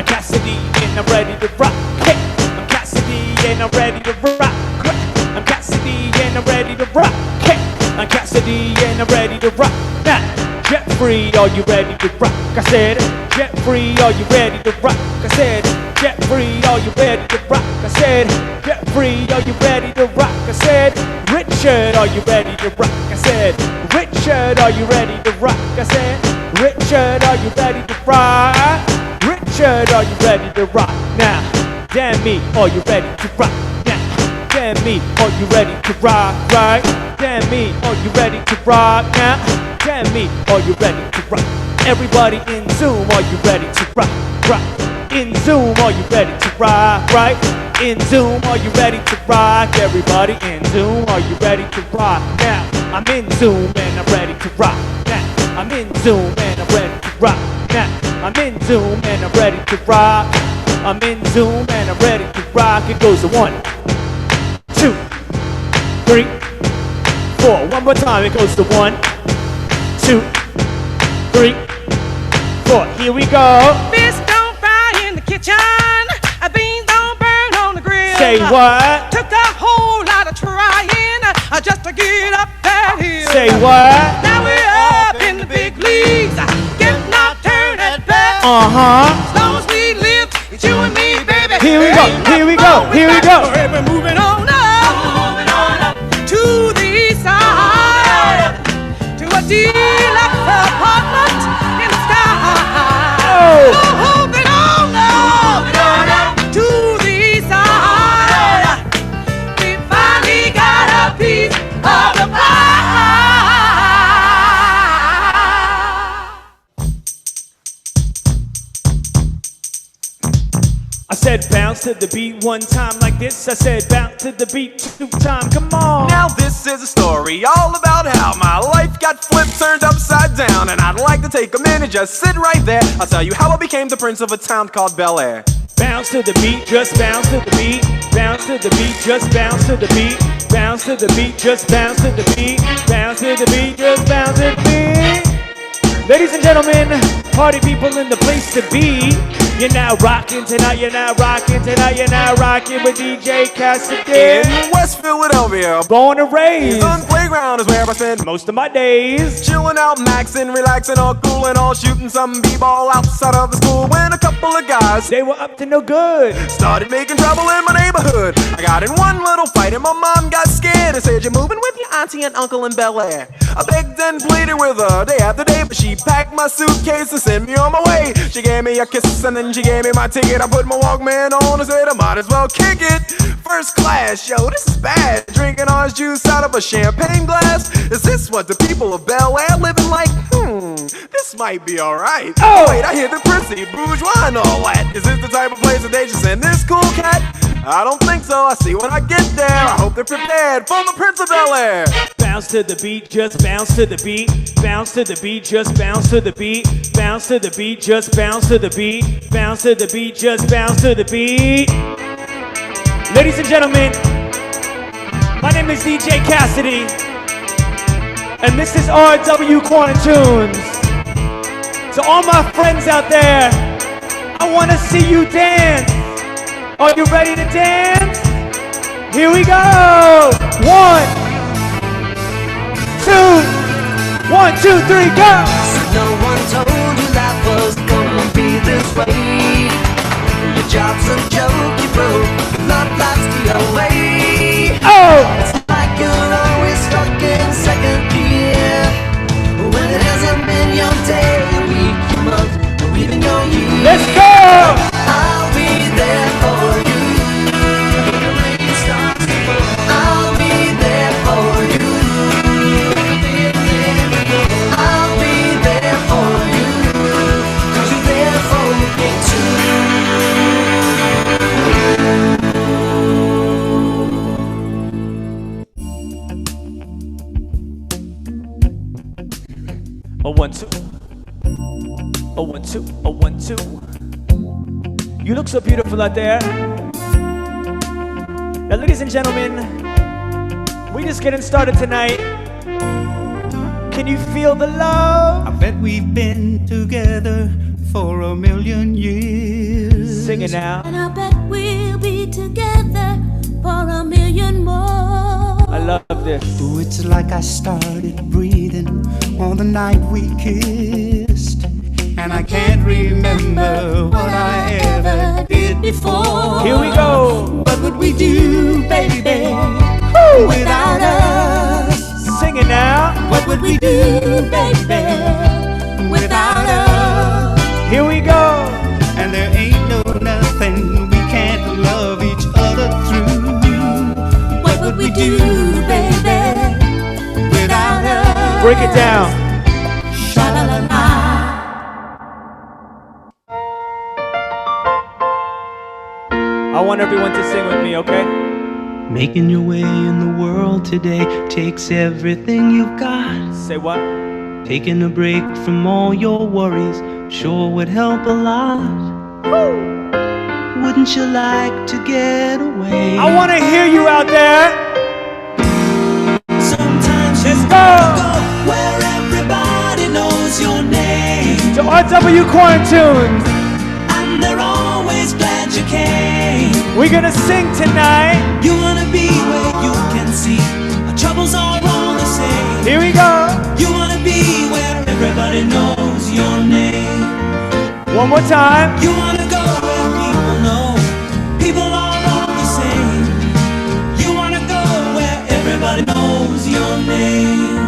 I'm Cassidy and I'm ready to rock. Hey, I'm Cassidy and I'm ready to rock. I'm Cassidy and I'm ready to rock. Hey, I'm Cassidy and I'm ready to rock. Now, Jeffrey, are you ready to rock? I said, Jeffrey, are you ready to rock? I said, Jeffrey, are you ready to rock? I said, Jeffrey, are you ready to rock? I said, Richard, are you ready to rock? I said, Richard, are you ready to rock? I said, Richard, are you ready to rock? Richard, are you ready to rock? Now, damn me, are you ready to rock? Now, damn me, are you ready to rock? Right? Damn me, are you ready to rock? Now, damn me, are you ready to rock? Everybody in Zoom, are you ready to rock? Rock. In Zoom, are you ready to rock? Right? In Zoom, are you ready to rock? Everybody in Zoom, are you ready to rock? Now, I'm in Zoom and I'm ready to rock. Now, I'm in Zoom and I'm ready to rock. Now, I'm in Zoom and I'm ready to rock. I'm in Zoom and I'm ready to rock. It goes to 1, 2, 3, 4. One more time. It goes to 1, 2, 3, 4. Here we go. Fish don't fry in the kitchen. Beans don't burn on the grill. Say what? Took a whole lot of trying just to get up that hill. Say what? Now we're up in the big leagues, getting our turn at bat. Uh-huh. As long as we live, it's you and me, baby. Here we go, here we go, here we go. We're moving on up to the east side, to a deluxe apartment in the sky. Oh. Moving on up to the east side. We finally got a piece of the pie. I said bounce to the beat one time like this. I said bounce to the beat 2 times. Come on. Now this is a story all about how my life got flipped, turned upside down. And I'd like to take a minute, just sit right there. I'll tell you how I became the prince of a town called Bel Air. Bounce to the beat, just bounce to the beat. Bounce to the beat, just bounce to the beat. Bounce to the beat, just bounce to the beat. Bounce to the beat, just bounce to the beat. Ladies and gentlemen, party people in the place to be. You're now rocking tonight, you're now rocking tonight, you're now rocking with DJ Cassidy. In West Philadelphia, Born and raised, on playground is where I spend most of my days. chilling out, maxing, relaxing, all cool and all, shooting some b-ball outside of the school. When a couple of guys, They were up to no good. started making trouble in my neighborhood. I got in one little fight and my mom got scared and said, "You're moving with your auntie and uncle in Bel Air." I begged and pleaded with her day after day, but she packed my suitcase and sent me on my way. She gave me a kiss and then she gave me my ticket. I put my Walkman on and said I might as well kick it. First class, yo, this is bad. Drinking orange juice out of a champagne glass. Is this what the people of Bel Air living like? This might be alright. Oh! Wait, I hear the prissy, bourgeois and all that. Is this the type of place that they should send this cool cat? I don't think so. I see when I get there. I hope they're prepared for the Prince of Bel Air. Bounce to the beat, just bounce to the beat. Bounce to the beat, just bounce to the beat. Bounce to the beat, just bounce to the beat. Bounce to the beat, just bounce to the beat. Ladies and gentlemen, my name is DJ Cassidy, and this is RW Quantitunes. To all my friends out there, I want to see you dance. Are you ready to dance? Here we go. 1, 2, 1, 2, 3, go. No one told you life was gonna be this way. Your job's a joke, you broke. Your love life's the away. Oh! It's like you're always stuck in second gear. When it hasn't been your day, your week, your month, or even your year. Let's go! I'll be there for you. When the rain starts to fall, I'll be there for you. I'll be there for you. 'Cause you're there for me too. A 1, 2. A 1, 2. A 1, 2. You look so beautiful out there. Now, ladies and gentlemen, we just getting started tonight. Can you feel the love? I bet we've been together for a million years. Sing it now. And I bet we'll be together for a million more. I love this. Oh, it's like I started breathing on the night we kissed, and I can't remember what I ever did before. Here we go. What would we do, baby, without us? Sing it now. What would we do, baby, without us? Here we go. And there ain't no nothing we can't love each other through. What would we do, baby, without us? Break it down. Sha-la-la-la. I want everyone to sing with me, okay? Making your way in the world today takes everything you've got. Say what? Taking a break from all your worries sure would help a lot. Wouldn't you like to get away? I want to hear you out there. Sometimes Let's you go. go where everybody knows your name, To RW Quarantine. and they're always glad you came. We're gonna sing tonight. You wanna be where you can see our troubles are all the same. Here we go. You wanna be where everybody knows your name. One more time. You wanna go where people know people are all the same. You wanna go where everybody knows your name.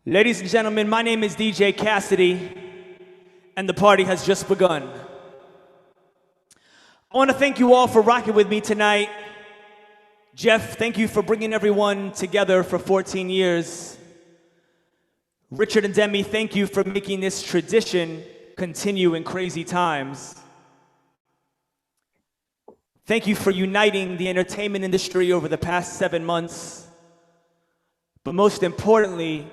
Ladies and gentlemen, my name is DJ Cassidy, and the party has just begun. I want to thank you all for rocking with me tonight. Jeff, thank you for bringing everyone together for 14 years. Richard and Demi, thank you for making this tradition continue in crazy times. Thank you for uniting the entertainment industry over the past 7 months. But most importantly,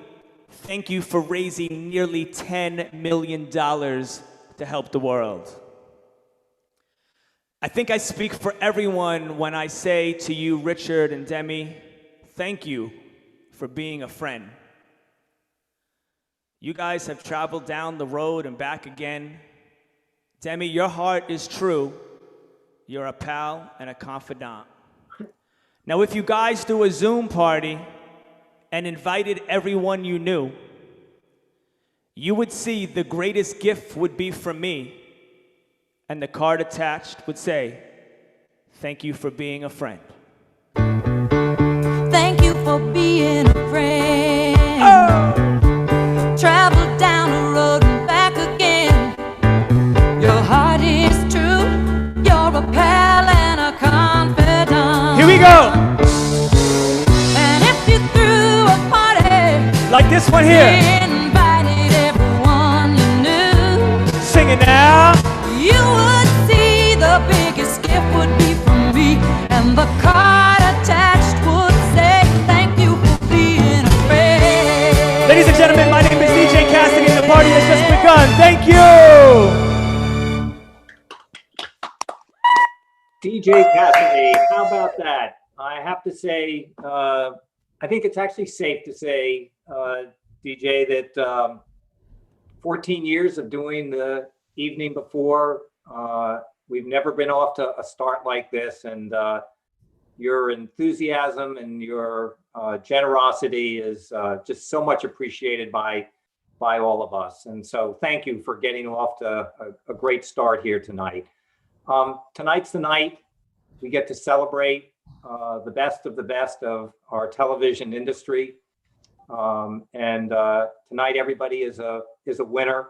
thank you for raising nearly $10 million to help the world. I think I speak for everyone when I say to you, Richard and Demi, thank you for being a friend. You guys have traveled down the road and back again. Demi, your heart is true. You're a pal and a confidant. Now, if you guys threw a Zoom party and invited everyone you knew, you would see the greatest gift would be from me, and the card attached would say, thank you for being a friend. Thank you for being a friend. Travel down the road and back again. Your heart is true. You're a pal and a confidant. Here we go. And if you threw a party, Like this one here. invited everyone you knew, Sing it now. you would see the biggest gift would be from me, and the card attached would say, thank you for being a friend. Ladies and gentlemen, my name is DJ Cassidy, and the party has just begun. Thank you. DJ Cassidy, how about that? I have to say, I think it's actually safe to say, DJ, that 14 years of doing the evening before, we've never been off to a start like this, and your enthusiasm and your generosity is just so much appreciated by all of us. And so thank you for getting off to a great start here tonight. Tonight's the night we get to celebrate the best of our television industry. And tonight everybody is a winner.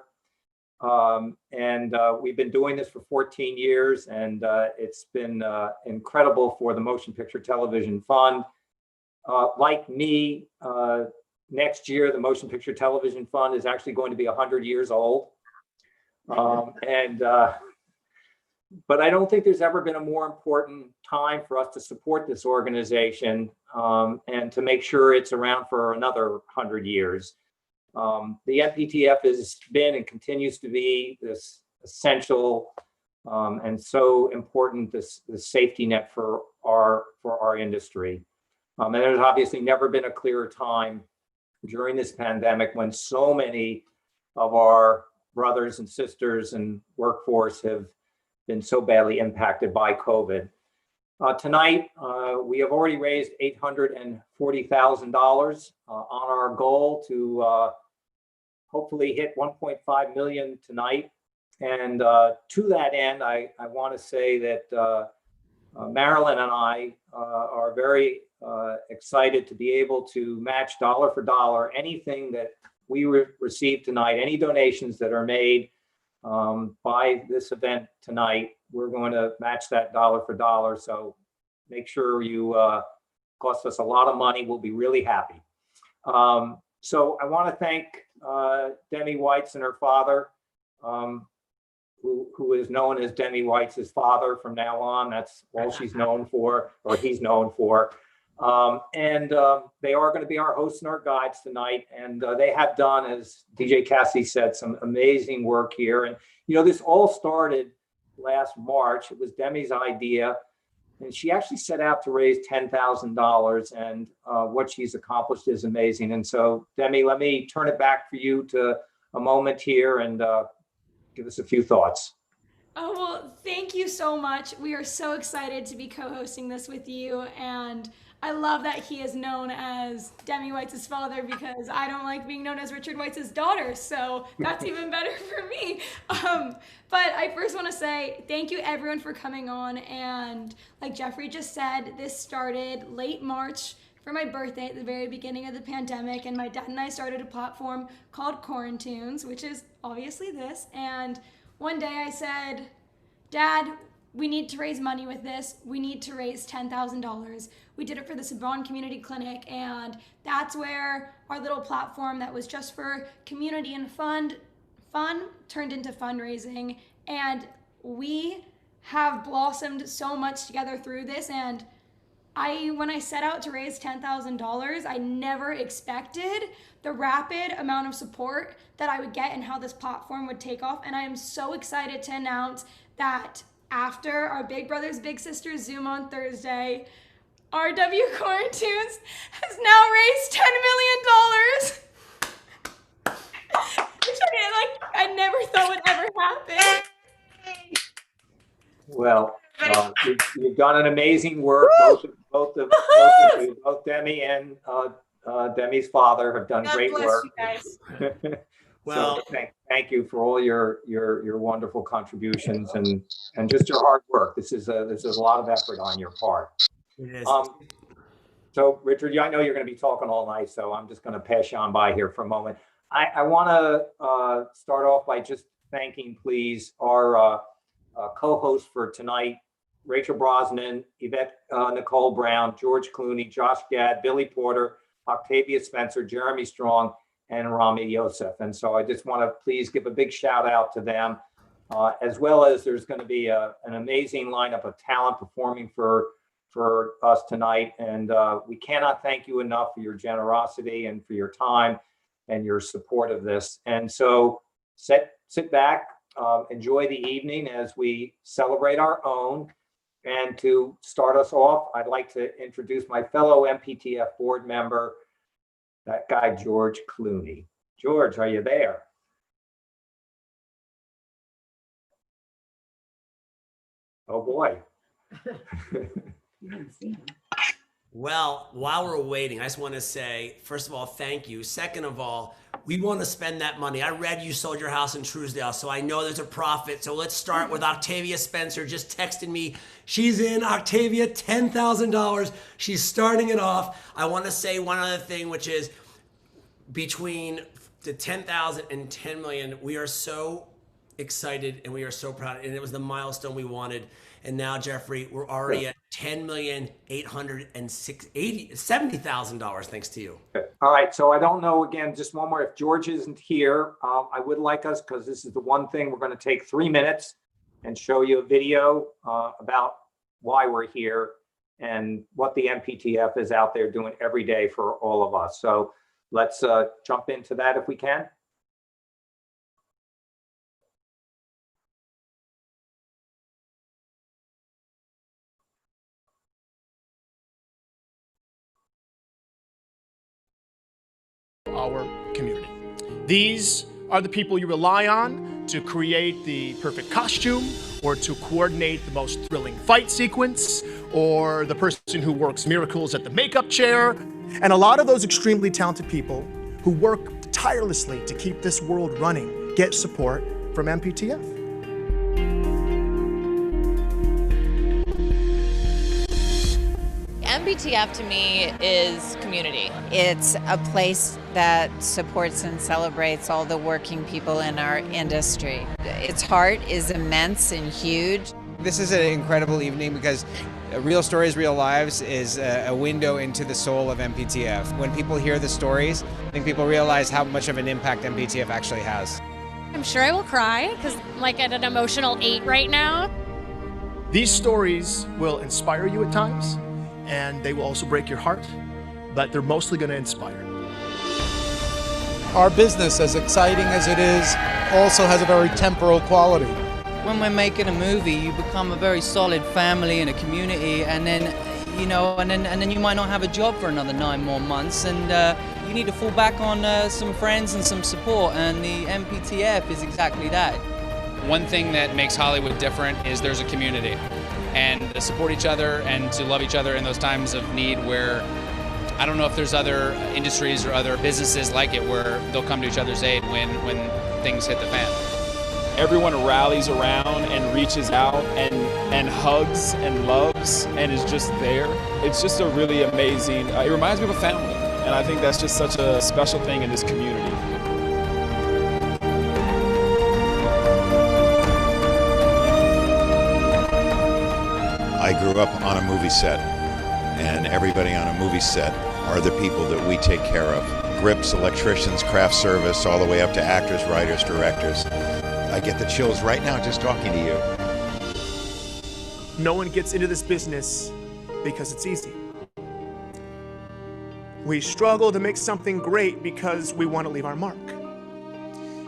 And we've been doing this for 14 years, and it's been incredible for the Motion Picture Television Fund. Like me, next year, the Motion Picture Television Fund is actually going to be 100 years old. But I don't think there's ever been a more important time for us to support this organization and to make sure it's around for another 100 years. The MPTF has been and continues to be this essential and so important, this safety net for our industry. And there's obviously never been a clearer time during this pandemic when so many of our brothers and sisters and workforce have been so badly impacted by COVID. Tonight, we have already raised $840,000 on our goal to hopefully hit 1.5 million tonight. And to that end, I want to say that Marilyn and I are very excited to be able to match dollar for dollar anything that we receive tonight, any donations that are made by this event tonight. We're going to match that dollar for dollar. So make sure you cost us a lot of money. We'll be really happy. So I want to thank Demi Whites and her father, who is known as Demi Whites' father from now on. That's all she's known for, or he's known for. And they are going to be our hosts and our guides tonight. And they have done, as DJ Cassie said, some amazing work here. And, you know, this all started last March. It was Demi's idea. And she actually set out to raise $10,000. And what she's accomplished is amazing. And so, Demi, let me turn it back for you to a moment here and give us a few thoughts. Oh, well, thank you so much. We are so excited to be co-hosting this with you. And I love that he is known as Demi Whites' father because I don't like being known as Richard Whites' daughter. So that's even better for me. But I first want to say thank you everyone for coming on. And like Jeffrey just said, this started late March for my birthday at the very beginning of the pandemic. And my dad and I started a platform called Quarantunes, which is obviously this. And one day I said, Dad, we need to raise money with this. We need to raise $10,000. We did it for the Sabron Community Clinic, and that's where our little platform that was just for community and fun turned into fundraising. And we have blossomed so much together through this. And when I set out to raise $10,000, I never expected the rapid amount of support that I would get and how this platform would take off. And I am so excited to announce that after our Big Brothers Big Sisters Zoom on Thursday, RW Quarantunes has now raised $10 million. Which I never thought would ever happen. Well, you've done an amazing work. Both of you, both Demi and Demi's father have done great work. God bless you guys. Well, so thank you for all your wonderful contributions and just your hard work. This is a lot of effort on your part. It is. So Richard, I know you're going to be talking all night, so I'm just going to pass you on by here for a moment. I want to start off by just thanking, please, our co-hosts for tonight, Rachel Brosnan, Yvette Nicole Brown, George Clooney, Josh Gad, Billy Porter, Octavia Spencer, Jeremy Strong, and Rami Yosef. And so I just want to please give a big shout out to them, as well as there's going to be an amazing lineup of talent performing for us tonight. And we cannot thank you enough for your generosity and for your time and your support of this. And so sit back, enjoy the evening as we celebrate our own. And to start us off, I'd like to introduce my fellow MPTF board member, that guy, George Clooney. George, are you there? Oh boy. Well, while we're waiting, I just want to say, first of all, thank you. Second of all, we want to spend that money. I read you sold your house in Truesdale, so I know there's a profit. So let's start with Octavia Spencer just texted me. She's in, Octavia, $10,000. She's starting it off. I want to say one other thing, which is between the 10,000 and 10 million, we are so excited and we are so proud. And it was the milestone we wanted. And now, Jeffrey, we're already at $10,870,000 thanks to you. All right. So I don't know, again, just one more. If George isn't here, I would like us, because this is the one thing, we're going to take 3 minutes and show you a video about why we're here and what the MPTF is out there doing every day for all of us. So let's jump into that if we can. our community. These are the people you rely on to create the perfect costume, or to coordinate the most thrilling fight sequence, or the person who works miracles at the makeup chair. And a lot of those extremely talented people who work tirelessly to keep this world running get support from MPTF. MPTF to me is community. It's a place that supports and celebrates all the working people in our industry. Its heart is immense and huge. This is an incredible evening because Real Stories, Real Lives is a window into the soul of MPTF. When people hear the stories, I think people realize how much of an impact MPTF actually has. I'm sure I will cry because I'm like at an emotional 8 right now. These stories will inspire you at times, and they will also break your heart, but they're mostly going to inspire. Our business, as exciting as it is, also has a very temporal quality. When we're making a movie, you become a very solid family and a community, and then, you know, and then you might not have a job for another 9 more months, and you need to fall back on some friends and some support, and the MPTF is exactly that. One thing that makes Hollywood different is there's a community, and to support each other and to love each other in those times of need where I don't know if there's other industries or other businesses like it where they'll come to each other's aid when things hit the fan. Everyone rallies around and reaches out and hugs and loves and is just there. It's just a really amazing, it reminds me of a family, and I think that's just such a special thing in this community. I grew up on a movie set, and everybody on a movie set are the people that we take care of. Grips, electricians, craft service, all the way up to actors, writers, directors. I get the chills right now just talking to you. No one gets into this business because it's easy. We struggle to make something great because we want to leave our mark.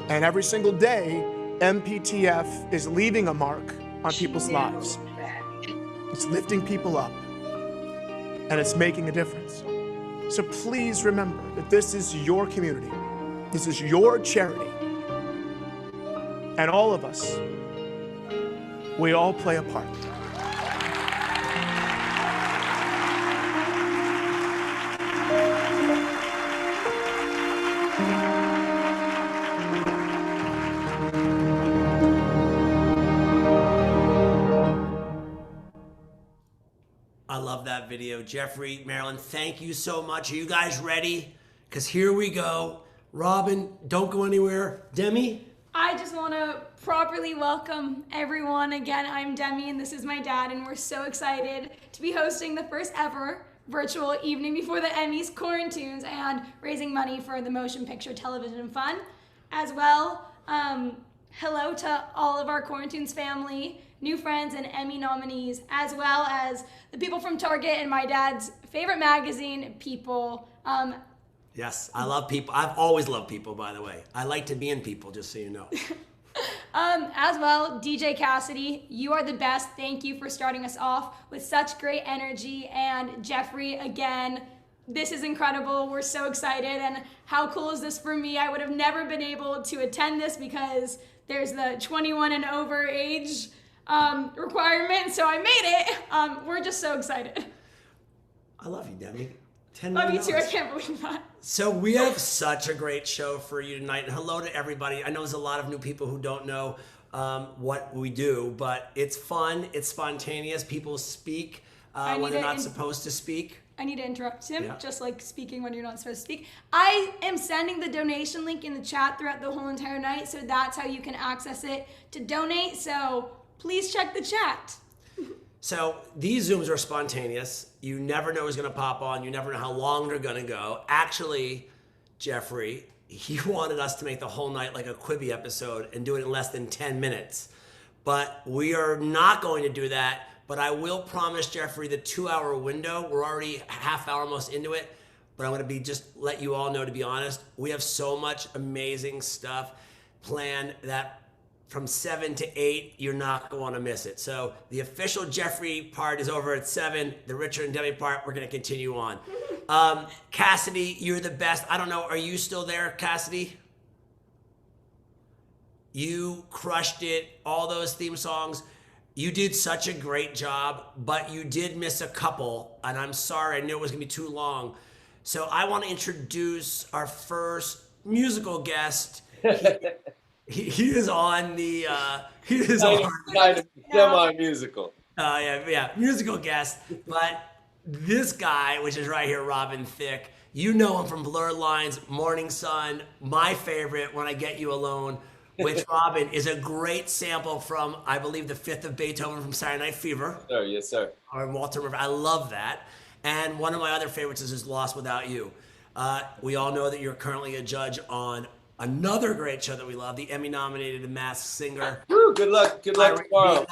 And every single day, MPTF is leaving a mark on people's lives. It's lifting people up, and it's making a difference. So please remember that this is your community. This is your charity. And all of us, we all play a part. I love that video. Jeffrey, Marilyn, thank you so much. Are you guys ready? Because here we go. Robin, don't go anywhere. Demi? I just want to properly welcome everyone. Again, I'm Demi, and this is my dad, and we're so excited to be hosting the first ever virtual evening before the Emmys, Quarantunes, and raising money for the Motion Picture Television Fund. As well, hello to all of our Quarantunes family, new friends, and Emmy nominees, as well as the people from Target and my dad's favorite magazine, People. Yes, I love people. I've always loved people, by the way. I like to be in people, just so you know. As well, DJ Cassidy, you are the best. Thank you for starting us off with such great energy. And Jeffrey, again, this is incredible. We're so excited. And how cool is this for me? I would have never been able to attend this because there's the 21 and over age requirement. So I made it. We're just so excited. I love you, Demi. Love you too. I can't believe that. So we have such a great show for you tonight. And hello to everybody. I know there's a lot of new people who don't know what we do, but it's fun. It's spontaneous. People speak when they're not supposed to speak. I need to interrupt him, just like speaking when you're not supposed to speak. I am sending the donation link in the chat throughout the whole entire night, so that's how you can access it to donate. So please check the chat. So these Zooms are spontaneous. You never know who's going to pop on. You never know how long they're going to go. Actually, Jeffrey, he wanted us to make the whole night like a Quibi episode and do it in less than 10 minutes. But we are not going to do that. But I will promise, Jeffrey, the 2-hour window. We're already a half hour almost into it. But I'm going to just let you all know, to be honest, we have so much amazing stuff planned that from 7 to 8, you're not going to want to miss it. So the official Jeffrey part is over at 7. The Richard and Demi part, we're going to continue on. Cassidy, you're the best. I don't know. Are you still there, Cassidy? You crushed it. All those theme songs. You did such a great job, but you did miss a couple, and I'm sorry. I knew it was gonna be too long. So I want to introduce our first musical guest. He is on the. He is on kind of semi-musical. Yeah, musical guest. But this guy, which is right here, Robin Thicke, you know him from Blurred Lines, Morning Sun, my favorite, When I Get You Alone, which, Robin, is a great sample from, I believe, the Fifth of Beethoven from Saturday Night Fever. Yes, sir. Or Walter River. I love that. And one of my other favorites is Lost Without You. We all know that you're currently a judge on another great show that we love, the Emmy-nominated Masked Singer. Woo, good luck tomorrow.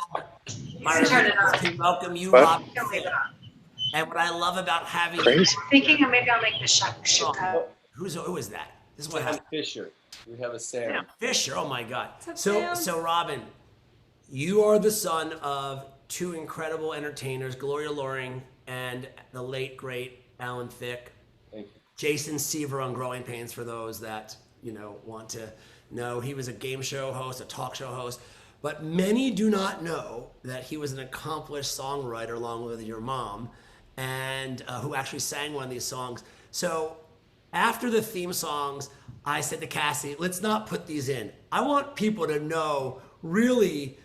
Welcome you, Rob. And what I love about having Thinking maybe I'll make the shakshuka. who is that? This is what Sam happened. Fisher. We have a Sam. Fisher. Oh my God. What's up, So Sam? Robin, you are the son of two incredible entertainers, Gloria Loring and the late great Alan Thicke. Thank you. Jason Seaver on Growing Pains, for those that want to know. He was a game show host, a talk show host, but many do not know that he was an accomplished songwriter along with your mom, and who actually sang one of these songs. So after the theme songs, I said to Cassie, let's not put these in. I want people to know really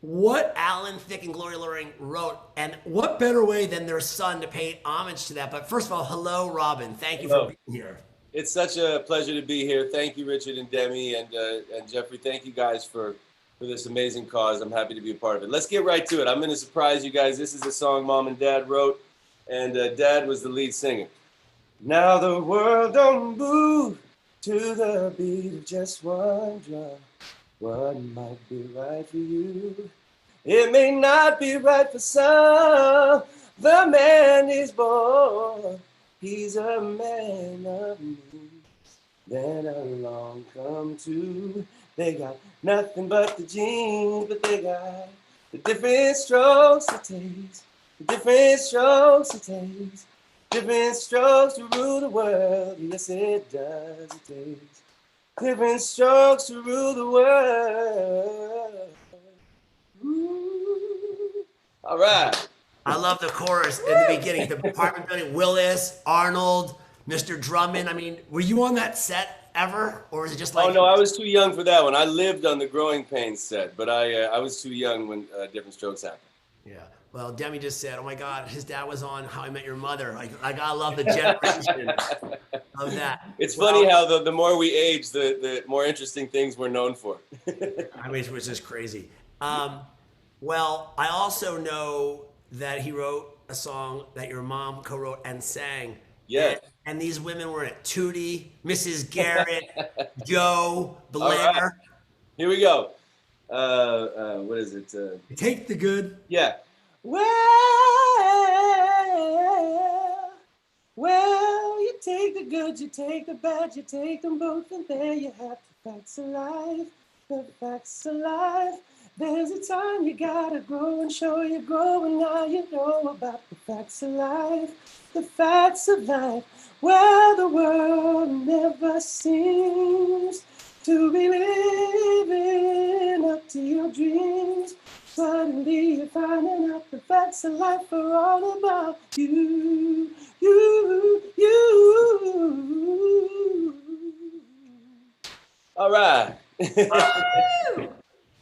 what Alan Thicke and Gloria Loring wrote, and what better way than their son to pay homage to that. But first of all, hello, Robin. Thank you for being here. It's such a pleasure to be here. Thank you, Richard and Demi and Jeffrey. Thank you guys for this amazing cause. I'm happy to be a part of it. Let's get right to it. I'm going to surprise you guys. This is a song Mom and Dad wrote, and Dad was the lead singer. Now the world don't move to the beat of just one drum. What might be right for you, it may not be right for some. The man is born, he's a man of means. Then along come two, they got nothing but the genes, but they got the different strokes it takes, the different strokes it takes, different strokes to rule the world. Yes, it does, it takes different strokes to rule the world. Ooh. All right. I love the chorus in the beginning. The apartment building, Willis, Arnold, Mr. Drummond. I mean, were you on that set ever? Or is it just like... Oh, no, I was too young for that one. I lived on the Growing Pains set, but I was too young when Different Strokes happened. Yeah. Well, Demi just said, oh my God, his dad was on How I Met Your Mother. I gotta love the generation of that. It's funny how the more we age, the more interesting things we're known for. I mean, which is crazy. Well, I also know that he wrote a song that your mom co-wrote and sang. Yes. And these women were at Tootie, Mrs. Garrett, Joe, Blair. Right. Here we go. What is it? Take the Good. Yeah. Well, you take the good, you take the bad, you take them both, and there you have the facts of life, the facts of life. There's a time you gotta grow and show you're growing, now you know about the facts of life, the facts of life. Well, the world never seems to be living up to your dreams. Suddenly you're finding out the facts of life are all about you, you, you. All right.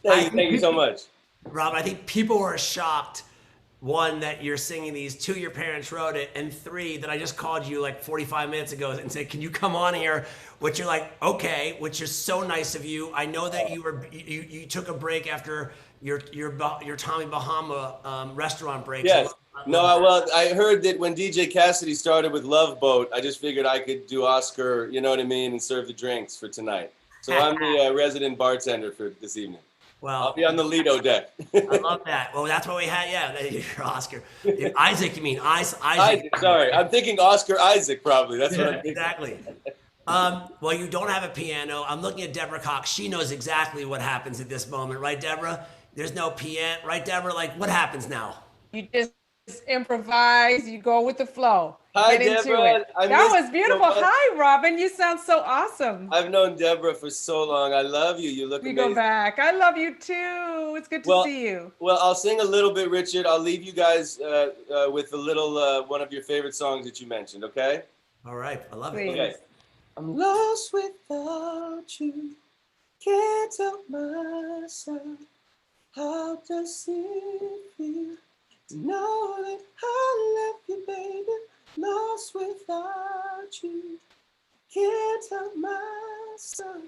Thank you so much. Rob, I think people were shocked, one, that you're singing these, two, your parents wrote it, and three, that I just called you like 45 minutes ago and said, can you come on here? Which you're like, okay, which is so nice of you. I know that you took a break after your Tommy Bahama restaurant break. Yes. Well, I heard that when DJ Cassidy started with Love Boat, I just figured I could do Oscar, you know what I mean, and serve the drinks for tonight. So I'm the resident bartender for this evening. Well, I'll be on the Lido deck. I love that. Well, that's what we had. Yeah, your Oscar. Isaac, you mean Isaac? Sorry, I'm thinking Oscar Isaac probably. That's what I'm thinking. Exactly. Well, you don't have a piano. I'm looking at Deborah Cox. She knows exactly what happens at this moment, right, Deborah? There's no piano, right, Deborah? Like, what happens now? You just improvise, you go with the flow. Hi, get into Deborah. it. I That missed was you so beautiful. much. Hi, Robin. You sound so awesome. I've known Deborah for so long. I love you. You look We amazing. go back. I love you too. It's good to see you. Well, I'll sing a little bit, Richard. I'll leave you guys with a little one of your favorite songs that you mentioned, okay? All right, I love Please. it. Okay. I'm lost without you. Can't help myself. How does it feel to know that I left you, baby? Lost without you. Can't help myself.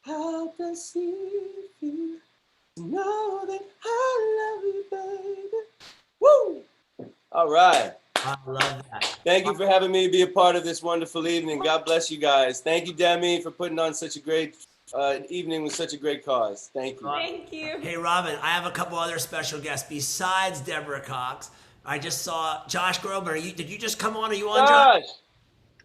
How does it feel to know that I love you, baby? Woo! All right. I love that. Thank you for having me be a part of this wonderful evening. God bless you guys. Thank you, Demi, for putting on such a great evening with such a great cause. Thank you. Thank you. Hey, Robin, I have a couple other special guests besides Deborah Cox. I just saw Josh Groban. Did you just come on? Are you on, Josh?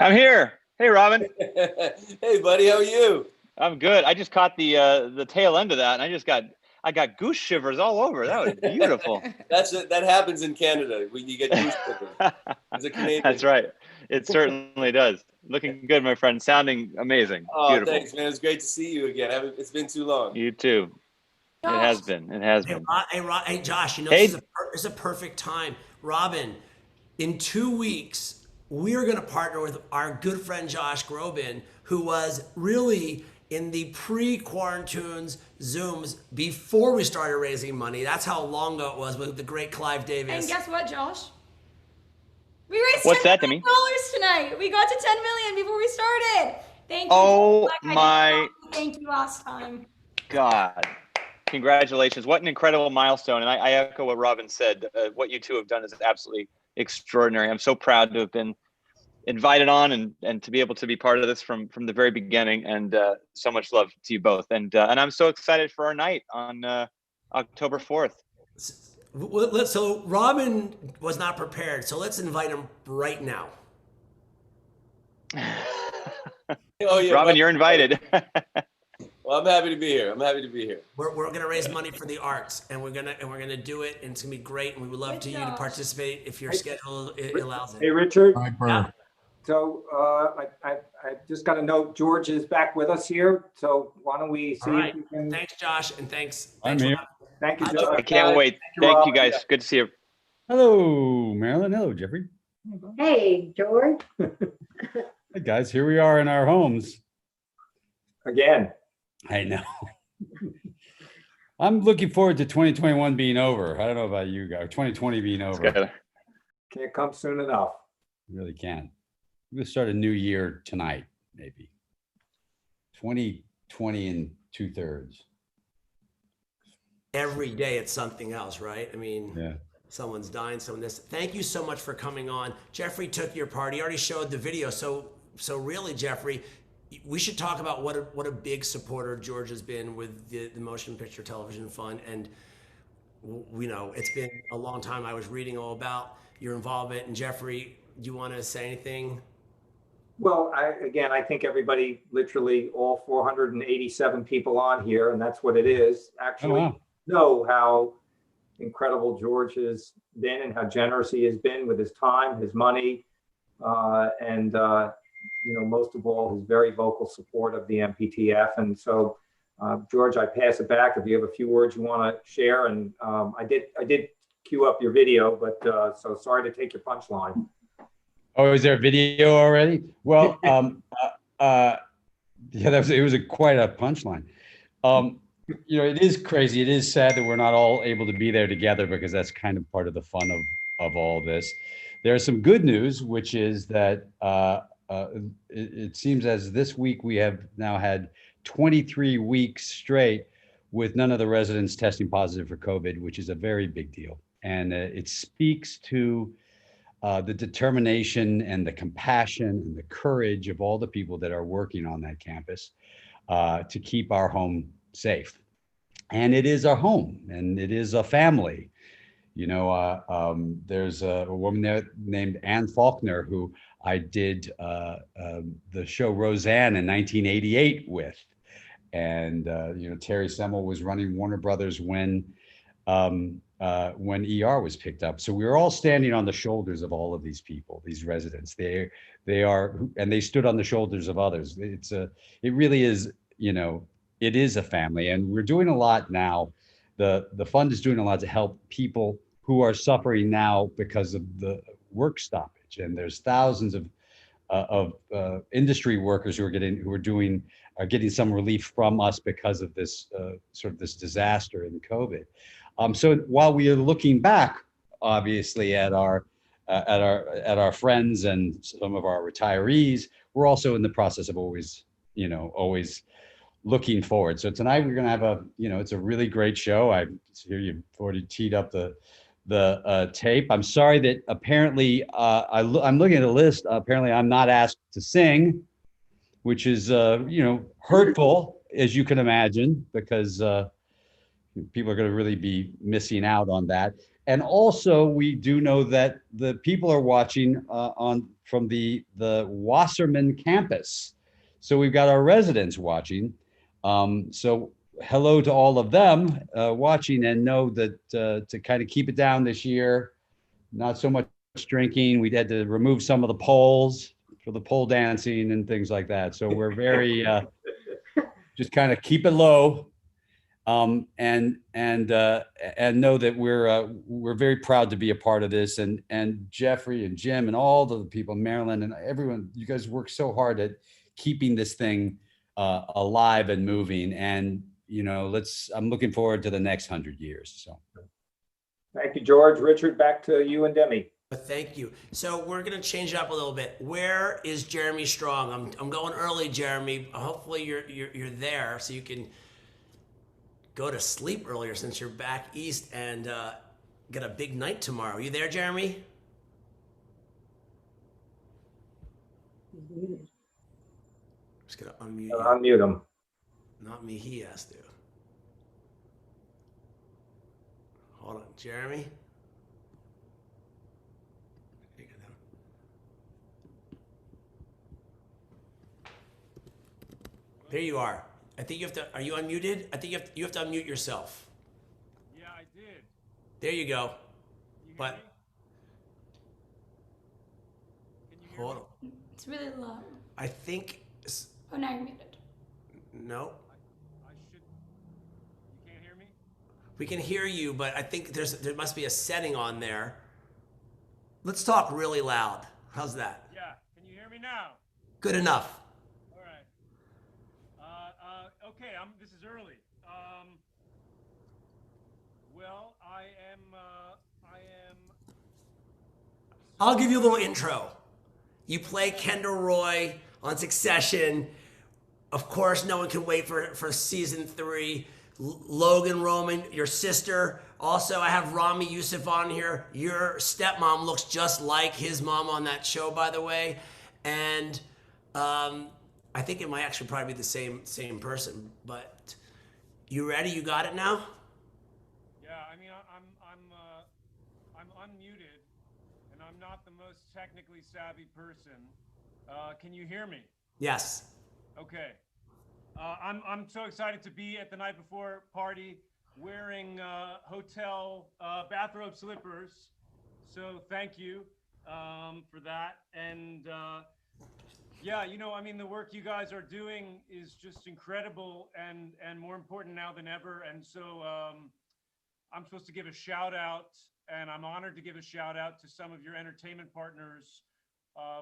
I'm here. Hey, Robin. Hey, buddy. How are you? I'm good. I just caught the tail end of that, and I got goose shivers all over. That was beautiful. That happens in Canada when you get goose shivers. As a Canadian. That's right. It certainly does. Looking good, my friend. Sounding amazing. Oh, Beautiful. thanks, man. It's great to see you again. It's been too long. You too. It has been. It has been. Hey, Josh, you know, Hey. this is a perfect time. Robin, in 2 weeks, we are going to partner with our good friend Josh Groban, who was really in the pre-quarantunes Zooms before we started raising money. That's how long ago it was with the great Clive Davis. And guess what, Josh? We raised What's that, $10 million tonight. We got to 10 million before we started. Thank you. Oh, Like I did my not thank you last time. God. Congratulations. What an incredible milestone. And I echo what Robin said. What you two have done is absolutely extraordinary. I'm so proud to have been invited on and to be able to be part of this from the very beginning. And so much love to you both. And I'm so excited for our night on October 4th. So Robin was not prepared. So let's invite him right now. Oh, yeah, Robin, you're invited. Well, I'm happy to be here. We're gonna raise money for the arts, and we're gonna do it, and it's gonna be great. And we would love to you to participate if your schedule allows it. Hey, Richard. Yeah. So I just got a note. George is back with us here. So why don't we see All right. if we can? Thanks, Josh, and thanks. I'm thanks, here. Robin. Thank you, Hi, George. I can't wait. Thank you guys. Good to see you. Hello, Marilyn. Hello, Jeffrey. Hey, George. Hey, guys. Here we are in our homes. Again. I know. I'm looking forward to 2021 being over. I don't know about you guys. 2020 being over. Can't come soon enough. Really can't. We're going to start a new year tonight, maybe. 2020 and 2/3. Every day it's something else, right? I mean, Yeah. someone's dying, someone this. Thank you so much for coming on. Jeffrey took your part. He already showed the video. So really, Jeffrey, we should talk about what a big supporter George has been with the Motion Picture Television Fund. And you know, it's been a long time. I was reading all about your involvement. And Jeffrey, do you want to say anything? Well, I think everybody, literally all 487 people on here, and that's what it is, actually know how incredible George has been and how generous he has been with his time, his money, and you know, most of all, his very vocal support of the MPTF. And so, George, I pass it back if you have a few words you want to share. And I did queue up your video, but so sorry to take your punchline. Oh, is there a video already? Well, yeah, it was quite a punchline. You know, it is crazy. It is sad that we're not all able to be there together, because that's kind of part of the fun of all this. There's some good news, which is that it seems as this week we have now had 23 weeks straight with none of the residents testing positive for COVID, which is a very big deal. And it speaks to the determination and the compassion and the courage of all the people that are working on that campus to keep our home safe. And it is our home, and it is a family. You know, there's a woman there named Ann Faulkner who I did the show Roseanne in 1988 with. And, you know, Terry Semmel was running Warner Brothers when when ER was picked up. So we were all standing on the shoulders of all of these people, these residents. They are, and they stood on the shoulders of others. It really is, it is a family, and we're doing a lot now. The fund is doing a lot to help people who are suffering now because of the work stoppage. And there's thousands of industry workers who are getting some relief from us because of this sort of this disaster in COVID. So while we are looking back, obviously at our friends and some of our retirees, we're also in the process of always looking forward. So tonight we're going to have it's a really great show. I hear you've already teed up the tape. I'm sorry that apparently I'm looking at a list. Apparently I'm not asked to sing, which is hurtful, as you can imagine, because people are going to really be missing out on that. And also, we do know that the people are watching from the Wasserman campus. So we've got our residents watching. So hello to all of them watching, and know that to kind of keep it down this year, not so much drinking. We had to remove some of the poles for the pole dancing and things like that. So we're very just kind of keep it low. And know that we're very proud to be a part of this, and Jeffrey and Jim and all the people, Marilyn and everyone, you guys work so hard at keeping this thing alive and moving. And I'm looking forward to the next 100 years. So, thank you, George. Richard, back to you and Demi. Thank you. So we're gonna change it up a little bit. Where is Jeremy Strong? I'm going early, Jeremy. Hopefully you're there so you can go to sleep earlier since you're back east and get a big night tomorrow. Are you there, Jeremy? Just gonna unmute you. Unmute him. Not me, he has to. Hold on, Jeremy. There you are. I think you have to, are you unmuted? I think you have to unmute yourself. Yeah, I did. There you go. But hold on. It's really low. I think. Oh, now you're muted. No. I should. You can't hear me? We can hear you, but I think there must be a setting on there. Let's talk really loud. How's that? Yeah. Can you hear me now? Good enough. All right. Okay. This is early. Well, I am. I'll give you a little intro. You play Kendall Roy on Succession. Of course, no one can wait for season 3. Logan Roman, your sister. Also, I have Rami Youssef on here. Your stepmom looks just like his mom on that show, by the way. And I think it might actually probably be the same person. But you ready? You got it now? Yeah. I mean, I'm unmuted, and I'm not the most technically savvy person. Can you hear me? Yes. Okay. I'm so excited to be at the night before party wearing hotel bathrobe slippers. So thank you for that. And yeah, I mean, the work you guys are doing is just incredible and more important now than ever. And so I'm supposed to give a shout out, and I'm honored to give a shout out to some of your entertainment partners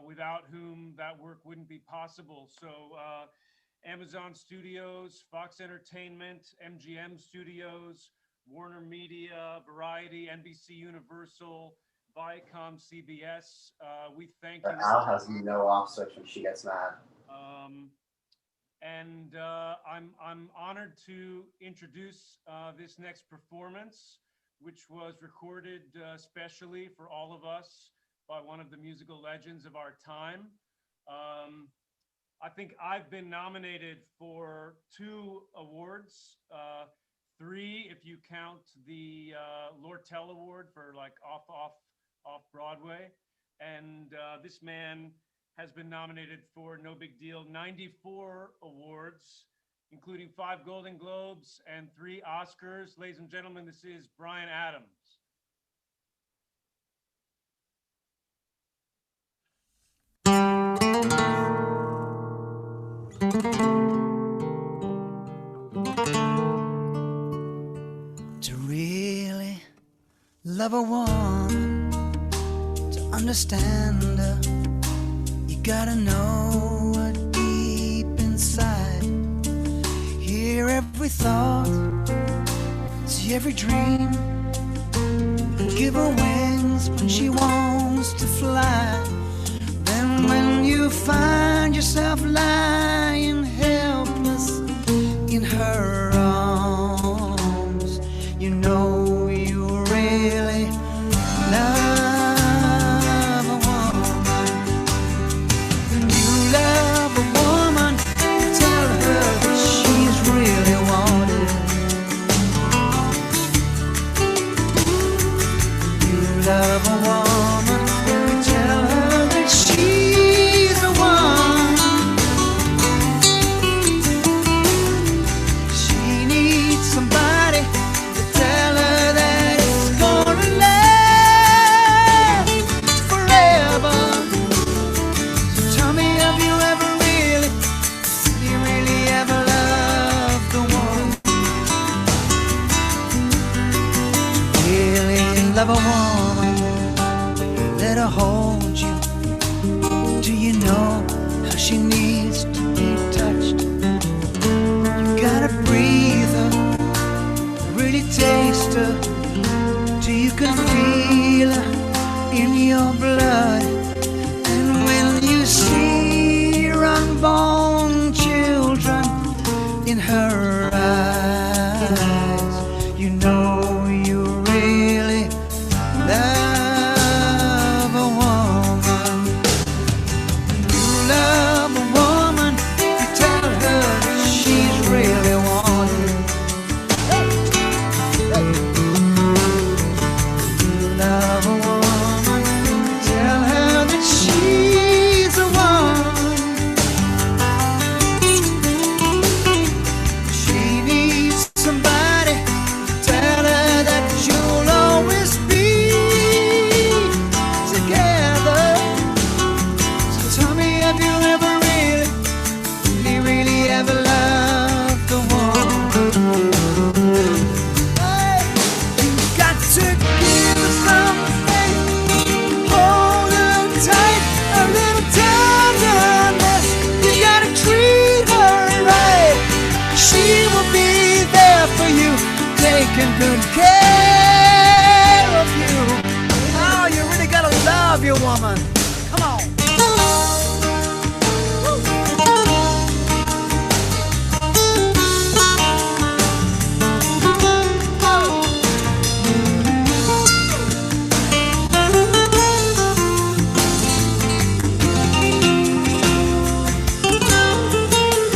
without whom that work wouldn't be possible. So Amazon Studios, Fox Entertainment, MGM Studios, Warner Media, Variety, NBC Universal, Viacom, CBS. We thank you. Al has no off switch when she gets mad. And I'm honored to introduce this next performance, which was recorded specially for all of us by one of the musical legends of our time. I think I've been nominated for 2 awards, 3 if you count the Lortel Award for like off Broadway, and this man has been nominated for, no big deal, 94 awards, including 5 Golden Globes and 3 Oscars. Ladies and gentlemen, this is Bryan Adams. To really love a woman, to understand her, you gotta know her deep inside. Hear every thought, see every dream, give her wings when she wants to fly. Then when you find yourself lying helpless in her arms, you know you really love a woman. When you love a woman, you tell her that she's really wanted. You love a woman, you tell her that she's the one. She needs somebody to tell her that it's gonna last forever. So tell me, have you ever really ever loved a woman? To really love a woman, let her hold you. Do you know how she needs to be touched? You gotta breathe her, really taste her, till you can feel her in your blood. And when you see your unborn children in her eyes, you know you really love a woman. You love a woman, you tell her that she's really wanted. You love a woman, you tell her that she's the one. She needs somebody to tell her that you'll always be together. So tell me, have you ever really ever loved a woman? Hey, you got to give her something, hold her tight, a little tenderness. You gotta treat her right. She will be there for you, taking good care of you. Oh, you really gotta love your woman. Come on.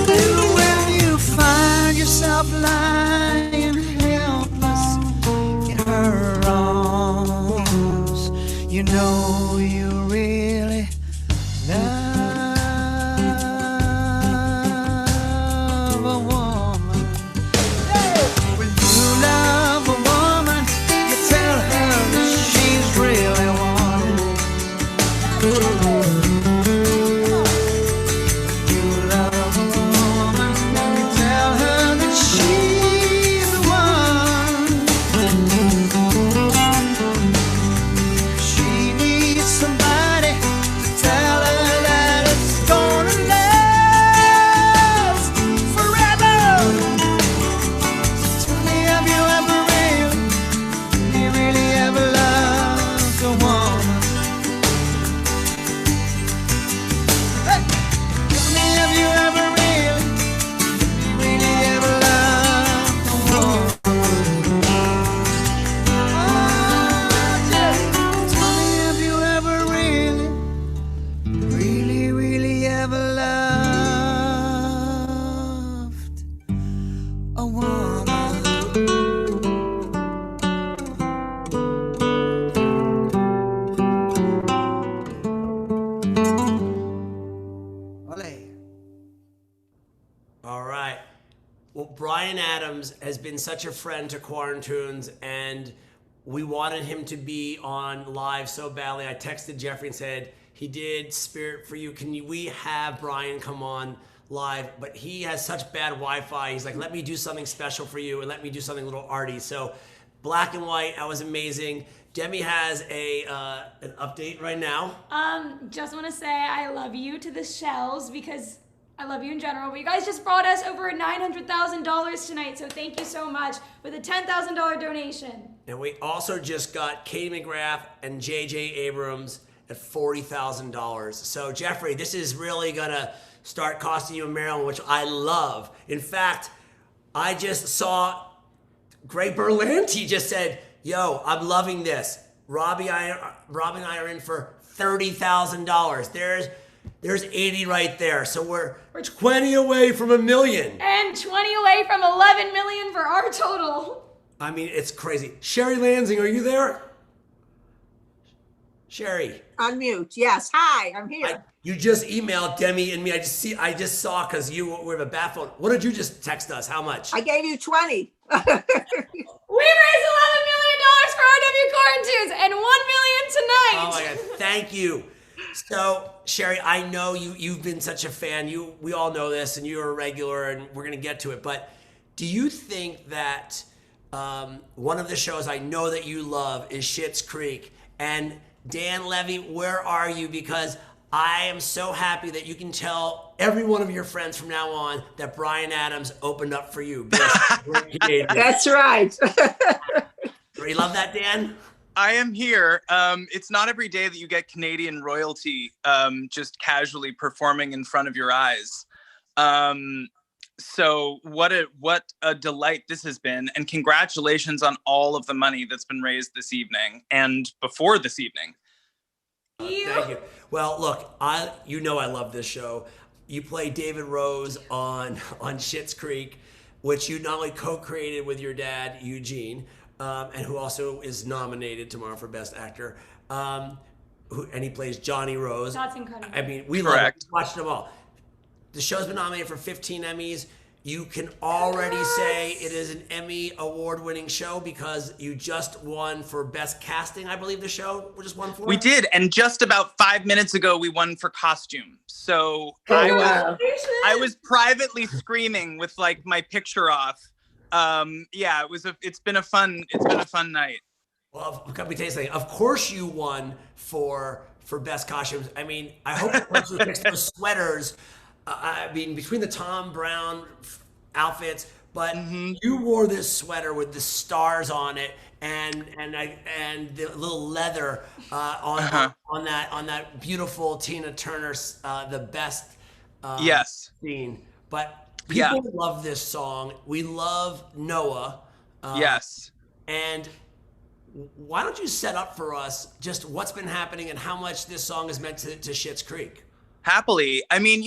And when you find yourself lying helpless in her arms, you know you really love a woman. When you love a woman, you tell her that she's really wanted. You love a woman, you tell her that she's the one. She needs somebody to tell her that it's gonna last forever. So tell me, have you ever really ever loved a woman? Hey, tell me, have you ever really ever loved a woman? Oh, just tell me, have you ever really ever loved a woman? All right. Well, Brian Adams has been such a friend to Quarantunes, and we wanted him to be on live so badly. I texted Jeffrey and said, he did Spirit for You. We have Brian come on live? But he has such bad Wi-Fi. He's like, let me do something special for you and let me do something a little arty. So Black and White, that was amazing. Demi has an update right now. Just want to say I love you to the shells because I love you in general. But you guys just brought us over $900,000 tonight, so thank you so much with a $10,000 donation. And we also just got Katie McGrath and J.J. Abrams at $40,000. So Jeffrey, this is really gonna start costing you in Maryland, which I love. In fact, I just saw Greg Berlanti just said, yo, I'm loving this. Robbie and I are in for $30,000. There's 80 right there. So we're 20 away from $1 million. And 20 away from 11 million for our total. I mean, it's crazy. Sherry Lansing, are you there? Sherry. Unmute. Yes. Hi, I'm here. You just emailed Demi and me. I just saw because you have a bat phone. What did you just text us? How much? I gave you 20. We raised $11 million for RW Quarantunes and $1 million tonight. Oh my God! Thank you. So Sherry, I know you've been such a fan. We all know this, and you're a regular, and we're gonna get to it. But do you think that one of the shows I know that you love is Schitt's Creek? And Dan Levy, where are you? Because I am so happy that you can tell every one of your friends from now on that Brian Adams opened up for you. That's right. You love that, Dan? I am here. It's not every day that you get Canadian royalty just casually performing in front of your eyes. So what a delight this has been, and congratulations on all of the money that's been raised this evening and before this evening. Thank you. Well, look, I love this show. You play David Rose on Schitt's Creek, which you not only co-created with your dad Eugene, and who also is nominated tomorrow for Best Actor, and he plays Johnny Rose. That's incredible. I mean, we love it. Watched them all. The show's been nominated for 15 Emmys. You can already say it is an Emmy award-winning show because you just won for Best Casting, I believe the show just won for. We did, and just about 5 minutes ago, we won for costume. So I was privately screaming with like my picture off. Yeah, it's been a fun night. Well, let me tell you something. Of course, you won for Best Costumes. I mean, I hope the person who picks those sweaters. I mean, between the Tom Brown outfits, but you wore this sweater with the stars on it, and the little leather on that beautiful Tina Turner, the best scene. But people love this song. We love Noah. Yes. And why don't you set up for us just what's been happening and how much this song has meant to Schitt's Creek? Happily. I mean,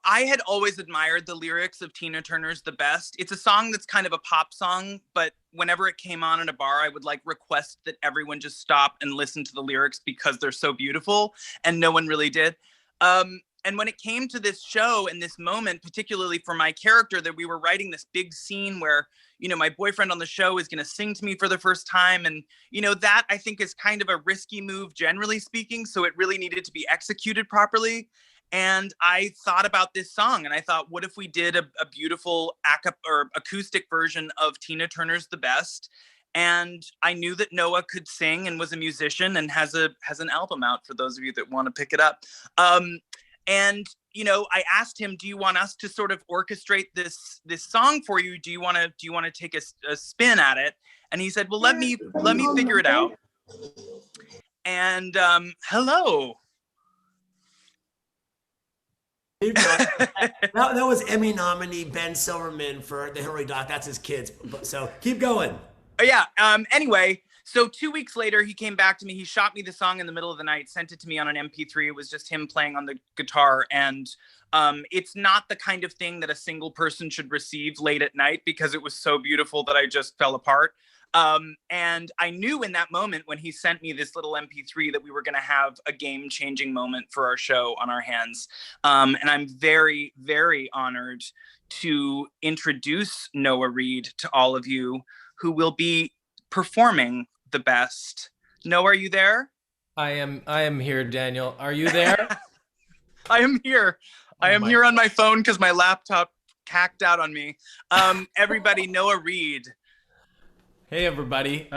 I had always admired the lyrics of Tina Turner's The Best. It's a song that's kind of a pop song, but whenever it came on in a bar, I would request that everyone just stop and listen to the lyrics because they're so beautiful, and no one really did. And when it came to this show and this moment, particularly for my character, that we were writing this big scene where, my boyfriend on the show is going to sing to me for the first time. And, that I think is kind of a risky move, generally speaking. So it really needed to be executed properly. And I thought about this song and I thought, what if we did a beautiful acoustic version of Tina Turner's The Best? And I knew that Noah could sing and was a musician and has an album out for those of you that want to pick it up. And, I asked him, do you want us to sort of orchestrate this song for you? Do you want to take a spin at it? And he said, well, let me figure it out. And hello. that was Emmy nominee Ben Silverman for The Hillary Doc. That's his kids. So keep going. Oh, yeah. Anyway, so 2 weeks later, he came back to me. He shot me the song in the middle of the night, sent it to me on an MP3. It was just him playing on the guitar. And it's not the kind of thing that a single person should receive late at night because it was so beautiful that I just fell apart. And I knew in that moment when he sent me this little MP3 that we were going to have a game-changing moment for our show on our hands. And I'm very, very honored to introduce Noah Reid to all of you who will be performing the best. Noah, are you there? I am here, Daniel. Are you there? I am here. I am here on my phone because my laptop cacked out on me. Everybody, Noah Reid. Hey, everybody.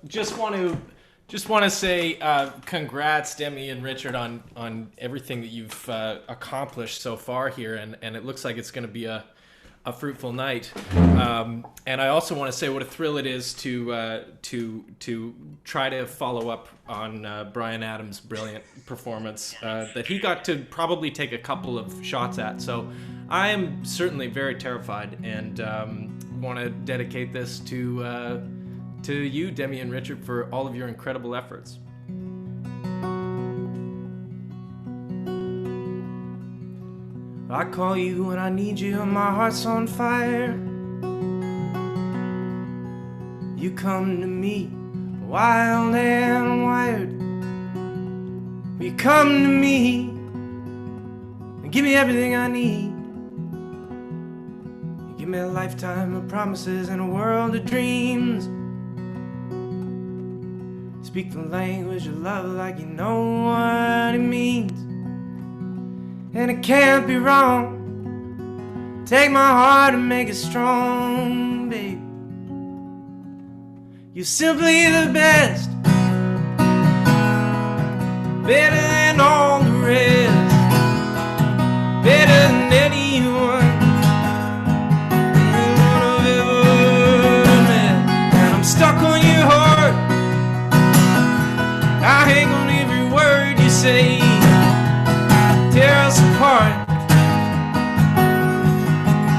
Just want to say congrats, Demi and Richard, on everything that you've accomplished so far here, and it looks like it's going to be a fruitful night. And I also want to say what a thrill it is to try to follow up on Bryan Adams' brilliant performance that he got to probably take a couple of shots at. So I am certainly very terrified, and want to dedicate this to you, Demi and Richard, for all of your incredible efforts. I call you when I need you and my heart's on fire. You come to me wild and wired. You come to me and give me everything I need. You give me a lifetime of promises and a world of dreams. Speak the language of love like you know what it means. And it can't be wrong. Take my heart and make it strong, babe. You're simply the best, better than all the rest, better than anyone I've ever met. And I'm stuck on your heart. I hang on every word you say. Tear us apart.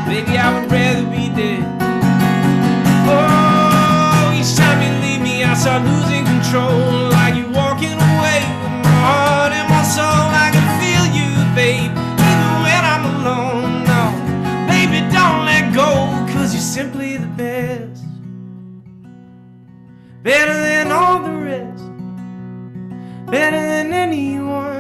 Baby, I would rather be dead. Oh, each time you leave me, I start losing control. Like you're walking away with my heart and my soul. I can feel you, babe, even when I'm alone. No, baby, don't let go, 'cause you're simply the best, better than all the rest, better than anyone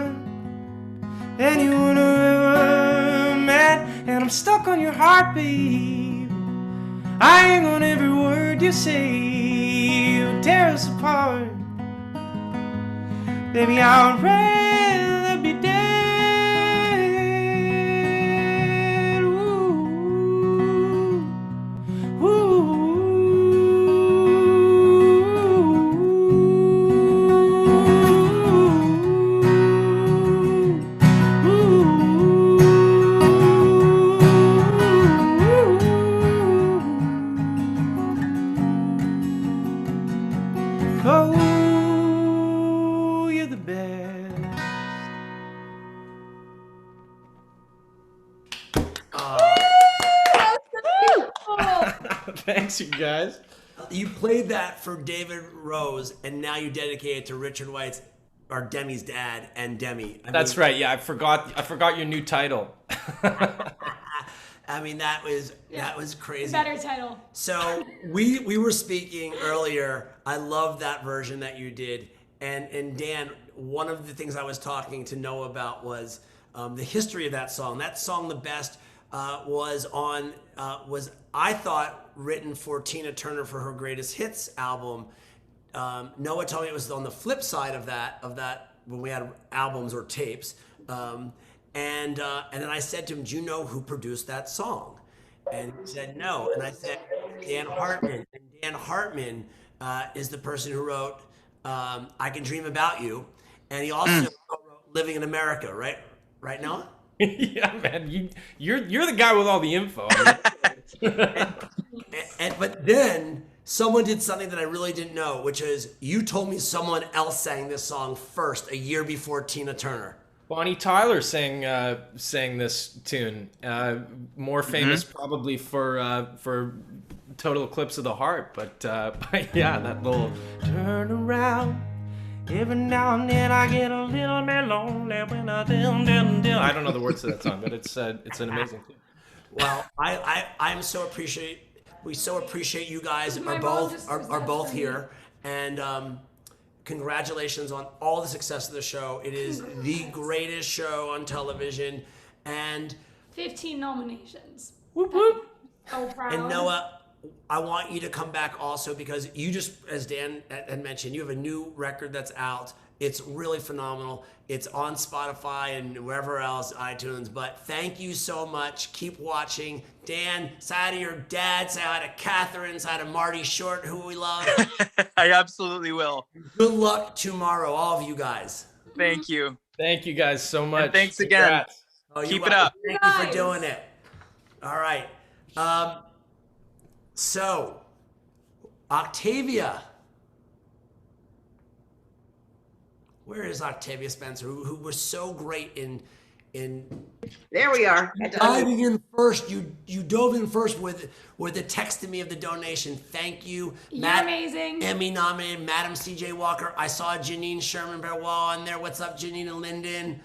I've ever met. And I'm stuck on your heart, babe. I hang on every word you say. You tear us apart. Baby, I'd rather be dead. Ooh. Ooh. Oh, you're the best. Thanks, you guys. You played that for David Rose, and now you dedicate it to Richard White's, or Demi's dad, and Demi. That's right. Yeah, I forgot your new title. I mean, that was crazy. Better title. So we were speaking earlier. I love that version that you did, and Dan, one of the things I was talking to Noah about was the history of that song. That song, "The Best," was I thought written for Tina Turner for her Greatest Hits album. Noah told me it was on the flip side of that when we had albums or tapes. And then I said to him, "Do you know who produced that song?" And he said, "No." And I said, Dan Hartman. And Dan Hartman is the person who wrote "I Can Dream About You," and he also wrote "Living in America." Right, Noah? Yeah, man, you're the guy with all the info. But then someone did something that I really didn't know, which is you told me someone else sang this song first, a year before Tina Turner. Bonnie Tyler sang this tune, more famous probably for Total Eclipse of the Heart, but yeah, that little turn around. Every now and then I get a little bit lonely when I I don't know the words to that song, but it's an amazing tune. Well, I'm so appreciate We so appreciate you guys My are mom both just are, was are that both for me. here, and congratulations on all the success of the show. It is the greatest show on television, and 15 nominations. Whoop whoop. So proud. And Noah, I want you to come back also because you just, as Dan had mentioned, you have a new record that's out. It's really phenomenal. It's on Spotify and wherever else, iTunes. But thank you so much. Keep watching. Dan, say hi to your dad. Say hi to Catherine. Say hi to Marty Short, who we love. I absolutely will. Good luck tomorrow, all of you guys. Thank you. Thank you guys so much. And thanks again. Congrats. Oh, you're Keep it welcome. up. Thank you for doing it. All right. So, Octavia. Where is Octavia Spencer, who was so great in There we are. diving in first? You dove in first with the text to me of the donation. Thank you. You're amazing. Emmy nominated Madam CJ Walker. I saw Janine Sherman Barwell on there. What's up, Janine and Linden?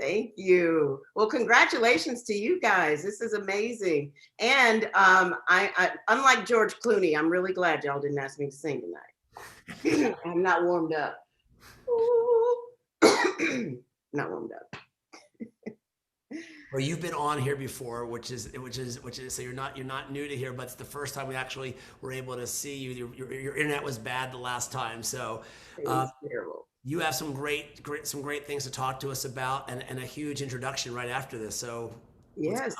Thank you. Well, congratulations to you guys. This is amazing. And I unlike George Clooney, I'm really glad y'all didn't ask me to sing tonight. I'm not warmed up. Not warmed up. Well, you've been on here before, which is so you're not new to here, but it's the first time we actually were able to see you. Your internet was bad the last time, so It was terrible. you have some great things to talk to us about, and a huge introduction right after this. So Yes.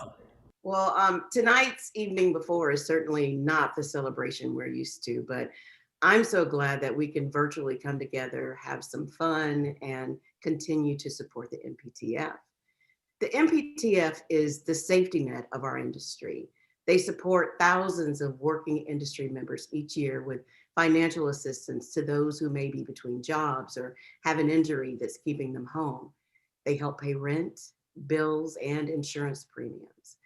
Well, tonight's evening before is certainly not the celebration we're used to, but I'm so glad that we can virtually come together, have some fun, and continue to support the MPTF. The MPTF is the safety net of our industry. They support thousands of working industry members each year with financial assistance to those who may be between jobs or have an injury that's keeping them home. They help pay rent, bills, and insurance premiums.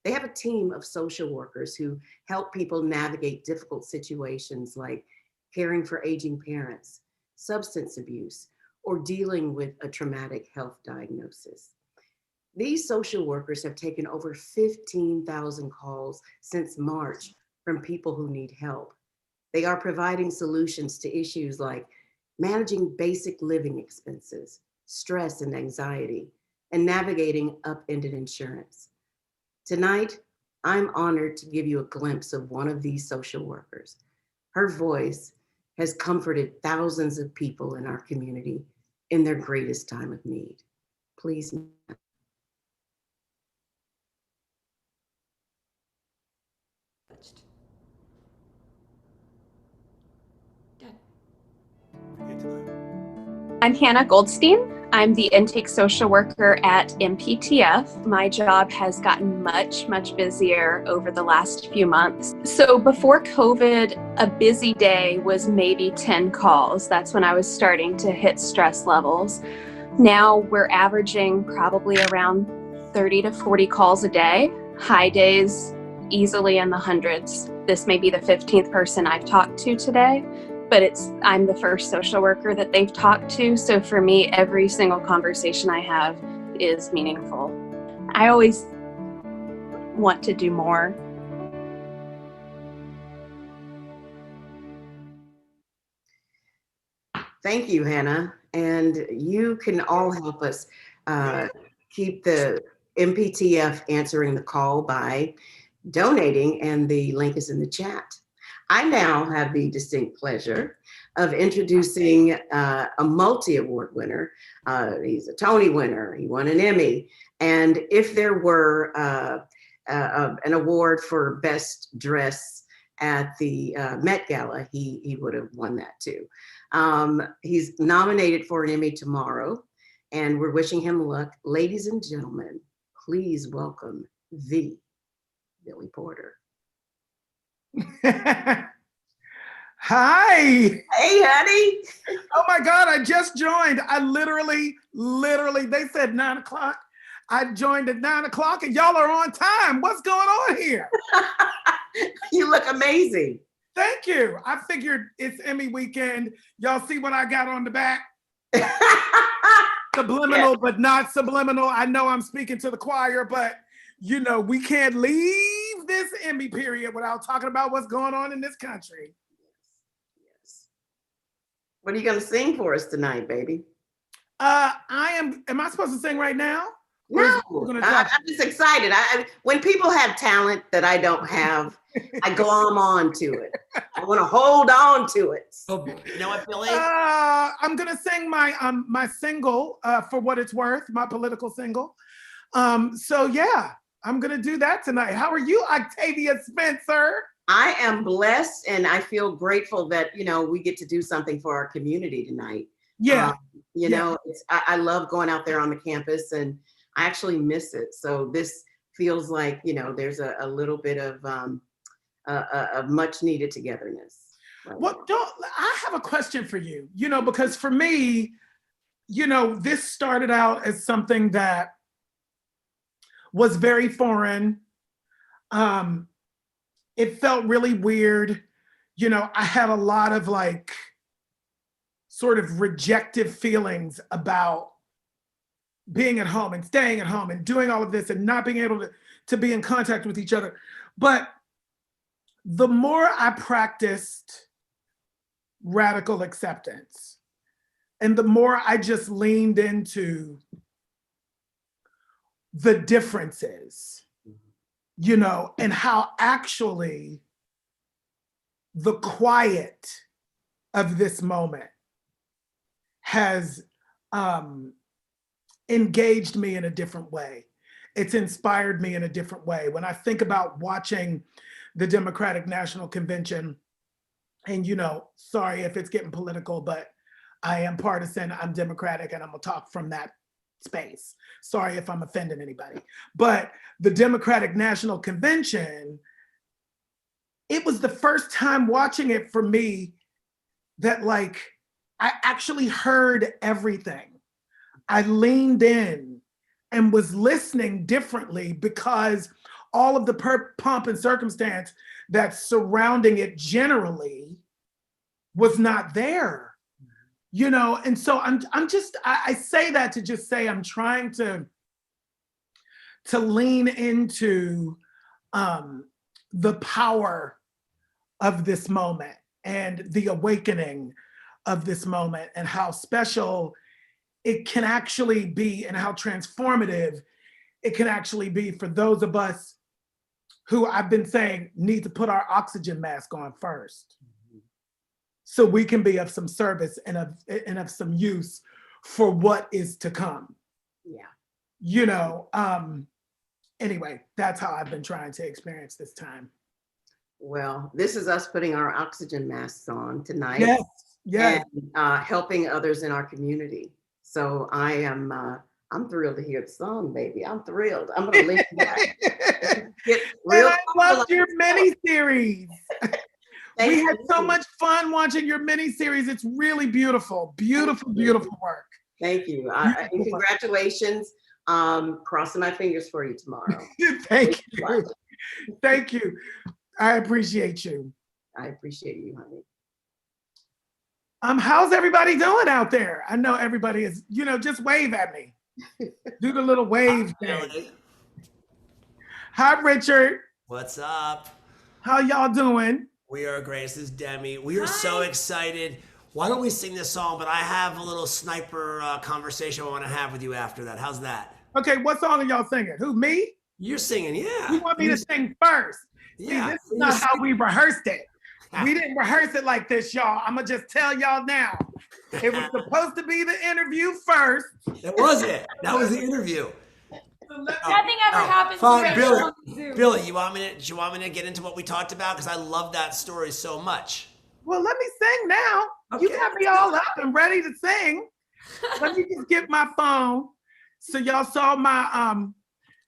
They have a team of social workers who help people navigate difficult situations like caring for aging parents, substance abuse, or dealing with a traumatic health diagnosis. These social workers have taken over 15,000 calls since March from people who need help. They are providing solutions to issues like managing basic living expenses, stress and anxiety, and navigating upended insurance. Tonight, I'm honored to give you a glimpse of one of these social workers. Her voice has comforted thousands of people in our community in their greatest time of need. Please. I'm Hannah Goldstein. I'm the intake social worker at MPTF. My job has gotten much, much busier over the last few months. So before COVID, a busy day was maybe 10 calls. That's when I was starting to hit stress levels. Now we're averaging probably around 30 to 40 calls a day. High days, easily in the hundreds. This may be the 15th person I've talked to today, but I'm the first social worker that they've talked to. So for me, every single conversation I have is meaningful. I always want to do more. Thank you, Hannah. And you can all help us keep the MPTF answering the call by donating, and the link is in the chat. I now have the distinct pleasure of introducing a multi-award winner. He's a Tony winner, he won an Emmy. And if there were an award for best dress at the Met Gala, he would have won that too. He's nominated for an Emmy tomorrow, and we're wishing him luck. Ladies and gentlemen, please welcome the Billy Porter. Hi. Hey, honey. Oh my God, I just joined. I literally, they said 9 o'clock. I joined at 9 o'clock and y'all are on time. What's going on here? You look amazing. Thank you. I figured it's Emmy weekend. Y'all see what I got on the back? Subliminal, but not subliminal. I know I'm speaking to the choir, but you know, we can't leave this this Emmy period without talking about what's going on in this country. What are you gonna sing for us tonight, baby? Am I supposed to sing right now? No, I'm just excited. When people have talent that I don't have, I glom on to it. I want to hold on to it. Oh, you know what, Billy? I'm gonna sing my single, For What It's Worth, my political single. So yeah, I'm gonna do that tonight. How are you, Octavia Spencer? I am blessed, and I feel grateful that we get to do something for our community tonight. Yeah, you know, I love going out there on the campus, and I actually miss it. So this feels like there's a little bit of much needed togetherness. Well, I have a question for you. Because for me, this started out as something that was very foreign. It felt really weird. I had a lot of sort of rejective feelings about being at home and staying at home and doing all of this and not being able to be in contact with each other. But the more I practiced radical acceptance and the more I just leaned into the differences, and how actually the quiet of this moment has engaged me in a different way. It's inspired me in a different way. When I think about watching the Democratic National Convention, and sorry if it's getting political, but I am partisan, I'm Democratic, and I'm gonna talk from that space. Sorry if I'm offending anybody. But the Democratic National Convention, it was the first time watching it for me that I actually heard everything. I leaned in and was listening differently because all of the pomp and circumstance that's surrounding it generally was not there. And so I say that to just say I'm trying to lean into the power of this moment and the awakening of this moment and how special it can actually be and how transformative it can actually be for those of us who I've been saying need to put our oxygen mask on first, so we can be of some service and of some use for what is to come. Yeah. Anyway, that's how I've been trying to experience this time. Well, this is us putting our oxygen masks on tonight. Yes, yes. And helping others in our community. So I'm thrilled to hear the song, baby. I'm thrilled. I'm gonna listen back. And I loved your mini-series. We had so much fun watching your mini-series. It's really beautiful, beautiful, beautiful work. Thank you. And congratulations. Crossing my fingers for you tomorrow. Thank you. Thank you. I appreciate you. I appreciate you, honey. How's everybody doing out there? I know everybody is, just wave at me. Do the little wave thing. Hi, Richard. What's up? How y'all doing? We are great. This is Demi. We are so excited. Why don't we sing this song? But I have a little sniper conversation I want to have with you after that. How's that? Okay, what song are y'all singing? Who, me? You're singing, yeah. You want me to sing first? Yeah. See, this is not how we rehearsed it. We didn't rehearse it like this, y'all. I'm gonna just tell y'all now. It was supposed to be the interview first. That was it. That was the interview. Nothing ever happens. Fine, Billy. on Zoom. Billy, do you want me to get into what we talked about? Because I love that story so much. Well, let me sing now. Okay. You got me all up and ready to sing. Let me just get my phone. So y'all saw my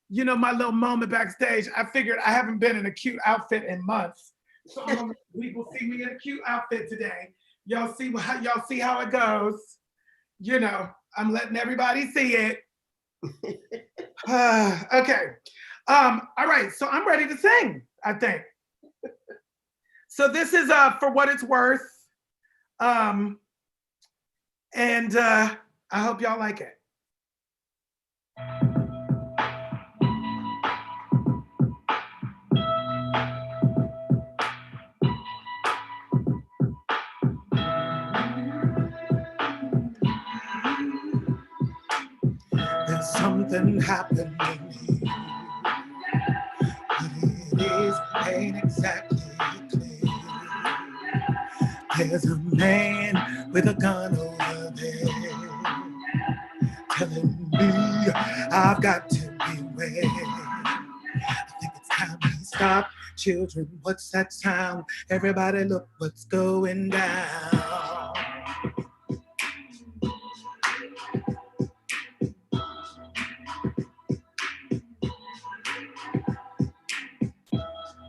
my little moment backstage. I figured I haven't been in a cute outfit in months. So people see me in a cute outfit today. Y'all see how it goes. I'm letting everybody see it. Okay. All right. So I'm ready to sing, I think. So this is For What It's Worth. And I hope y'all like it. something happening here. What it is ain't exactly clear. There's a man with a gun over there telling me I've got to beware. I think it's time we stop. Children, what's that sound? Everybody look what's going down.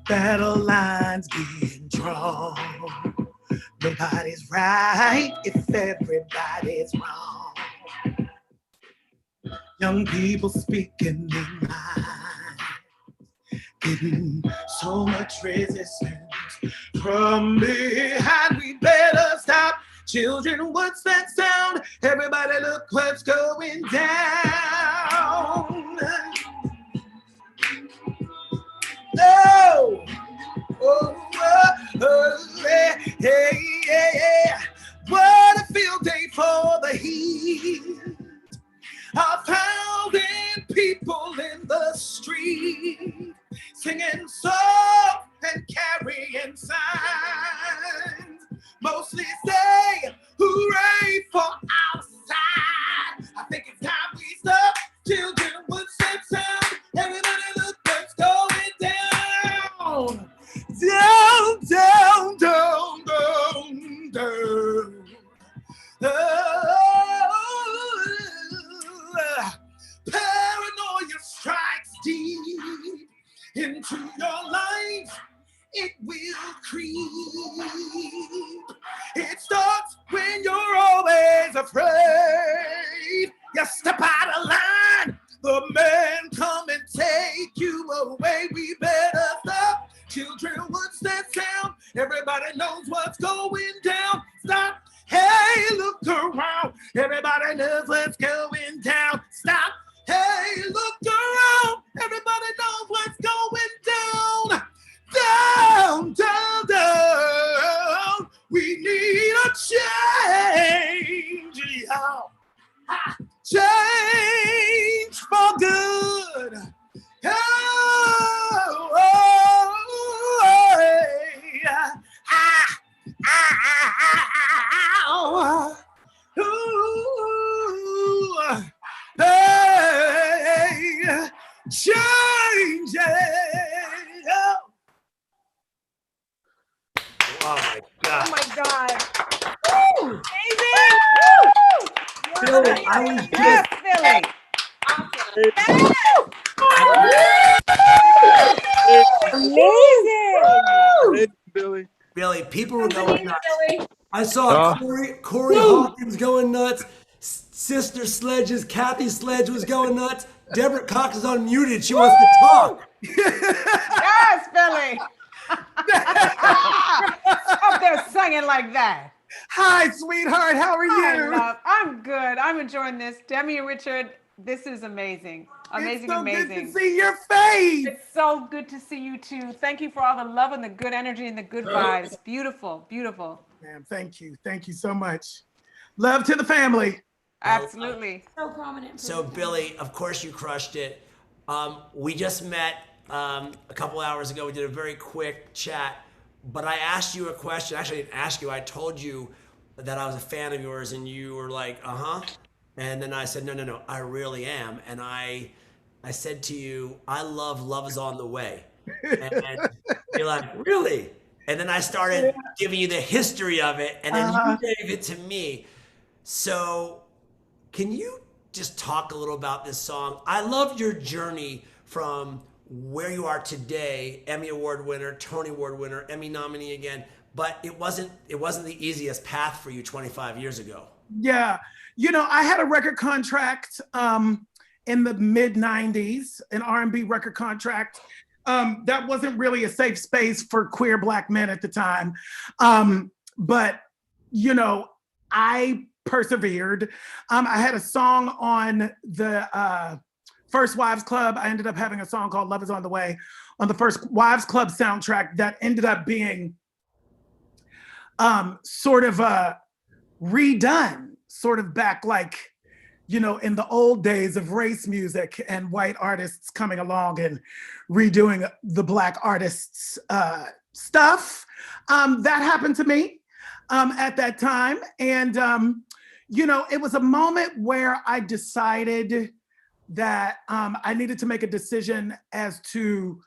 Battle lines being drawn. Nobody's right if everybody's wrong. Young people speaking their mind, getting so much resistance from behind. We better stop. Children, what's that sound? Everybody look what's going down. Oh, hey, yeah. What a field day for the heat. 1,000 people in the street, singing songs and carrying signs. Mostly say, hooray for our side. I think it's time we stop. Children, what's that sound? Everybody look what's going down. Down, down, down, down, down. Paranoia strikes deep into your life. It will creep. It starts when you're always afraid. You step out of line, the man come and take you away. We better stop. Children, what's that sound? Everybody knows what's going down. Stop. Hey, look around. Everybody knows what's going down. Stop. Hey, look around. Everybody knows what's going down. Down, down, down. We need a change. Yeah. Change for good. Change it. Oh my God. Oh my God. Woo! Billy, I was Yes, just Billy. Amazing. Billy. Billy, people were going nuts. Billy. I saw Oh. Corey Hawkins going nuts. Sister Sledge's Kathy Sledge was going nuts. Deborah Cox is unmuted. She wants to talk. Yes, Billy. Up there singing like that. Hi, sweetheart. How are you? I'm good. I'm enjoying this. Demi and Richard, this is amazing. Amazing, it's so amazing. good to see your face. It's so good to see you too. Thank you for all the love and the good energy and the good vibes. Beautiful, beautiful. Man, thank you. Thank you so much. Love to the family. Absolutely. So prominent. So Billy, of course you crushed it. We just met a couple hours ago. We did a very quick chat, but I asked you a question. Actually, I didn't ask you. I told you that I was a fan of yours, and you were like, uh-huh. And then I said, no, I really am. And I said to you, I love Love Is On The Way. And you're like, really? And then I started giving you the history of it, and then you gave it to me. So can you just talk a little about this song? I love your journey from where you are today, Emmy Award winner, Tony Award winner, Emmy nominee again, but it wasn't the easiest path for you 25 years ago. Yeah. You know, I had a record contract in the mid 90s, an R&B record contract. That wasn't really a safe space for queer Black men at the time. But, you know, I persevered. I had a song on the First Wives Club. I ended up having a song called Love Is On The Way on the First Wives Club soundtrack that ended up being sort of redone, sort of back like, you know, in the old days of race music and white artists coming along and redoing the Black artists' stuff. That happened to me at that time. And, you know, it was a moment where I decided that I needed to make a decision as to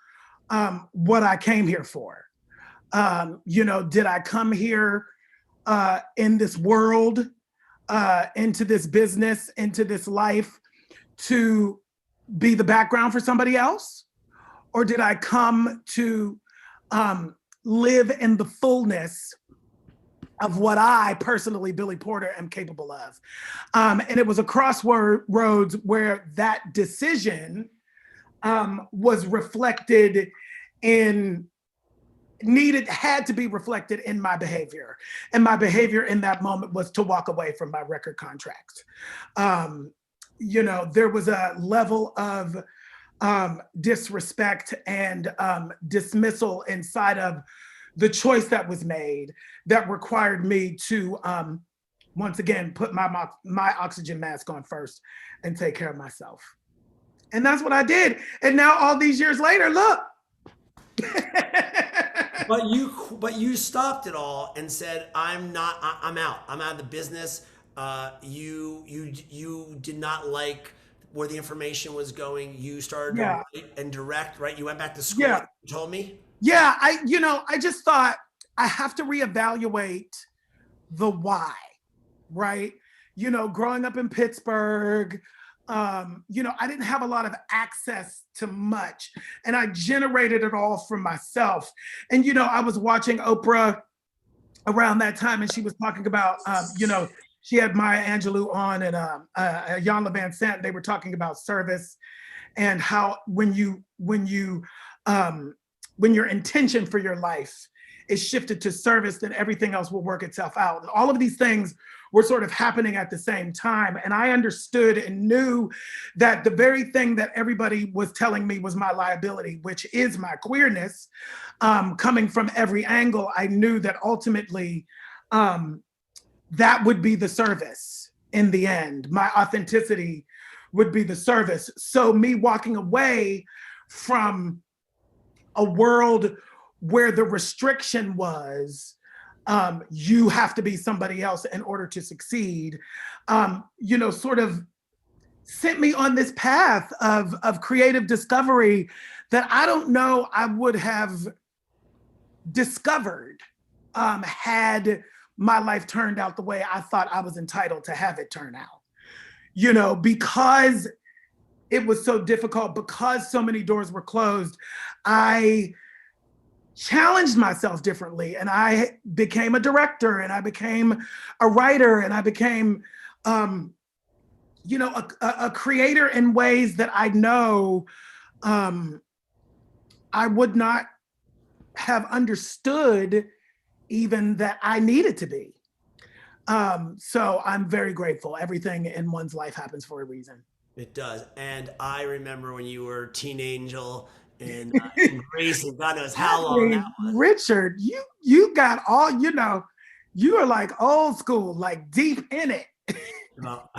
what I came here for. You know, did I come here in this world, into this business, into this life to be the background for somebody else? Or did I come to live in the fullness of what I personally, Billy Porter, am capable of? And it was a crossroads where that decision was reflected in, had to be reflected in my behavior. And my behavior in that moment was to walk away from my record contracts. You know, there was a level of disrespect and dismissal inside of the choice that was made that required me to, once again, put my oxygen mask on first and take care of myself. And that's what I did. And now all these years later, look. But you stopped it all and said, I'm out. I'm out of the business. You did not like where the information was going. You started to write and direct, right? You went back to school. Yeah. You told me. Yeah, I just thought I have to reevaluate the why, right? You know, growing up in Pittsburgh, you know, I didn't have a lot of access to much, and I generated it all for myself. And, you know, I was watching Oprah around that time, and she was talking about, you know, she had Maya Angelou on and Jan Van Sant. They were talking about service and how when your intention for your life is shifted to service, then everything else will work itself out. And all of these things were sort of happening at the same time. And I understood and knew that the very thing that everybody was telling me was my liability, which is my queerness, coming from every angle, I knew that ultimately that would be the service in the end. My authenticity would be the service. So me walking away from a world where the restriction was, you have to be somebody else in order to succeed, you know, sort of sent me on this path of creative discovery that I don't know I would have discovered had my life turned out the way I thought I was entitled to have it turn out. You know, because it was so difficult, because so many doors were closed, I challenged myself differently, and I became a director, and I became a writer, and I became, you know, a creator in ways that I know I would not have understood even that I needed to be. So I'm very grateful. Everything in one's life happens for a reason. It does. And I remember when you were a teen angel in Greece, and God knows how long that was. Richard, you got all, you know, you are like old school, like deep in it. Well,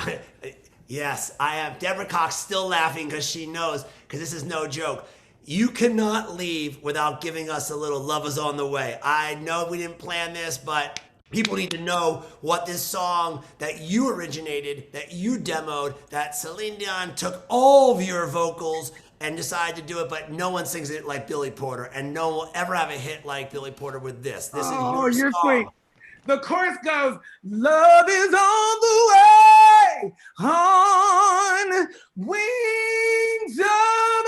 yes, I am. Deborah Cox still laughing because she knows, because this is no joke. You cannot leave without giving us a little Love Is On The Way. I know we didn't plan this, but people need to know what this song that you originated, that you demoed, that Celine Dion took all of your vocals and decided to do it, but no one sings it like Billy Porter, and no one will ever have a hit like Billy Porter with this. This is your song. Sweet. The chorus goes, love is on the way, on wings of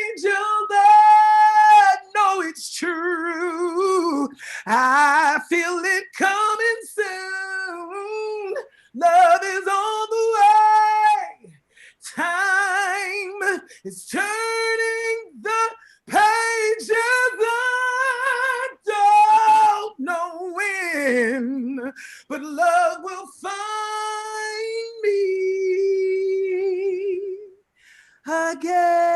angel that know it's true. I feel it coming soon. Love is on the way. Time is turning the pages. I don't know when, but love will find me again.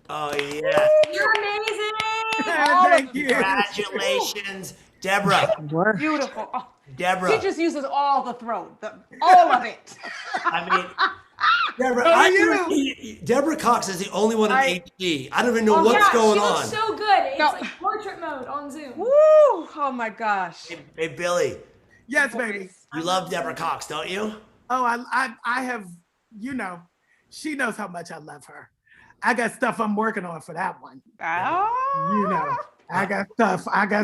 Oh, yeah. You're amazing. Thank you. Congratulations. Deborah. Beautiful. Oh, Deborah. She just uses all the throat, all of it. I mean, Deborah, How are you? Deborah Cox is the only one in HD. I don't even know Oh, what's yeah, going she looks on. so good. It's like portrait mode on Zoom. Woo! Oh my gosh. Hey, Billy. Yes, baby. You love Deborah Cox, don't you? Oh, I have, she knows how much I love her. I got stuff I'm working on for that one. Oh. I got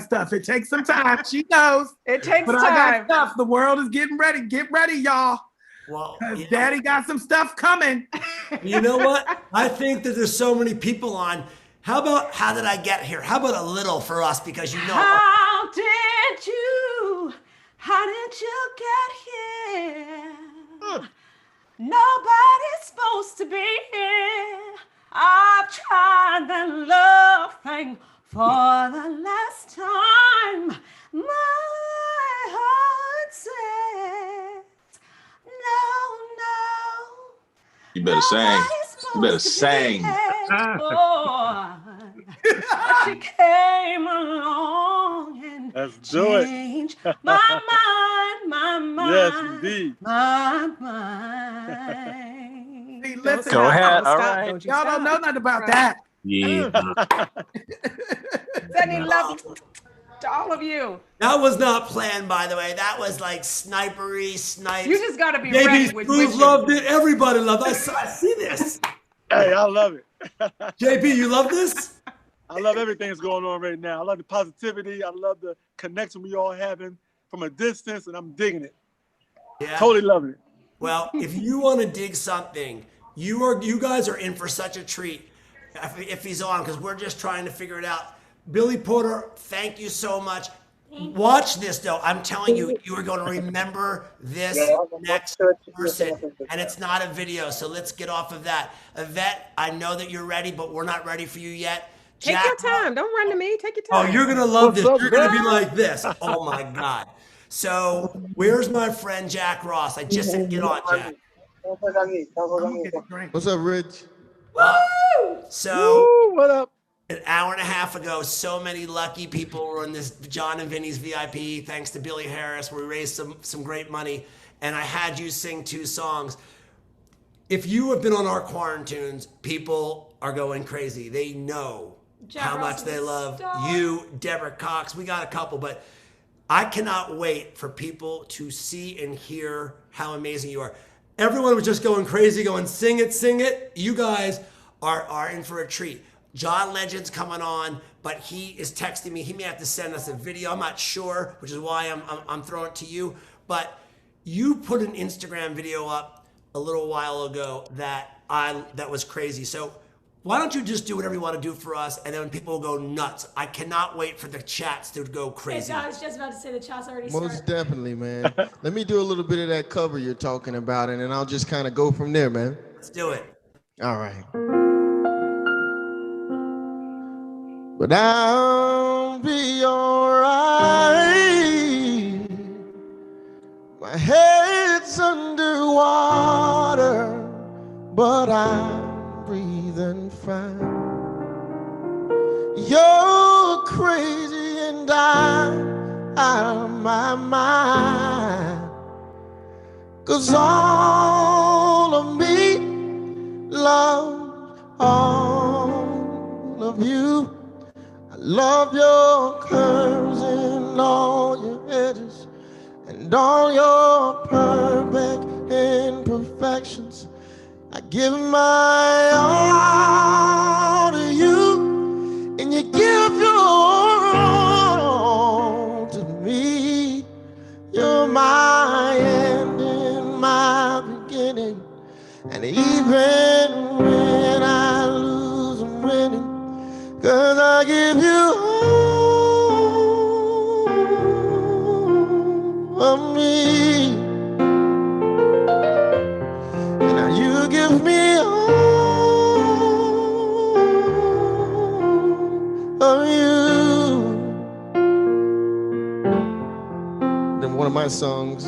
stuff. It takes some time. She knows. It takes but time. I got stuff. The world is getting ready. Get ready, y'all. Well, Because Daddy got some stuff coming. You know what? I think that there's so many people on. How about How Did I Get Here? How about a little for us? Because you know. How did you get here? Nobody's supposed to be here. I've tried that love thing for the last time. My heart says no. You better sing. You better sing. She came along and Let's do it. changed my mind. Yes, indeed. My mind. See, listen, Go ahead. Y'all All right. don't know nothing about that. Yeah. Sending love to all of you. That was not planned, by the way. That was like snipery, snipes. You just got to be Baby ready with Smooth wishes. loved it. Everybody loved it. I see this. Hey, I love it. JP, you love this? I love everything that's going on right now. I love the positivity. I love the connection we all having from a distance, and I'm digging it. Yeah. Totally loving it. Well, if you want to dig something, you guys are in for such a treat if he's on, because we're just trying to figure it out. Billy Porter, thank you so much. Watch this though. I'm telling you, you are going to remember this next person, and it's not a video. So let's get off of that. Yvette, I know that you're ready, but we're not ready for you yet. Take Jack, your time. Don't run to me. Take your oh, time. you're gonna love this. What's up, You're gonna be girl? like this. Oh my God. So where's my friend Jack Ross? I just said get on, Jack. What's up, Rich? So Woo, what up? an hour and a half ago, so many lucky people were in this John and Vinny's VIP, thanks to Billy Harris, where we raised some great money. And I had you sing 2 songs. If you have been on our quarantunes, people are going crazy. They know how much they love you, Deborah Cox. We got a couple, but I cannot wait for people to see and hear how amazing you are. Everyone was just going crazy, going, sing it, sing it. You guys are in for a treat. John Legend's coming on, but he is texting me. He may have to send us a video. I'm not sure, which is why I'm throwing it to you. But you put an Instagram video up a little while ago that was crazy. So why don't you just do whatever you want to do for us, and then people will go nuts. I cannot wait for the chats to go crazy. I was just about to say the chat's already Most started. definitely, man. Let me do a little bit of that cover you're talking about, and then I'll just kind of go from there, man. Let's do it. All right. But I'll be alright. My head's underwater, but I'm breathing fine. You're crazy and I'm out of my mind. 'Cause all of me loves all of you. I love your curves and all your edges and all your perfect imperfections. I give my all to you, and you give your all to me. You're my end and my beginning, and even when I lose, I'm winning. 'Cause I give you all of me, and now you give me all of you. Then one of my songs.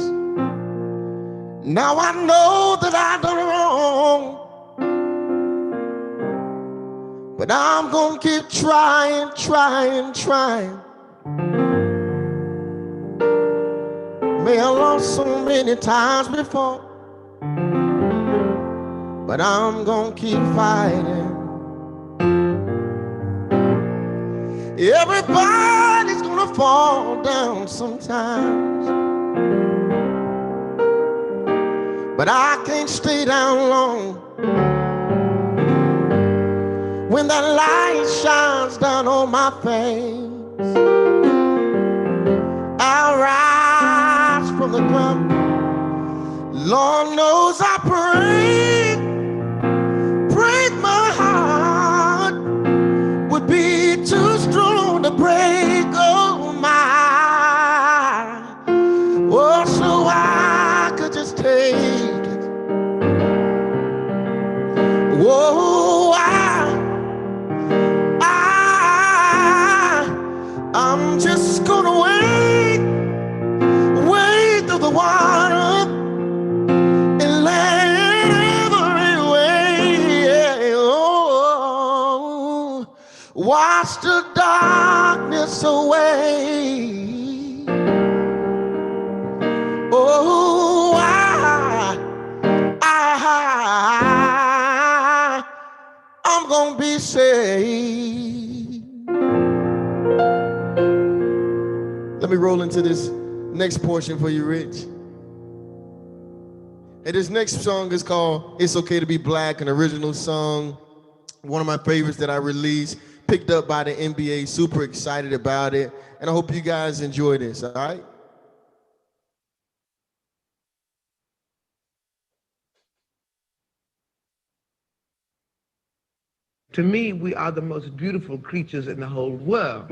Now I know that I done wrong, but I'm gonna keep trying. lost so many times before, but I'm gonna keep fighting. Everybody's gonna fall down sometimes, but I can't stay down long. When that light shines down on my face, I'll rise from the ground. Lord knows I prayed my heart would be too strong to break. Oh my, oh, so I could just take it. Whoa, I'm just gonna wait through the water and let every way, oh, wash the darkness away. Oh, I'm gonna be saved. Let me roll into this next portion for you, Rich. And this next song is called It's Okay to Be Black, an original song. One of my favorites that I released, picked up by the NBA, super excited about it. And I hope you guys enjoy this, all right? To me, we are the most beautiful creatures in the whole world.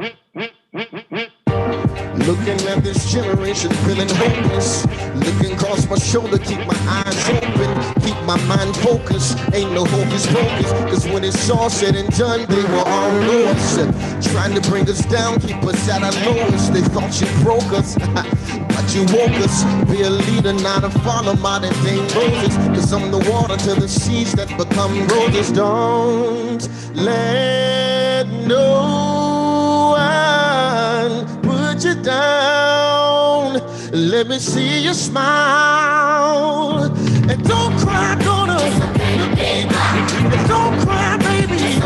Looking at this generation, feeling hopeless. Looking across my shoulder, keep my eyes open, keep my mind focused. Ain't no hocus pocus, cause when it's all said and done, they will all know us. Trying to bring us down, keep us at our lowest. They thought you broke us, but you woke us. Be a leader, not a follower, modern day Moses. Cause I'm the water to the seas that become roses. Don't let no one put you down. Let me see you smile. And don't cry, daughter. And don't cry, baby.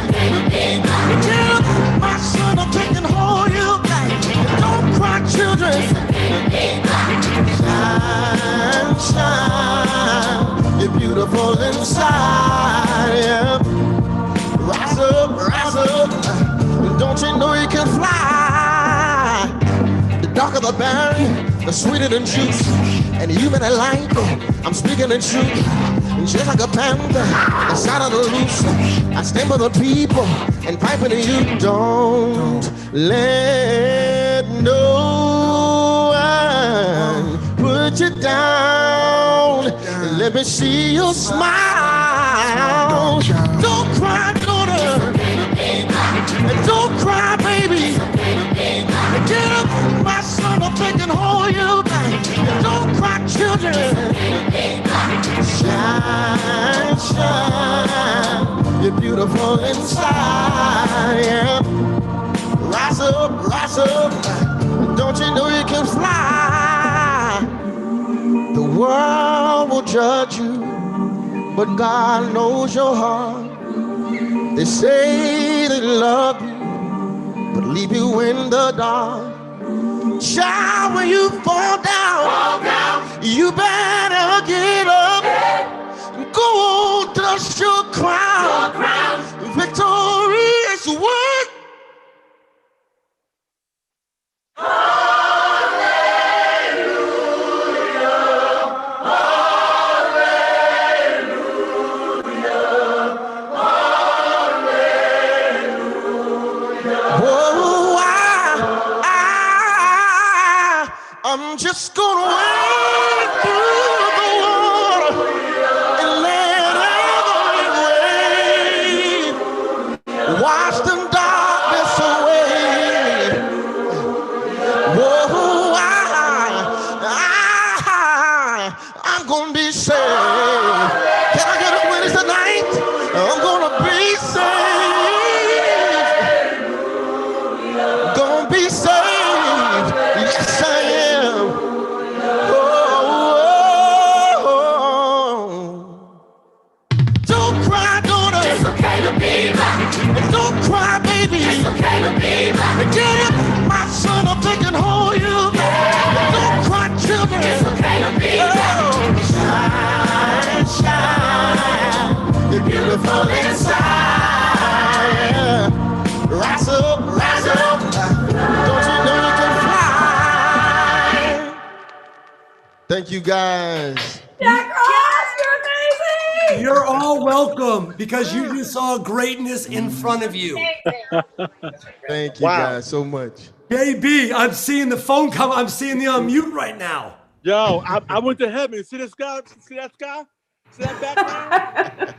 Get up, my son, I'm taking hold of you. And don't cry, children. Shine, shine. You're beautiful inside. Yeah. Rise up, rise up. Don't you know you can fly? The darker the berry, the sweeter the juice. And human alike, I'm speaking the truth. Just like a panther, inside of the loose. I stand for the people and fight for you. Don't let no one put you down. Let me see you smile. Don't cry, daughter. And don't cry, baby. Get up, my son, I'm taking hold of you. And don't cry, children. Shine, shine. You're beautiful inside. Yeah. Rise up, rise up. Don't you know you can fly? The world will judge you, but God knows your heart. They say they love you, but leave you in the dark. Child, when you fall down, you better get up. Go on, dust your crown. Victorious word. I'm just gonna wade through the water and let every wave wash them darkness away. Whoa, I'm gonna be saved. Can I get a witness tonight? I'm gonna be saved. Gonna be saved. Yes, I am. Oh, Get up, my son, I'm taking hold of you. Don't cry, children. It's okay to be shine, shine. You're beautiful inside. Rise up, rise up. Don't you know you can fly? Thank you, guys. Jack Ross, you're amazing. You're all welcome because you just saw greatness in front of you. Thank you guys so much. JB, I'm seeing the phone come. I'm seeing the unmute right now. Yo, I went to heaven. See the sky? See that sky? See that background?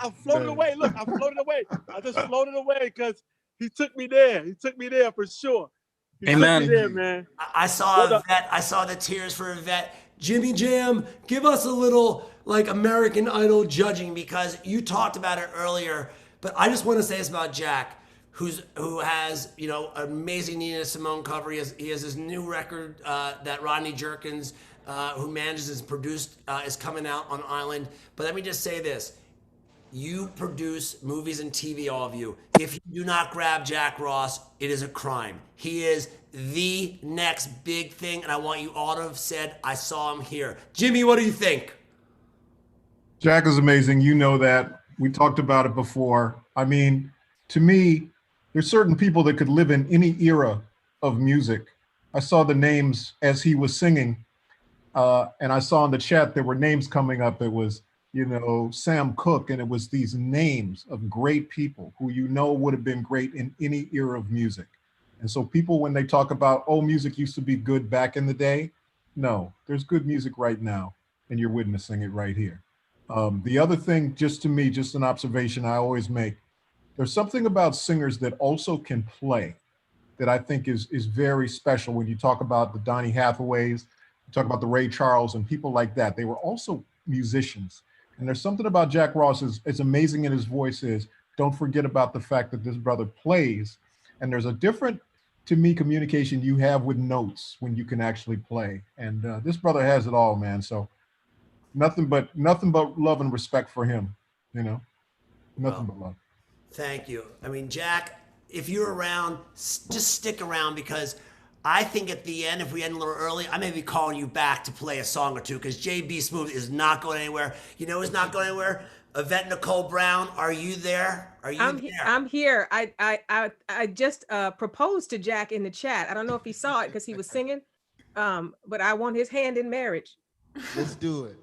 I floated away. Look, I floated away. I just floated away because he took me there. He took me there for sure. He took me there, man. I saw Yvette. I saw the tears for Yvette. Jimmy Jam, give us a little like American Idol judging because you talked about it earlier. But I just want to say this about Jack, who has an amazing Nina Simone cover. He has his new record that Rodney Jerkins, who manages and produced, is coming out on Island. But let me just say this. You produce movies and TV, all of you. If you do not grab Jack Ross, it is a crime. He is the next big thing, and I want you all to have said, I saw him here. Jimmy, what do you think? Jack is amazing. You know that. We talked about it before. I mean, to me, there's certain people that could live in any era of music. I saw the names as he was singing, and I saw in the chat there were names coming up. It was Sam Cooke, and it was these names of great people who would have been great in any era of music. And so people, when they talk about, oh, music used to be good back in the day, no, there's good music right now, and you're witnessing it right here. The other thing, just to me, just an observation I always make, there's something about singers that also can play that I think is very special. When you talk about the Donny Hathaways, you talk about the Ray Charles and people like that, they were also musicians. And there's something about Jack Ross, as amazing in his voice is, don't forget about the fact that this brother plays. And there's a different, to me, communication you have with notes when you can actually play. And this brother has it all, man. So nothing but love and respect for him, nothing but love. Thank you. I mean, Jack, if you're around, just stick around because I think at the end, if we end a little early, I may be calling you back to play a song or two because JB Smooth is not going anywhere. You know who's not going anywhere? Yvette Nicole Brown, are you there? Are you there? I'm here. I just proposed to Jack in the chat. I don't know if he saw it because he was singing, but I want his hand in marriage. Let's do it.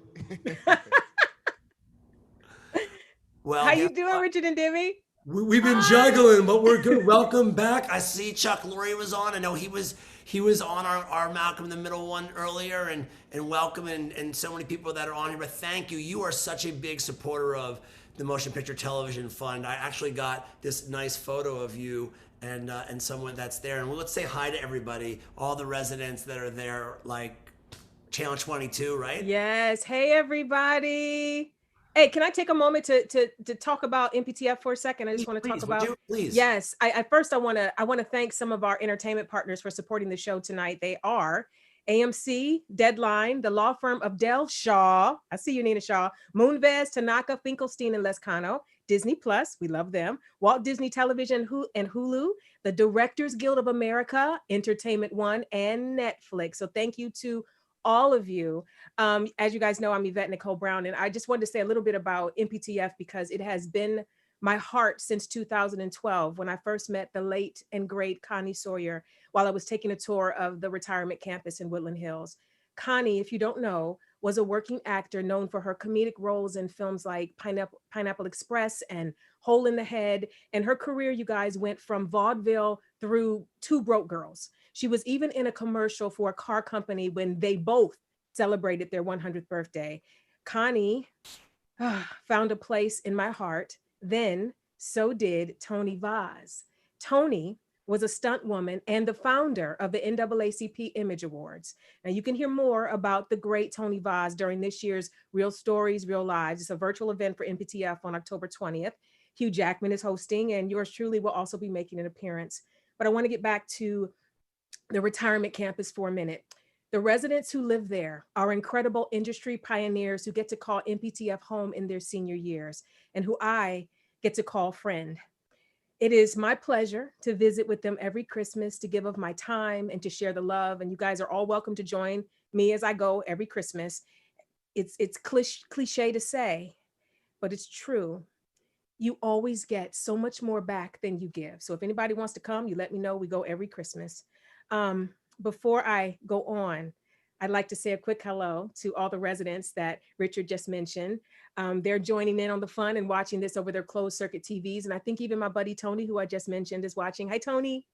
Well, how you doing, Richard and Demi? We've been juggling, but we're good. Welcome back. I see Chuck Lorre was on. I know he was on our Malcolm in the Middle one earlier, and welcome and so many people that are on here. But thank you. You are such a big supporter of the Motion Picture Television Fund. I actually got this nice photo of you and someone that's there. And let's say hi to everybody, all the residents that are there, like Channel 22, right? Yes. Hey, everybody. Hey, can I take a moment to talk about MPTF for a second? I just want to talk about. Please. Yes. I want to thank some of our entertainment partners for supporting the show tonight. They are AMC, Deadline, the law firm of Del Shaw. I see you, Nina Shaw. Moonves, Tanaka, Finkelstein, and Lescano. Disney Plus, we love them. Walt Disney Television and Hulu, the Directors Guild of America, Entertainment One, and Netflix. So thank you to all of you. As you guys know, I'm Yvette Nicole Brown, and I just wanted to say a little bit about MPTF because it has been my heart since 2012 when I first met the late and great Connie Sawyer while I was taking a tour of the retirement campus in Woodland Hills. Connie, if you don't know, was a working actor known for her comedic roles in films like Pineapple Express and Hole in the Head. And her career, you guys, went from vaudeville through Two Broke Girls. She was even in a commercial for a car company when they both celebrated their 100th birthday. Connie found a place in my heart. Then so did Tony Vaz. Tony was a stunt woman and the founder of the NAACP Image Awards. Now you can hear more about the great Tony Vaz during this year's Real Stories, Real Lives. It's a virtual event for MPTF on October 20th. Hugh Jackman is hosting and yours truly will also be making an appearance. But I want to get back to the retirement campus for a minute. The residents who live there are incredible industry pioneers who get to call MPTF home in their senior years and who I get to call friend. It is my pleasure to visit with them every Christmas, to give of my time and to share the love. And you guys are all welcome to join me as I go every Christmas. It's cliche to say, but it's true. You always get so much more back than you give. So if anybody wants to come, you let me know. We go every Christmas. Before I go on, I'd like to say a quick hello to all the residents that Richard just mentioned. They're joining in on the fun and watching this over their closed circuit TVs. And I think even my buddy Tony, who I just mentioned, is watching. Hi, Tony.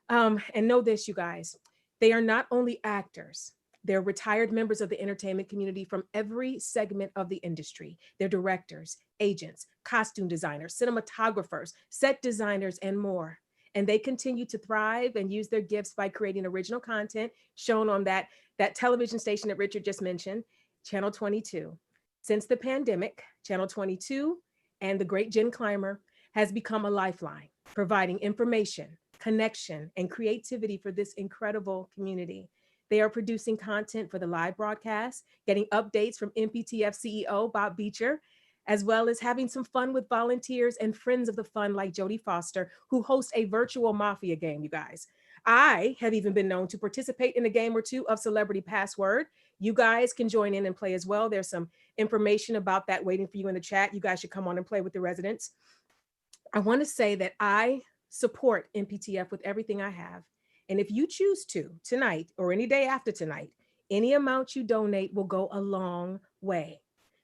And know this, you guys, they are not only actors, they're retired members of the entertainment community from every segment of the industry. They're directors, agents, costume designers, cinematographers, set designers, and more. And they continue to thrive and use their gifts by creating original content shown on that television station that Richard just mentioned, Channel 22. Since the pandemic, Channel 22 and the great Jen Clymer has become a lifeline, providing information, connection, and creativity for this incredible community. They are producing content for the live broadcast, getting updates from MPTF CEO Bob Beecher, as well as having some fun with volunteers and friends of the fun like Jodie Foster, who hosts a virtual mafia game, you guys. I have even been known to participate in a game or two of Celebrity Password. You guys can join in and play as well. There's some information about that waiting for you in the chat. You guys should come on and play with the residents. I want to say that I support MPTF with everything I have. And if you choose to tonight or any day after tonight, any amount you donate will go a long way.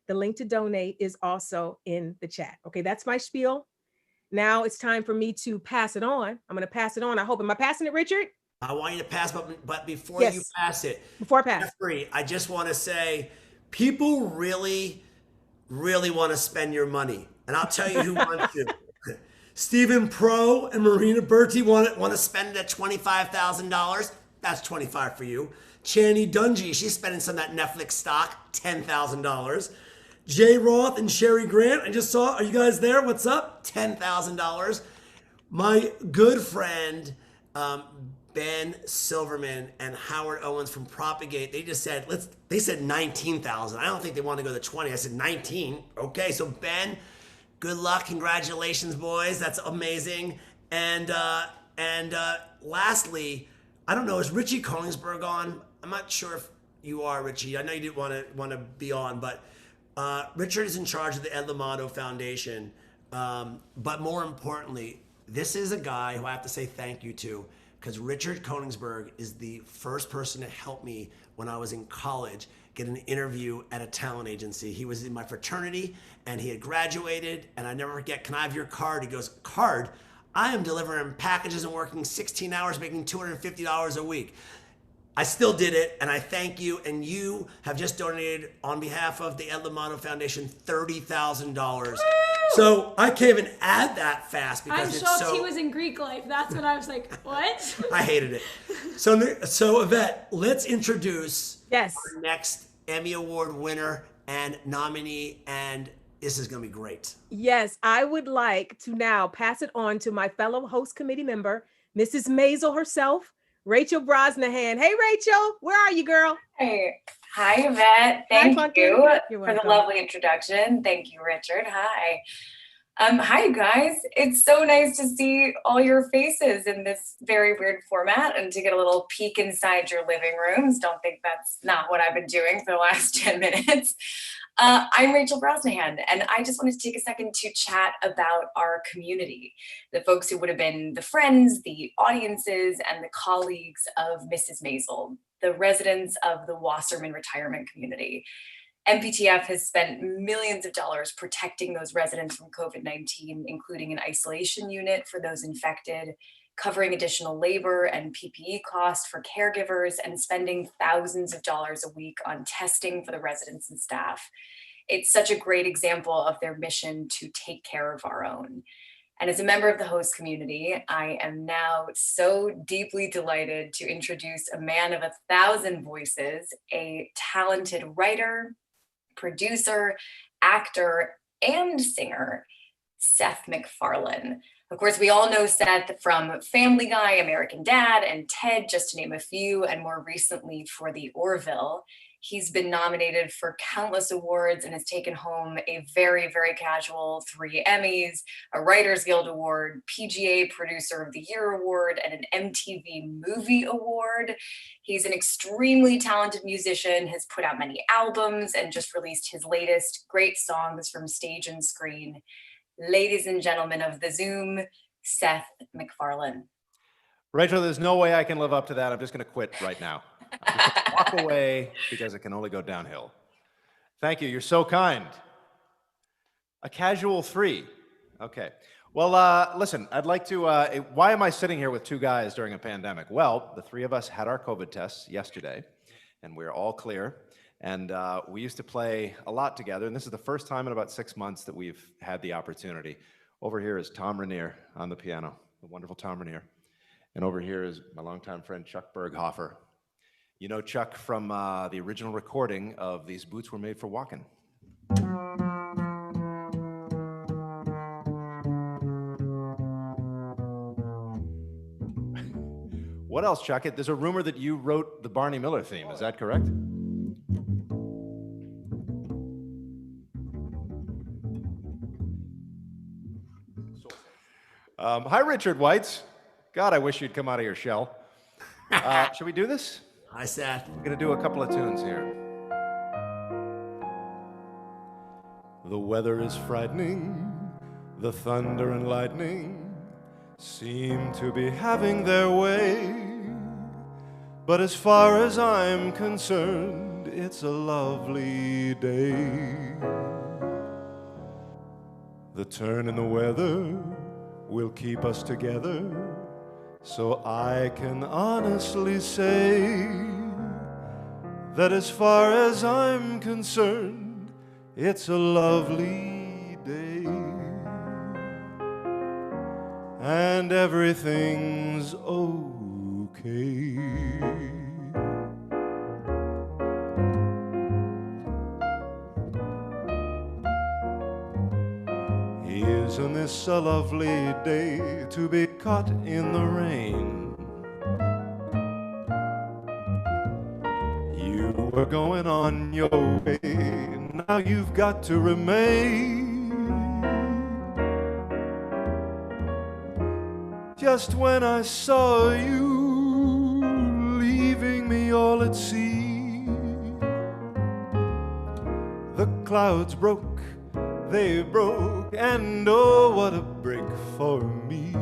The link to donate is also in the chat. Okay, that's my spiel. Now it's time for me to pass it on. I'm going to pass it on. I hope. Am I passing it, Richard? I want you to pass, but before Yes. you pass it, before I pass, Jeffrey, I just want to say, people really, really want to spend your money, and I'll tell you who wants to. Stephen Pro and Marina Berti want to spend it at $25,000. That's $25 for you. Channy Dungy, she's spending some of that Netflix stock, $10,000. Jay Roth and Sherry Grant, I just saw. Are you guys there? What's up? $10,000. My good friend Ben Silverman and Howard Owens from Propagate, they just said, they said 19,000. I don't think they want to go to 20. I said 19. Okay, so Ben, good luck. Congratulations, boys. That's amazing. And lastly, I don't know, is Richie Koningsberg on? I'm not sure if you are, Richie. I know you didn't want to be on, but Richard is in charge of the Ed L'Amato Foundation. But more importantly, this is a guy who I have to say thank you to, because Richard Koningsberg is the first person to help me when I was in college get an interview at a talent agency. He was in my fraternity and he had graduated, and I never forget, can I have your card? He goes, card? I am delivering packages and working 16 hours, making $250 a week. I still did it, and I thank you, and you have just donated on behalf of the Ed L'Amato Foundation $30,000. So I can't even add that fast because I'm it's shocked so... he was in Greek life. That's what I was like, what? I hated it. So Yvette, let's introduce our next Emmy Award winner and nominee, and this is going to be great. Yes, I would like to now pass it on to my fellow host committee member, Mrs. Maisel herself, Rachel Brosnahan. Hey, Rachel, where are you, girl? Hey. Hi, Yvette. Thank Hi, you You're for the welcome. lovely introduction. Thank you, Richard. Hi. Hi, you guys. It's so nice to see all your faces in this very weird format and to get a little peek inside your living rooms. Don't think that's not what I've been doing for the last 10 minutes. I'm Rachel Brosnahan, and I just wanted to take a second to chat about our community, the folks who would have been the friends, the audiences, and the colleagues of Mrs. Maisel, the residents of the Wasserman retirement community. MPTF has spent millions of dollars protecting those residents from COVID-19, including an isolation unit for those infected, covering additional labor and PPE costs for caregivers, and spending thousands of dollars a week on testing for the residents and staff. It's such a great example of their mission to take care of our own. And as a member of the host community, I am now so deeply delighted to introduce a man of 1,000 voices, a talented writer, producer, actor, and singer, Seth MacFarlane. Of course, we all know Seth from Family Guy, American Dad, and Ted, just to name a few, and more recently for The Orville. He's been nominated for countless awards and has taken home a very, very casual 3 Emmys, a Writers Guild Award, PGA Producer of the Year Award, and an MTV Movie Award. He's an extremely talented musician, has put out many albums, and just released his latest great songs from stage and screen. Ladies and gentlemen of the Zoom, Seth MacFarlane. Rachel, there's no way I can live up to that. I'm just going to quit right now. I'm just gonna walk away because it can only go downhill. Thank you. You're so kind. A casual 3. Okay. Well, listen, I'd like to, why am I sitting here with 2 guys during a pandemic? Well, the 3 of us had our COVID tests yesterday, and we're all clear. And we used to play a lot together, and this is the first time in about 6 months that we've had the opportunity. Over here is Tom Rainier on the piano, the wonderful Tom Rainier. And over here is my longtime friend, Chuck Berghofer. You know Chuck from the original recording of These Boots Were Made for Walking. What else, Chuck? There's a rumor that you wrote the Barney Miller theme. Is that correct? Hi, Richard Weitz. God, I wish you'd come out of your shell. Should we do this? Hi, Seth. We're going to do a couple of tunes here. The weather is frightening. The thunder and lightning seem to be having their way. But as far as I'm concerned, it's a lovely day. The turn in the weather will keep us together. So I can honestly say that as far as I'm concerned, it's a lovely day. And everything's okay. Isn't this a lovely day to be caught in the rain? You were going on your way, now you've got to remain. Just when I saw you leaving me all at sea, the clouds broke. They broke, and oh, what a break for me.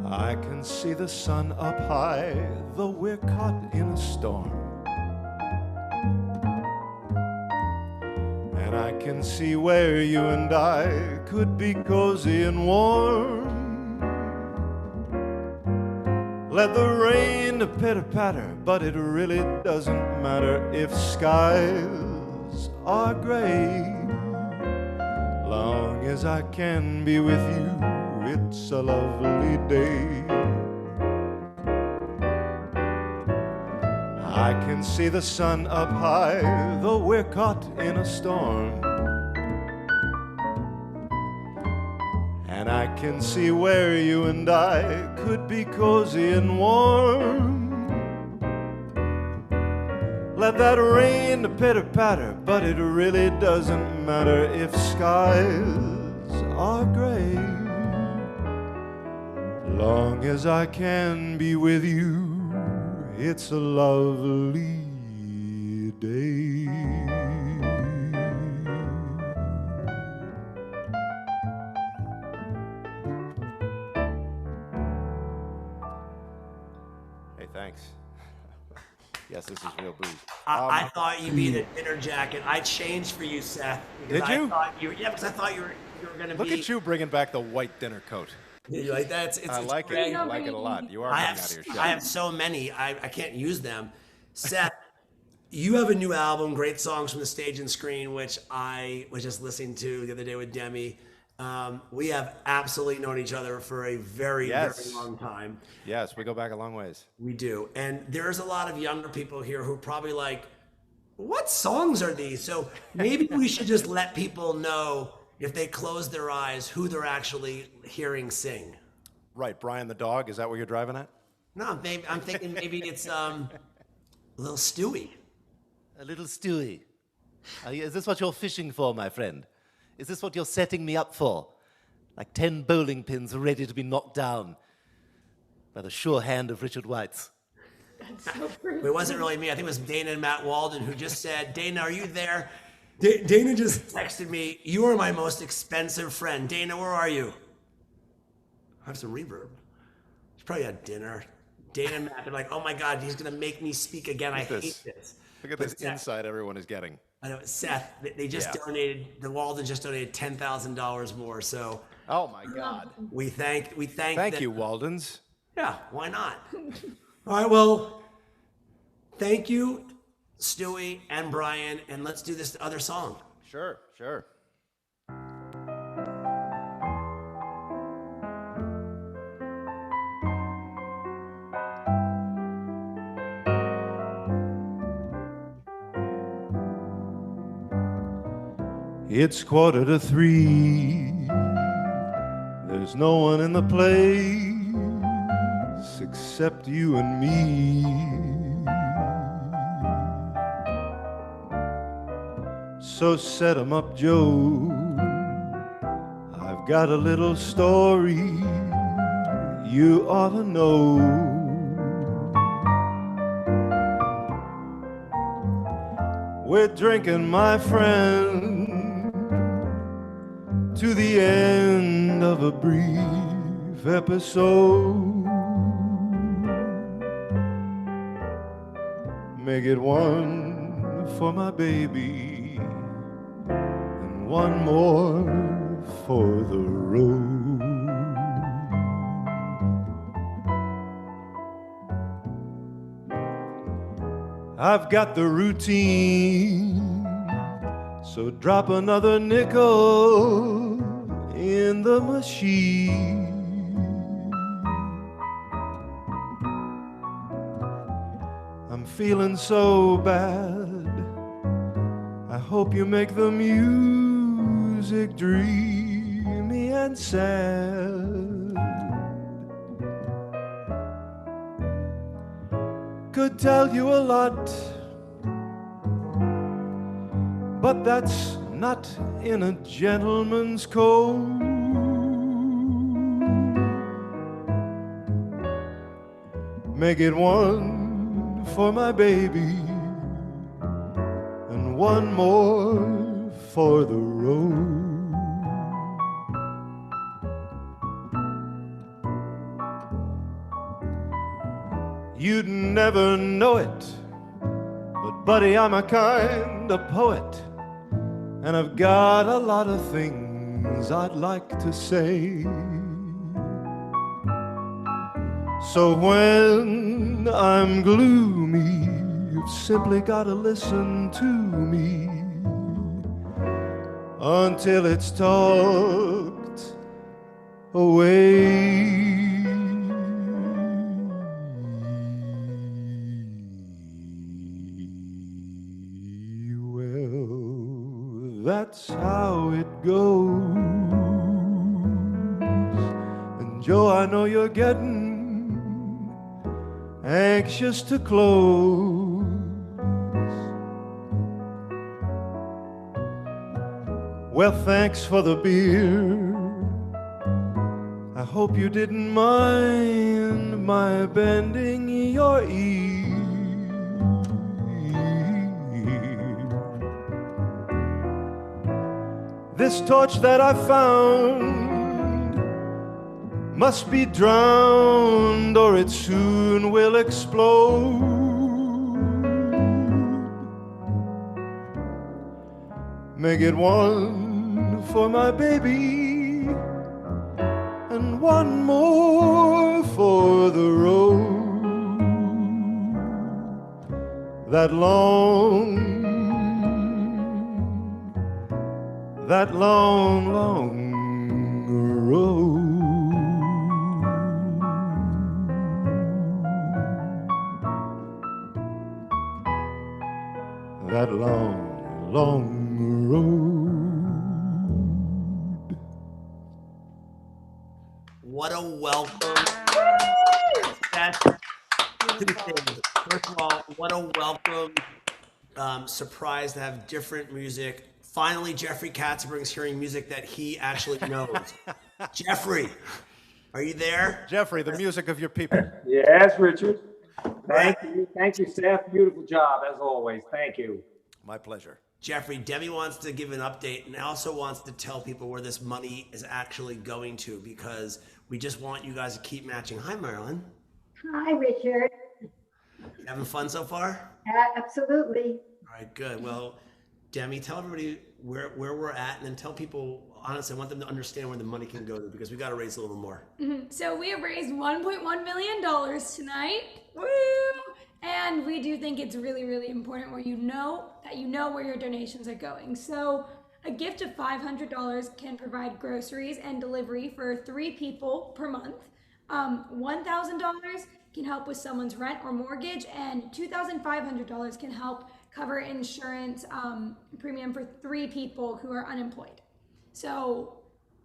I can see the sun up high, though we're caught in a storm. And I can see where you and I could be cozy and warm. Let the rain pitter-patter, but it really doesn't matter if skies are gray. Long as I can be with you, it's a lovely day. I can see the sun up high, though we're caught in a storm. And I can see where you and I could be cozy and warm. Let that rain pitter-patter, but it really doesn't matter if skies are gray. Long as I can be with you, it's a lovely day. Hey, thanks. Yes, this is real booze. I thought you'd be in a dinner jacket. I changed for you, Seth. Did you? Because I thought you were going to be. Look at you bringing back the white dinner coat. You like that? I like it. I like it a lot. You are coming out of your shell. I have so many. I can't use them. Seth, you have a new album, Great Songs from the Stage and Screen, which I was just listening to the other day with Demi. We have absolutely known each other for a very, very long time. Yes, we go back a long ways. We do. And there's a lot of younger people here who are probably like, what songs are these? So maybe we should just let people know, if they close their eyes, who they're actually hearing sing. Right, Brian the dog, is that what you're driving at? No, maybe I'm thinking maybe it's Little Stewie. A little Stewie. Is this what you're fishing for, my friend? Is this what you're setting me up for? Like 10 bowling pins ready to be knocked down by the sure hand of Richard Weitz. It wasn't really me. I think it was Dana and Matt Walden who just said, Dana, are you there? Dana just texted me, you are my most expensive friend. Dana, where are you? I have some reverb. He's probably at dinner. Dana and Matt, they're like, oh my God, he's going to make me speak again. I hate this. Look at But this Seth- insight everyone is getting. I know, Seth, they just donated, the Walden just donated $10,000 more. So, oh my God. We thank Thank them. you, Waldens. Yeah, why not? All right, well, thank you, Stewie and Brian, and let's do this other song. Sure, sure. It's 2:45. There's no one in the place except you and me. So set 'em up, Joe. I've got a little story you ought to know. We're drinking, my friend, to the end of a brief episode. Make it one for my baby and one more for the road. I've got the routine, so drop another nickel in the machine. I'm feeling so bad, I hope you make the music dreamy and sad. Could tell you a lot, but that's not in a gentleman's code. Make it one for my baby and one more for the road. You'd never know it, but buddy, I'm a kind of poet, and I've got a lot of things I'd like to say. So when I'm gloomy, you've simply got to listen to me until it's talked away. That's how it goes. And Joe, I know you're getting anxious to close. Well, thanks for the beer. I hope you didn't mind my bending your ear. This torch that I found must be drowned or it soon will explode. Make it one for my baby and one more for the road. That long, long road. That long, long road. What a welcome. Seth, two things. First of all, what a welcome surprised to have different music. Finally, Jeffrey Katzenberg's hearing music that he actually knows. Jeffrey, are you there? Jeffrey, the music of your people. Yes, Richard. Thank you. Thank you, Seth. Beautiful job, as always. Thank you. My pleasure. Jeffrey, Demi wants to give an update and also wants to tell people where this money is actually going to, because we just want you guys to keep matching. Hi, Marilyn. Hi, Richard. Having fun so far? Absolutely. All right, good. Well, Demi, tell everybody where we're at, and then tell people, honestly, I want them to understand where the money can go to, because we got to raise a little more. So we have raised $1.1 million tonight. Woo! And we do think it's really, really important where you know where your donations are going. So a gift of $500 can provide groceries and delivery for 3 people per month. $1,000 can help with someone's rent or mortgage, and $2,500 can help cover insurance premium for 3 people who are unemployed. So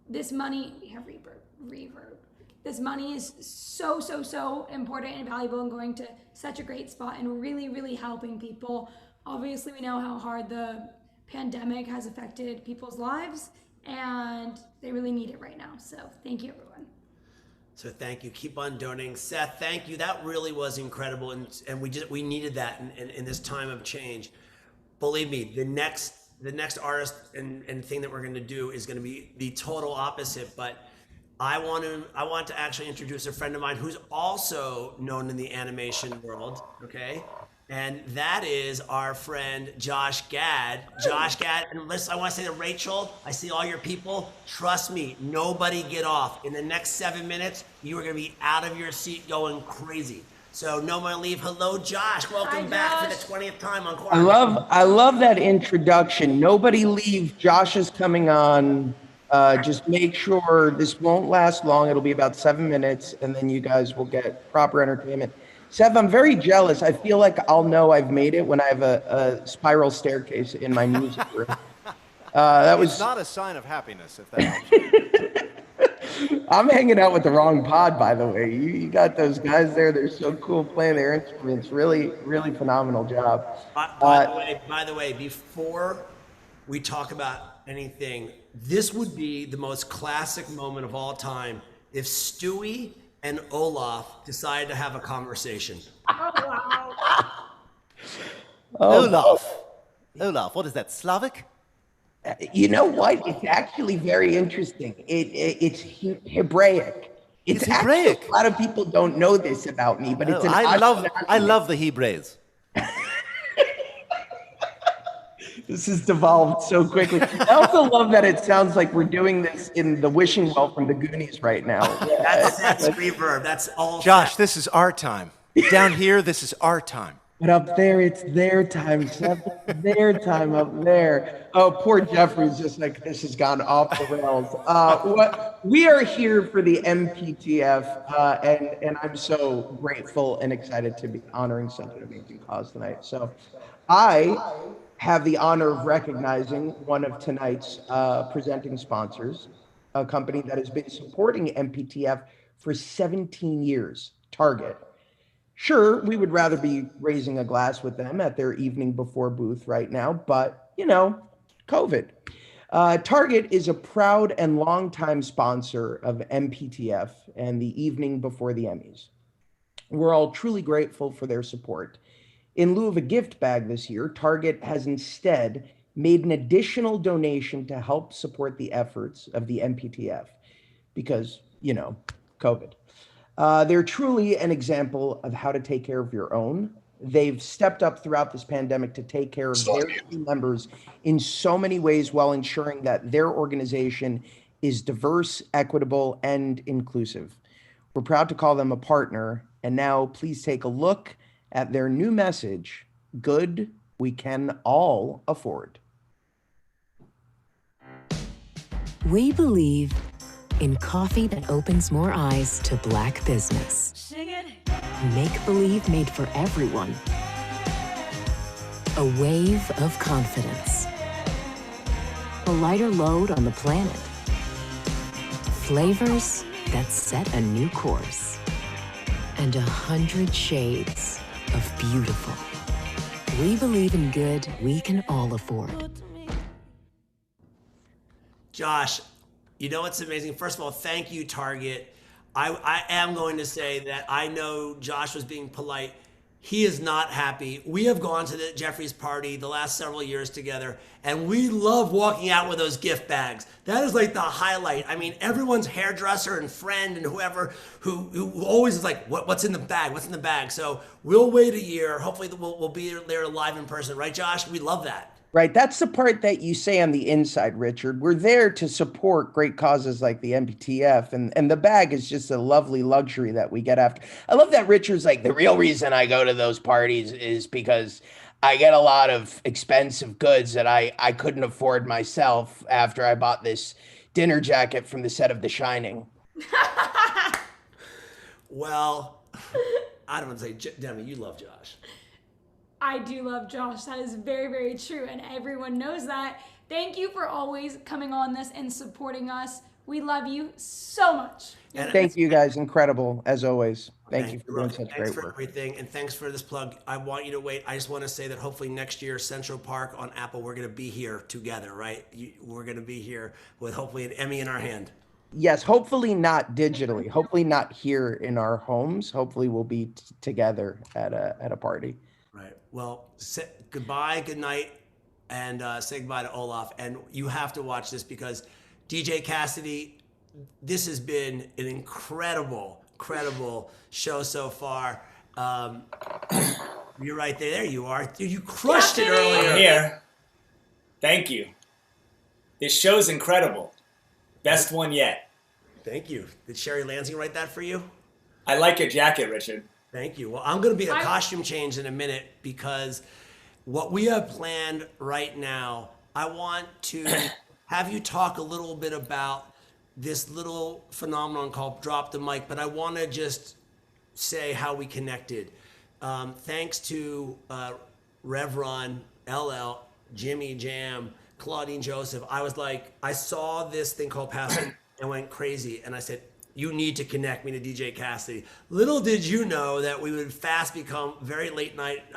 this money, we have reverb. This money is so, so, so important and valuable and going to such a great spot and really, really helping people. Obviously, we know how hard the pandemic has affected people's lives, and they really need it right now. So thank you, everyone. So thank you. Keep on donating. Seth, thank you. That really was incredible, and we needed that in this time of change. Believe me, the next artist and thing that we're going to do is going to be the total opposite. But I want to actually introduce a friend of mine who's also known in the animation world. Okay. And that is our friend Josh Gad. Josh Gad, and listen, I want to say to Rachel, I see all your people. Trust me, nobody get off. In the next 7 minutes, you are going to be out of your seat going crazy. So no more leave. Hello, Josh. Welcome back for the 20th time on Quarantine. I love that introduction. Nobody leave. Josh is coming on. Just make sure this won't last long. It'll be about 7 minutes, and then you guys will get proper entertainment. Seth, I'm very jealous. I feel like I'll know I've made it when I have a spiral staircase in my music room. It's not a sign of happiness, if that helps. I'm hanging out with the wrong pod, by the way. You got those guys there. They're so cool playing their instruments. Really, really phenomenal job. By the way, before we talk about anything, this would be the most classic moment of all time if Stewie and Olaf decided to have a conversation. Oh, wow. Olaf, what is that, Slavic? You know what? It's actually very interesting. It's Hebraic. It's Hebraic. Actually, a lot of people don't know this about me, but it's an I love the Hebrews. This has devolved so quickly. I also love that it sounds like we're doing this in the wishing well from the Goonies right now. That's reverb. That's all. Josh, this is our time. Down here, this is our time. But up there, it's their time. Seth. It's their time up there. Oh, poor Jeffrey's just like, this has gone off the rails. We are here for the MPTF, and I'm so grateful and excited to be honoring such an amazing cause tonight. So I have the honor of recognizing one of tonight's presenting sponsors, a company that has been supporting MPTF for 17 years, Target. Sure, we would rather be raising a glass with them at their evening before booth right now, but, COVID. Target is a proud and longtime sponsor of MPTF and the evening before the Emmys. We're all truly grateful for their support. In lieu of a gift bag this year, Target has instead made an additional donation to help support the efforts of the MPTF because, COVID. They're truly an example of how to take care of your own. They've stepped up throughout this pandemic to take care of their team members in so many ways while ensuring that their organization is diverse, equitable, and inclusive. We're proud to call them a partner. And now please take a look at their new message, good we can all afford. We believe in coffee that opens more eyes to Black business. Sing it. Make-believe made for everyone. A wave of confidence. A lighter load on the planet. Flavors that set a new course. And 100 shades of beautiful. We believe in good we can all afford. Josh, you know what's amazing? First of all, thank you, Target. I am going to say that I know Josh was being polite. He is not happy. We have gone to the Jeffrey's party the last several years together, and we love walking out with those gift bags. That is like the highlight. I mean, everyone's hairdresser and friend and whoever who always is like, what's in the bag? What's in the bag? So we'll wait a year. Hopefully we'll be there live in person. Right, Josh? We love that. Right. That's the part that you say on the inside, Richard. We're there to support great causes like the MPTF, and the bag is just a lovely luxury that we get after. I love that Richard's like, the real reason I go to those parties is because I get a lot of expensive goods that I couldn't afford myself after I bought this dinner jacket from the set of The Shining. Well, I don't want to say, Demi, you love Josh. I do love Josh. That is very, very true. And everyone knows that. Thank you for always coming on this and supporting us. We love you so much. Thank you guys. Incredible, as always. Thank you for doing such Thanks great for work. everything, and thanks for this plug. I want you to wait. I just want to say that hopefully next year, Central Park on Apple, we're going to be here together, right? We're going to be here with hopefully an Emmy in our hand. Yes, hopefully not digitally. Hopefully not here in our homes. Hopefully we'll be together at a party. Right. Well, goodbye, good night, and say goodbye to Olaf. And you have to watch this because DJ Cassidy, this has been an incredible show so far. You're right there. There you are. Dude, you crushed it earlier. I'm here. Thank you. This show's incredible. Best one yet. Thank you. Did Sherry Lansing write that for you? I like your jacket, Richard. Thank you. Well, I'm going to be a costume change in a minute because what we have planned right now, I want to have you talk a little bit about this little phenomenon called Drop the Mic, but I want to just say how we connected. Thanks to Rev Run, LL, Jimmy Jam, Claudine Joseph, I saw this thing called Passing and went crazy. And I said, you need to connect me to DJ Cassidy. Little did you know that we would fast become very late night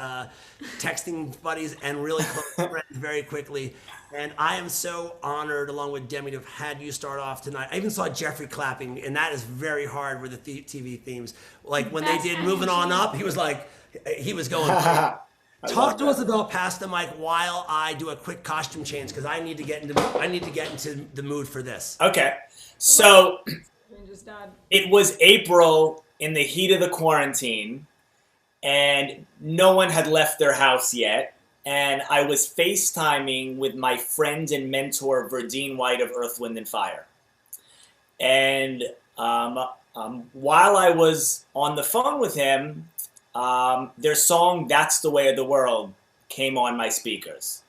texting buddies and really close friends very quickly. And I am so honored, along with Demi, to have had you start off tonight. I even saw Jeffrey clapping, and that is very hard with the TV themes. Like when they did Moving On Up, he was like, he was going crazy. Talk to us about Pass the Mic while I do a quick costume change because I need to get into the mood for this. Okay. So it was April in the heat of the quarantine, and no one had left their house yet. And I was FaceTiming with my friend and mentor, Verdine White of Earth, Wind & Fire. And while I was on the phone with him, their song, That's the Way of the World, came on my speakers.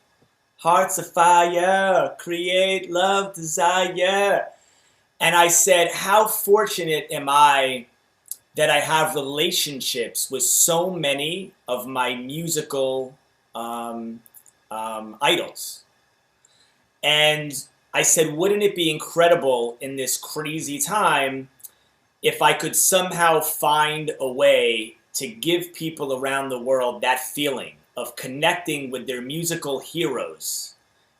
Hearts of fire, create love, desire. And I said, how fortunate am I that I have relationships with so many of my musical idols. And I said, wouldn't it be incredible in this crazy time if I could somehow find a way to give people around the world that feeling of connecting with their musical heroes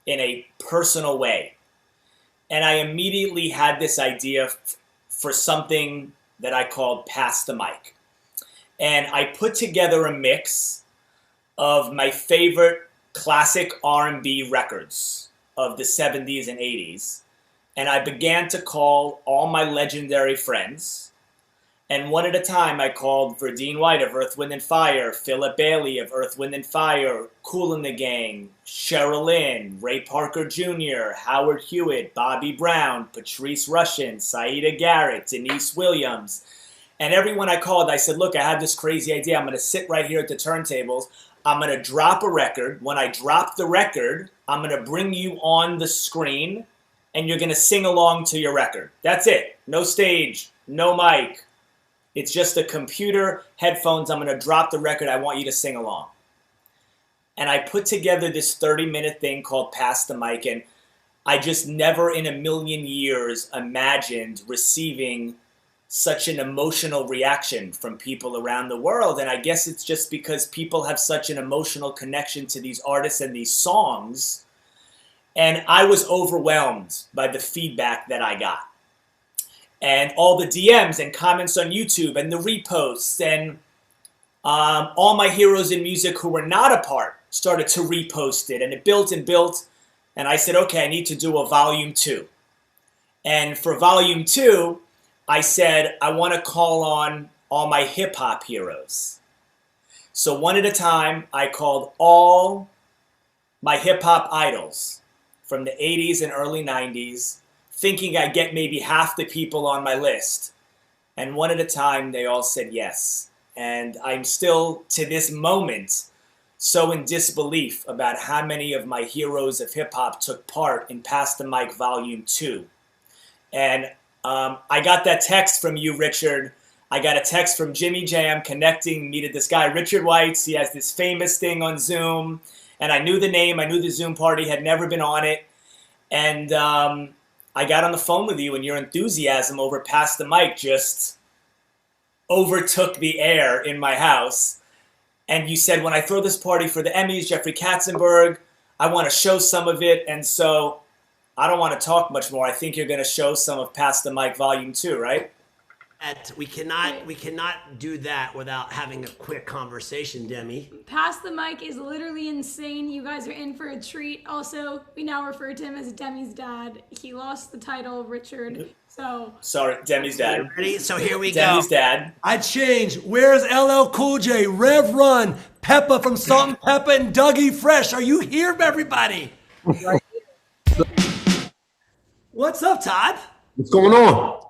in a personal way. And I immediately had this idea for something that I called Pass the Mic. And I put together a mix of my favorite classic R&B records of the 70s and 80s. And I began to call all my legendary friends. And one at a time, I called Verdine White of Earth, Wind & Fire, Philip Bailey of Earth, Wind & Fire, Kool and the Gang, Sherilyn, Ray Parker Jr., Howard Hewitt, Bobby Brown, Patrice Rushen, Saida Garrett, Denise Williams. And everyone I called, I said, look, I have this crazy idea. I'm going to sit right here at the turntables. I'm going to drop a record. When I drop the record, I'm going to bring you on the screen, and you're going to sing along to your record. That's it. No stage, no mic. It's just a computer, headphones. I'm going to drop the record. I want you to sing along. And I put together this 30-minute thing called Pass the Mic, and I just never in a million years imagined receiving such an emotional reaction from people around the world. And I guess it's just because people have such an emotional connection to these artists and these songs. And I was overwhelmed by the feedback that I got. And all the DMs and comments on YouTube and the reposts and all my heroes in music who were not a part started to repost it. And it built and built. And I said, okay, I need to do a volume 2. And for volume 2, I said, I want to call on all my hip hop heroes. So one at a time, I called all my hip hop idols from the 80s and early 90s, thinking I'd get maybe half the people on my list. And one at a time, they all said yes. And I'm still, to this moment, so in disbelief about how many of my heroes of hip hop took part in Pass the Mic Volume 2. And I got that text from you, Richard. I got a text from Jimmy Jam connecting me to this guy, Richard Weitz. He has this famous thing on Zoom. And I knew the name. I knew the Zoom party, had never been on it. And I got on the phone with you, and your enthusiasm over Pass the Mic just overtook the air in my house. And you said, when I throw this party for the Emmys, Jeffrey Katzenberg, I want to show some of it. And so I don't want to talk much more. I think you're going to show some of Pass the Mic Volume 2, right? We cannot do that without having a quick conversation, Demi. Pass the Mic is literally insane. You guys are in for a treat. Also, we now refer to him as Demi's dad. He lost the title, Richard. So sorry, Demi's dad. Ready? So here we Demi's go. dad. I changed. Where's LL Cool J, Rev Run, Peppa from Salt and Peppa, and Dougie Fresh? Are you here, everybody? What's up, Todd? What's going on?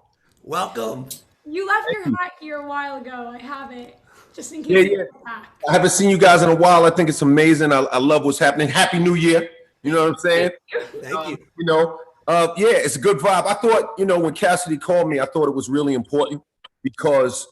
Welcome. you left your hat here a while ago. I have it. Just in case. Yeah. I haven't seen you guys in a while. I think it's amazing. I love what's happening. Happy New Year. You know what I'm saying? Thank you. Yeah, it's a good vibe. I thought, when Cassidy called me, I thought it was really important because,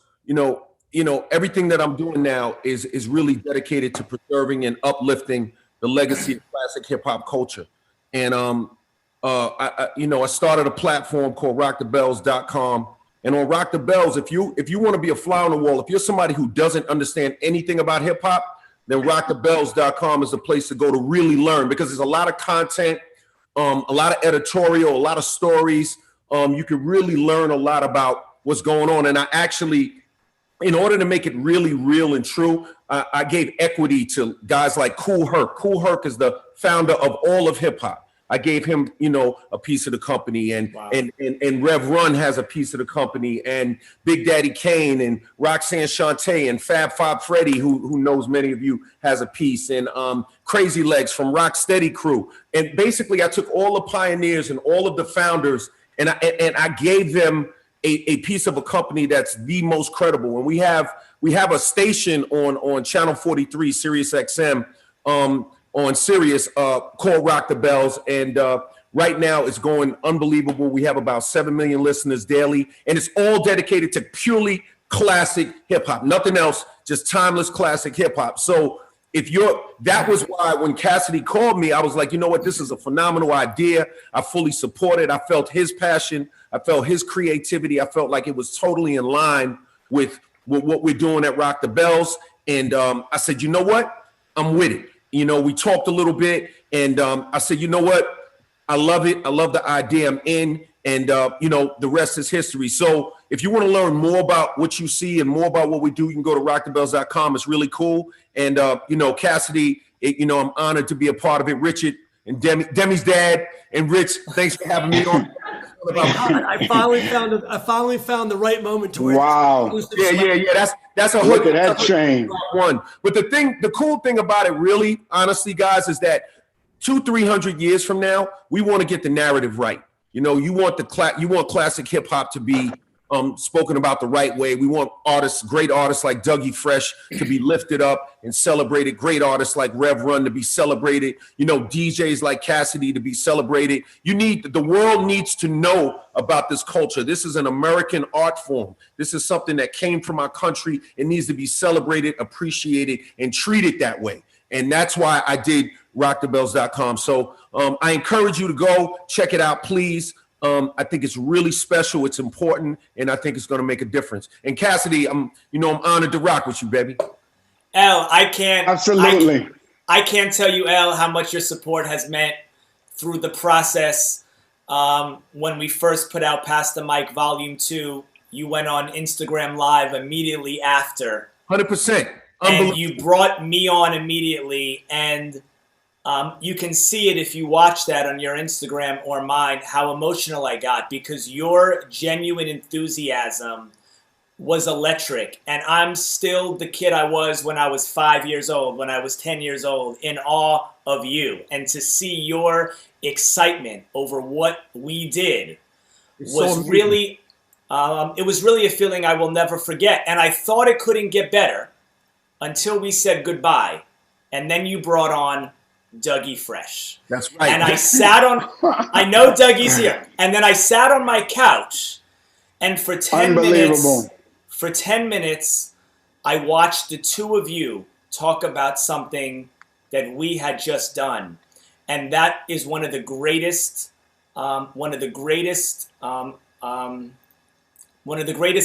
everything that I'm doing now is really dedicated to preserving and uplifting the legacy of classic hip hop culture. And I started a platform called rockthebells.com. And on Rock the Bells, if you want to be a fly on the wall, if you're somebody who doesn't understand anything about hip hop, then rockthebells.com is the place to go to really learn, because there's a lot of content, a lot of editorial, a lot of stories. You can really learn a lot about what's going on. And I actually, in order to make it really real and true, I gave equity to guys like Kool Herc. Kool Herc is the founder of all of hip hop. I gave him, a piece of the company, and Wow. and Rev Run has a piece of the company, and Big Daddy Kane and Roxanne Shante and Fab Fob Freddy, who knows many of you, has a piece, and Crazy Legs from Rocksteady Crew. And basically, I took all the pioneers and all of the founders, and I gave them a piece of a company that's the most credible. And we have a station on Channel 43, Sirius XM, on Sirius called Rock the Bells, and right now it's going unbelievable. We have about 7 million listeners daily, and it's all dedicated to purely classic hip hop, nothing else, just timeless classic hip hop. So that was why when Cassidy called me, I was like, you know what, this is a phenomenal idea. I fully support it. I felt his passion. I felt his creativity. I felt like it was totally in line with what we're doing at Rock the Bells. And I said, you know what, I'm with it. We talked a little bit, and I said, you know what? I love it. I love the idea. I'm in, and the rest is history. So if you want to learn more about what you see and more about what we do, you can go to rockthebells.com. It's really cool. And Cassidy, I'm honored to be a part of it. Richard and Demi's dad and Rich, thanks for having me on. I finally found the right moment to wear. Wow. Yeah. That's a Look at that chain. One. But the cool thing about it, really, honestly, guys, is that 200-300 years from now, we want to get the narrative right. You want classic hip hop to be spoken about the right way. We want great artists like Dougie Fresh to be lifted up and celebrated. Great artists like Rev Run to be celebrated. DJs like Cassidy to be celebrated. The world needs to know about this culture. This is an American art form. This is something that came from our country. It needs to be celebrated, appreciated, and treated that way. And that's why I did rockthebells.com. So I encourage you to go check it out, please. I think it's really special. It's important, and I think it's going to make a difference. And Cassidy, I'm honored to rock with you, baby. L, I can't absolutely. I can't tell you, L, how much your support has meant through the process. When we first put out Pass the Mic Volume 2, you went on Instagram Live immediately after. 100%. And you brought me on immediately, and you can see it if you watch that on your Instagram or mine, how emotional I got, because your genuine enthusiasm was electric. And I'm still the kid I was when I was 5 years old, when I was 10 years old, in awe of you. And to see your excitement over what we did was really, it was really a feeling I will never forget. And I thought it couldn't get better until we said goodbye. And then you brought on Dougie Fresh. That's right. And I sat on, I know Dougie's here. And then I sat on my couch, and for 10 minutes, I watched the two of you talk about something that we had just done. And that is one of the greatest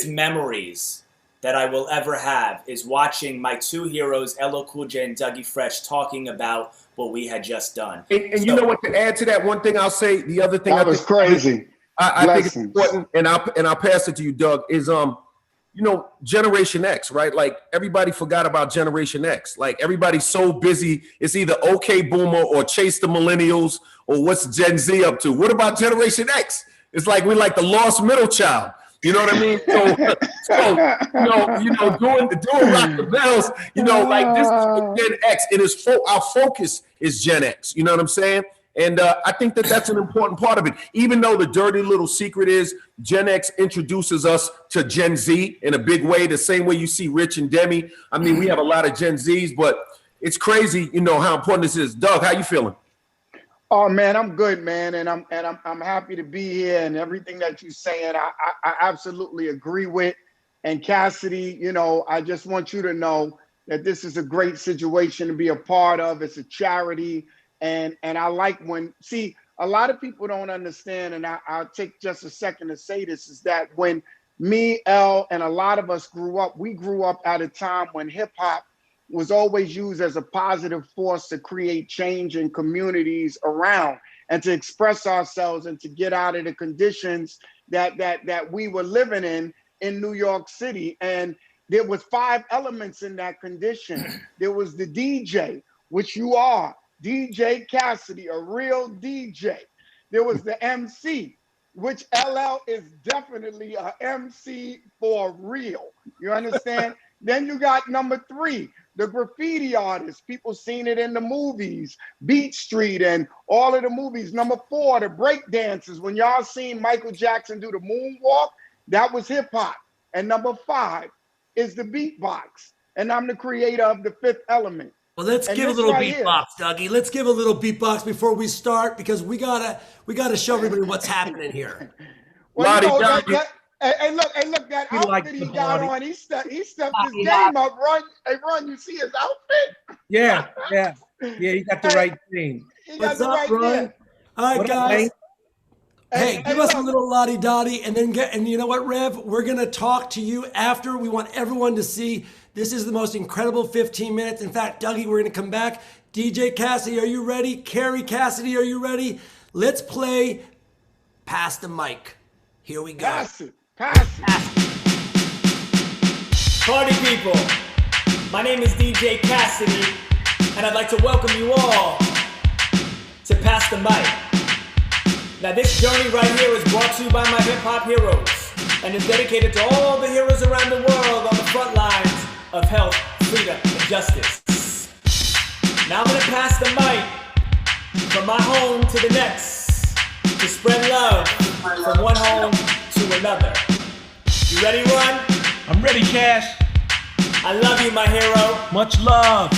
memories that I will ever have, is watching my two heroes, LL Cool J and Dougie Fresh, talking about what we had just done. And you know what, to add to that, one thing I'll say, the other thing that was crazy. I think it's important, and I'll pass it to you, Doug, is Generation X, right? Like, everybody forgot about Generation X. Like, everybody's so busy, it's either OK Boomer or Chase the Millennials or what's Gen Z up to. What about Generation X? It's like we're like the lost middle child. You know what I mean? So doing Rock the Bells, like, this is Gen X, and our focus is Gen X. You know what I'm saying? And I think that's an important part of it. Even though the dirty little secret is Gen X introduces us to Gen Z in a big way, the same way you see Rich and Demi. I mean, we have a lot of Gen Zs, but it's crazy, how important this is. Doug, how you feeling? Oh man, I'm good, man, and I'm happy to be here, and everything that you're saying, I absolutely agree with. And Cassidy, I just want you to know that this is a great situation to be a part of. It's a charity, and I like a lot of people don't understand, and I'll take just a second to say this, is that when me, L, and a lot of us we grew up at a time when hip hop was always used as a positive force to create change in communities around and to express ourselves and to get out of the conditions that we were living in New York City. And there was 5 elements in that condition. There was the DJ, which you are, DJ Cassidy, a real DJ. There was the MC, which LL is definitely a MC for real. You understand? Then you got number 3, the graffiti artists. People seen it in the movies, Beat Street and all of the movies. Number 4, the break dancers. When y'all seen Michael Jackson do the moonwalk, that was hip hop. And number 5 is the beatbox. And I'm the creator of the 5th element. Well, let's give a little beatbox, Dougie. Let's give a little beatbox before we start, because we gotta show everybody what's happening here. Well, hey, look, that outfit he got on, he stepped his game up. Run, you see his outfit? Yeah, he got the right thing. What's up, Run? All right, guys. Hey, give us a little lottie-dottie, and then you know what, Rev? We're gonna talk to you after. We want everyone to see this is the most incredible 15 minutes. In fact, Dougie, we're gonna come back. DJ Cassidy, are you ready? Carrie Cassidy, are you ready? Let's play Pass the Mic. Here we go. Pass it. Party people, my name is DJ Cassidy, and I'd like to welcome you all to Pass the Mic. Now, this journey right here is brought to you by my hip-hop heroes, and is dedicated to all the heroes around the world on the front lines of health, freedom, and justice. Now I'm gonna pass the mic from my home to the next, to spread love from one home to another. You ready, Run? I'm ready, Cash. I love you, my hero. Much love.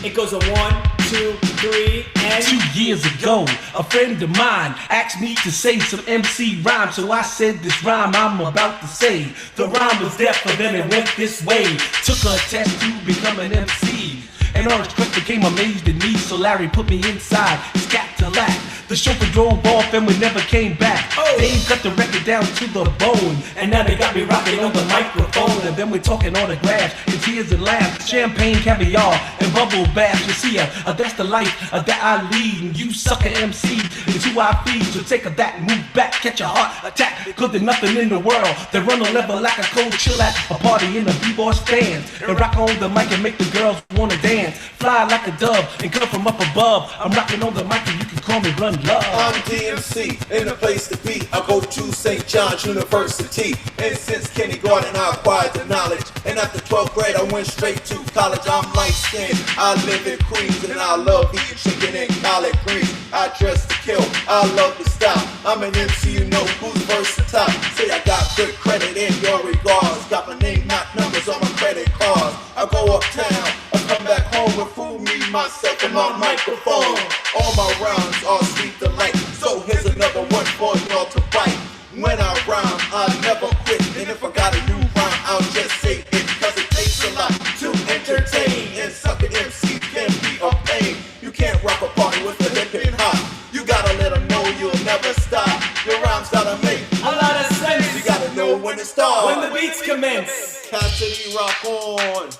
It goes a 1, 2, 3, and 2 years ago, a friend of mine asked me to say some MC rhyme, so I said this rhyme I'm about to say. The rhyme was deaf, but then it went this way. Took a test to become an MC. And Orange Cliff became amazed at me, so Larry put me inside. Scat to laugh. The chauffeur drove off and we never came back. Dave cut the record down to the bone, and now they got me rocking on the microphone. And then we're talking autographs and tears and laughs, champagne, caviar, and bubble baths. You see, that's the life that I lead, and you sucker MC is who I feed. So take a that, move back, catch a heart attack, cause there's nothing in the world that run a level like a cold chill at a party in a b-boy stand, and rock on the mic and make the girls wanna dance, fly like a dove and come from up above. I'm rocking on the mic and you can call me Run Love. I'm DMC, in the place to be. I go to St. John's University, and since kindergarten I acquired the knowledge, and after 12th grade I went straight to college. I'm light-skinned, I live in Queens, and I love eating chicken and collard greens. I dress to kill, I love the style. I'm an MC, you know who's versatile. Say I got good credit in your regards, got my name, not numbers on my credit cards. I go uptown, I come back home with food, me, myself, and my microphone. All my rhymes are sweet delight, so here's another one for y'all to bite. When I rhyme, I never quit, and if I got a new rhyme, I'll just say it, cause it takes a lot to entertain, and sucker MC can be a pain. You can't rock a party with the hip and hop. You gotta let them know you'll never stop. Your rhymes gotta make a lot of sense. You gotta know when to start. When the beats commence. Cassidy, rock on.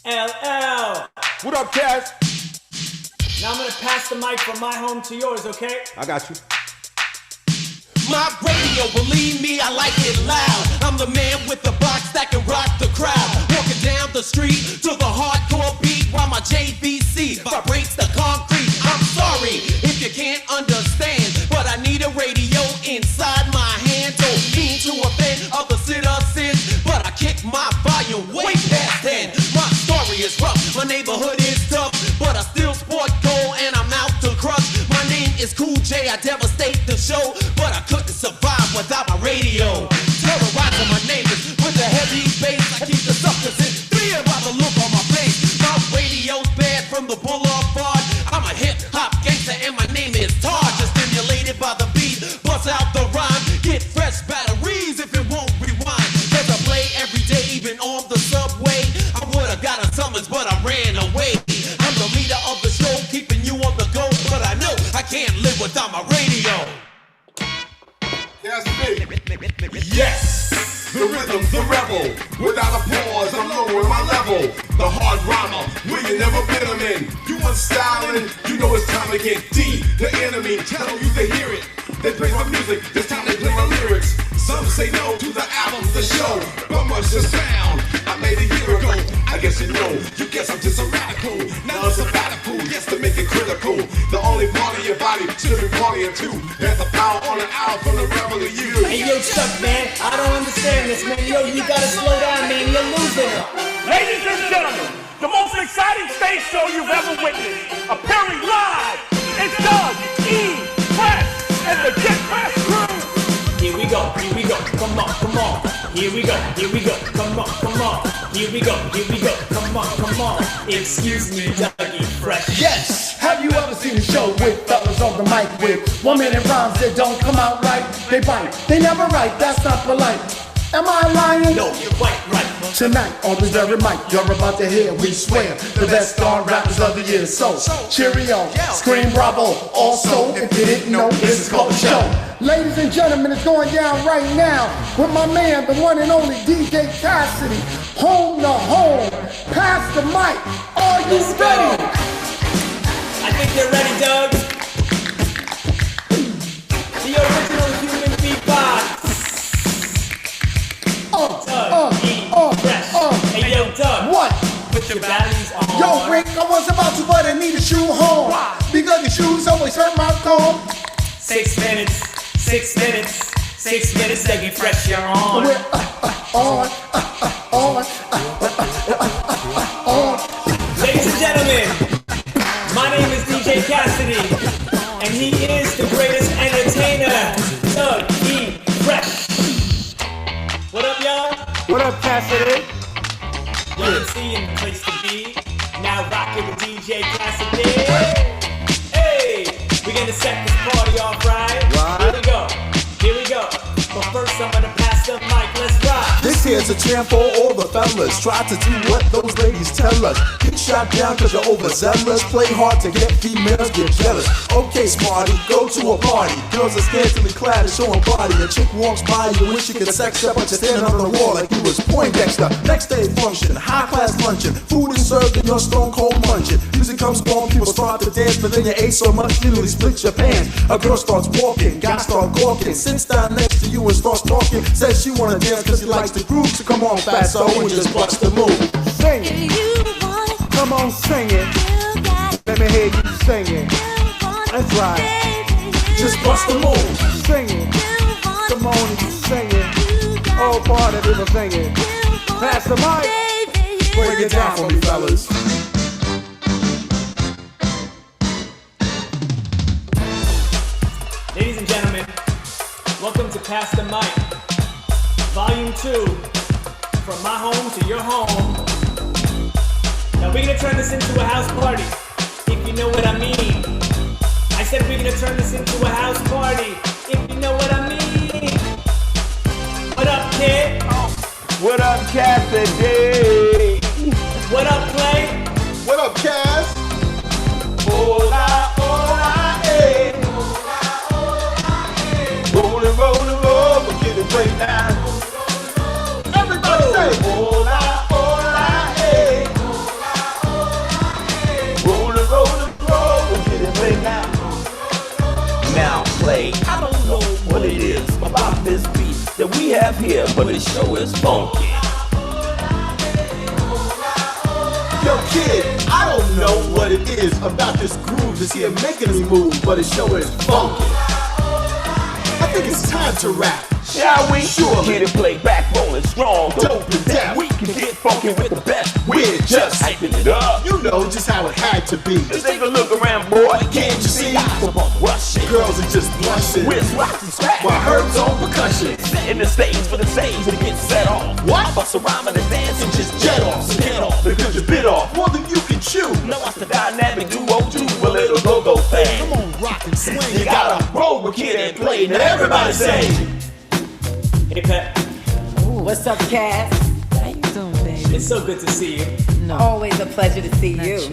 LL. What up, Cass? Now I'm gonna pass the mic from my home to yours, okay? I got you. My radio, believe me, I like it loud. I'm the man with the box that can rock the crowd. Walking down the street to the hardcore beat while my JVC vibrates the concrete. I'm sorry if you can't understand, but I need a radio inside my hand. Don't mean to offend other citizens, but I kick my volume way past 10. My story is rough, my neighborhood is tough, but I still sport gold and I'm out to crush. My name is Cool J, I devastate the show, but I couldn't survive without my radio. Terrorizing my neighbors with a heavy bass, I keep the suckers in fear by the look on my face. My radio's bad from the boulevard. I'm a hip-hop gangster and my name is Tar. Just stimulated by the beat, bust out the rhyme, get fresh batteries if it won't rewind. Cause I play every day, even on the subway. I would've got a summons, but I ran away. I'm the leader of the show, keeping you on the go, but I know I can't live without my radio. Yes, the rhythm's the rebel. Without a pause, I'm lowering my level. The hard rhymer, where you never been a man. You want styling, you know it's time to get D. The enemy, tell you to hear it. They praise my music, it's time they play my lyrics. Some say no to the album, the show, but much the sound I made a year ago. I guess you know, you guess I'm just a radical. Now it's a sabbatical, yes, to make it critical. The only part of your body should be partying too. There's a power on the hour from the rebel to you. Hey yo, Chuck, man, I don't understand this, man. Yo, you gotta slow down, man. You're losing it. Ladies and gentlemen, the most exciting stage show you've ever witnessed. Appearing live, it's Doug E. Press and the Get Press crew. Here we go, come on, come on. Here we go, come on, come on. Here we go, come on. Excuse me, Dougie Fresh. Yes, have you ever seen a show with fellas on the mic with 1 minute rhymes that don't come out right? They bite, they never write, that's not polite. Am I lying? No, you're quite right. Tonight on this very mic, you're about to hear, we swear, the best darn rappers of the year. So, cheerio, scream bravo. Also, if you didn't know, this is called the show. Ladies and gentlemen, it's going down right now with my man, the one and only DJ Cassidy. Home to home, pass the mic. Are you ready? I think they're ready, Doug. The original human beatbox. Hey yo, Doug. What? Put your batteries on. Yo, Rick, I was about to, but I need a shoe home. Because the shoes always hurt my thumb. 6 minutes, 6 minutes, 6 minutes to get fresh, you're on. Ladies and gentlemen, my name is DJ Cassidy, and he is the greatest entertainer, Doug E. Fresh. What up, y'all? What up, Cassidy? YMC in the place to be. Now rocking with DJ Cassidy. Hey, we're gonna set this party off right. Here we go. But first I'm gonna pass the mic, let's rock. This here's a jam for all the fellas. Try to do what those ladies tell us. Get shot down cause you're overzealous. Play hard to get females, get jealous. Okay, smarty, go to a party. Girls are scantily clad and showing body. A chick walks by, you wish you could sex her, but you're standing on the wall like you was Poindexter. Next day function, high class luncheon. Food is served and you're stone cold munching. Music comes on, people start to dance, but then you ate so much you nearly split your pants. A girl starts walking, guys start gawking. Sits down next to you and starts talking. Says she wanna dance cause she likes the groove. So come on, fatso, and just bust the move. Sing it. Come on, sing it. Let me hear you sing it. That's right. Just bust the move. Sing it. Come on and sing it. All part of people sing it. Pass the mic. Break it down for me, fellas. Ladies and gentlemen, welcome to Pass the Mic, Volume 2, from my home to your home. Now we're gonna turn this into a house party, if you know what I mean. I said we're gonna turn this into a house party, if you know what I mean. What up, kid? What up, Cassidy? What up, Clay? What up, Cass? Hola, hola, eh. Rollin', rollin', roll, we're getting way down. Everybody say, hola, hola, eh. Rollin', rollin', roll, we're getting way down. Now, Clay, I don't know what it is about this beat that we have here, but it sure is funky. yo, kid, I don't know what it is about this groove that's here making me move, but it sure is funky. I think it's time to rap. Shall we? Sure. Get it played back, rolling strong, dope and deaf. We can get funky with the best. We're just hyping it up. You know just how it had to be. Let's take a look around, boy. Can't you see? Eyes up on rushing. Girls are just blushing. With rocks and scratch. While Herb's on percussion. Setting the stage for the stage to get set off. What? I bust a rhyme and a dance and just jet off. So get off. Because you bit off more than you can chew. No, it's the dynamic duo, do a little go-go thing. Come on, rock and swing. You gotta roll with Kid and play. Now everybody say. Hey, Pep. Ooh, what's up, Cass? How you doing, baby? It's so good to see you. No. Always a pleasure to see you.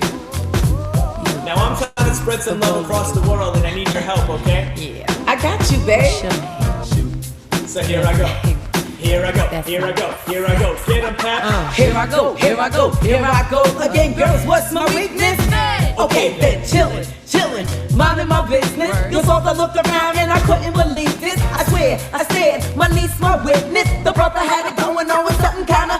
Now I'm trying to spread some love across the world and I need your help, okay? Yeah. I got you, babe. So here I go. Here I go, here I go, here I go. Get 'em, Pep. Here I go, here I go, here I go again, girls. What's my weakness? Okay, then chillin', chillin', minding my business. You saw the look around and I couldn't believe this. I swear, I said, my niece, my witness. The brother had it going on with something kinda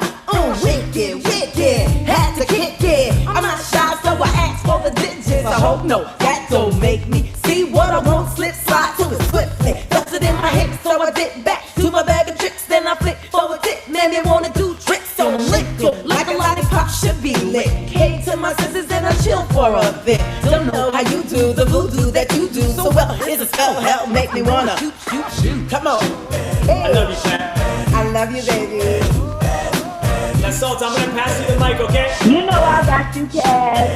wicked, wicked. Had to kick it. I'm not shy, so I asked for the digits. I hope no, that don't make me see what I want. Slip slide to it swiftly. Tucked it in my hips, so I dip back to my bag of tricks. Then I flip for a dip. Man, they wanna do tricks on liquor like a lollipop should be lit. Came to my senses and I chill for a bit. Don't know how you do the voodoo that you do so well. It's a spell, hell, make me wanna shoot, shoot, shoot. Come on. Hey. I love you, Pep. I love you, baby. Now, Salt, I'm gonna pass you the mic, okay? You know I got you, Cass.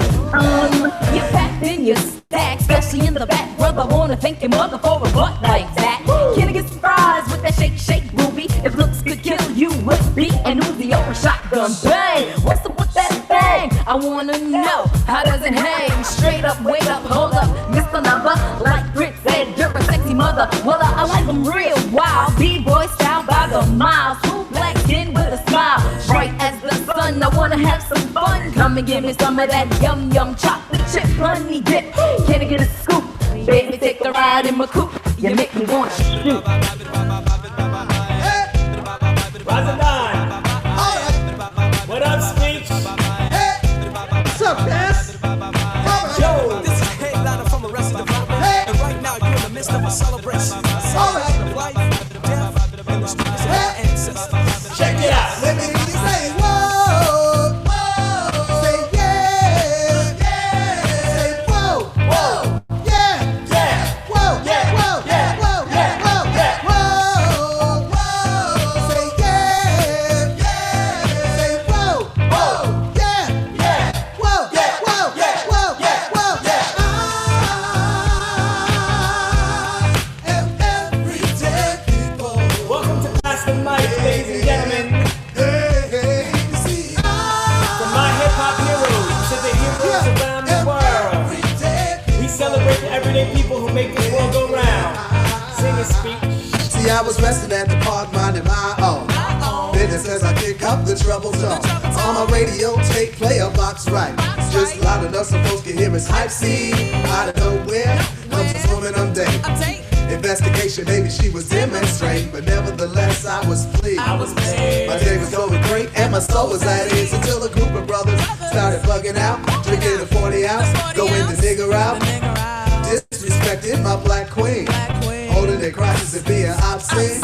You packed in your stack, especially in the back. Brother, wanna thank your mother for a butt like that. Can I get surprised with that shake, shake, booby? If looks could kill you, would be an Uzi or a shotgun. Bang! What's up with that thing? I wanna know, how does it hang? Straight up, wait up, hold up, Mr. Lover. Like Grit said, you're a sexy mother. Well, I like them real wild. B-boy style by the miles. Smooth black skin with a smile. Bright as the sun, I wanna have some fun. Come and give me some of that yum yum chocolate chip honey dip. Can I get a scoop? Baby, take a ride in my coupe. You make me want to shoot. Razadon. What up, Speech? What's up, Cass? Yo, this is headliner from Arrested Development, and right now you're in the midst of a celebration. Celebration of life, death, and the stories of our ancestors. Check it out. Let me hear you say, whoa, whoa. Say yeah, yeah. Say whoa, whoa, yeah, yeah. Whoa, yeah, whoa, yeah, whoa, yeah, whoa, yeah, whoa. was resting at the park, minding my own business as I kick up the trouble zone. On my radio, tape player box right, just loud enough so folks can hear his hype. See, out of nowhere comes this woman I'm dating. Investigation, baby, she was demonstrating, but nevertheless I was pleased. My day was going great and my soul was at ease until a group of brothers started bugging out, drinking a 40 ounce, going the nigger out, disrespected my black queen, holding their crosses and being obscene.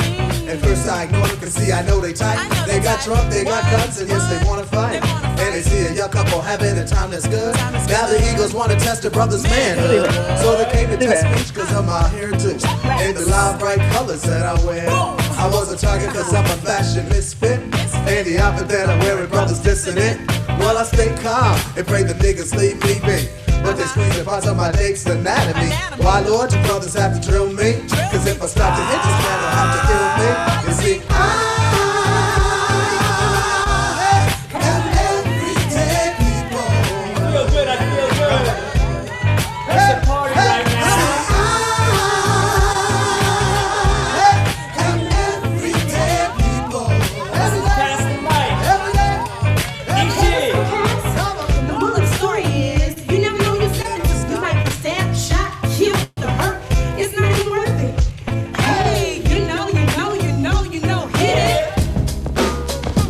At first I ignored them, cause see I know they tight. They got drunk, they got guns, and yes they wanna fight. And they see a young couple having a time that's good. Now the egos wanna test a brother's manhood. So they came to test me cause of my heritage and the loud bright colors that I wear. I was a target cause I'm a fashion misfit, and the outfit that I wear, brothers dissonant. Well, I stay calm and pray the niggas leave me be, but they squeeze parts of my date's anatomy. Why, Lord, you brothers have to drill me? Cause if I stop to hit this man, they'll have to kill me. You see, I am everyday people. I feel good, I feel good. It's a party right now. I am everyday people. Pass the mic. The moral of the story is, you never know your sentences. You might be stabbed, shot, killed, or hurt. It's not even worth it. Hey, you know, hit it.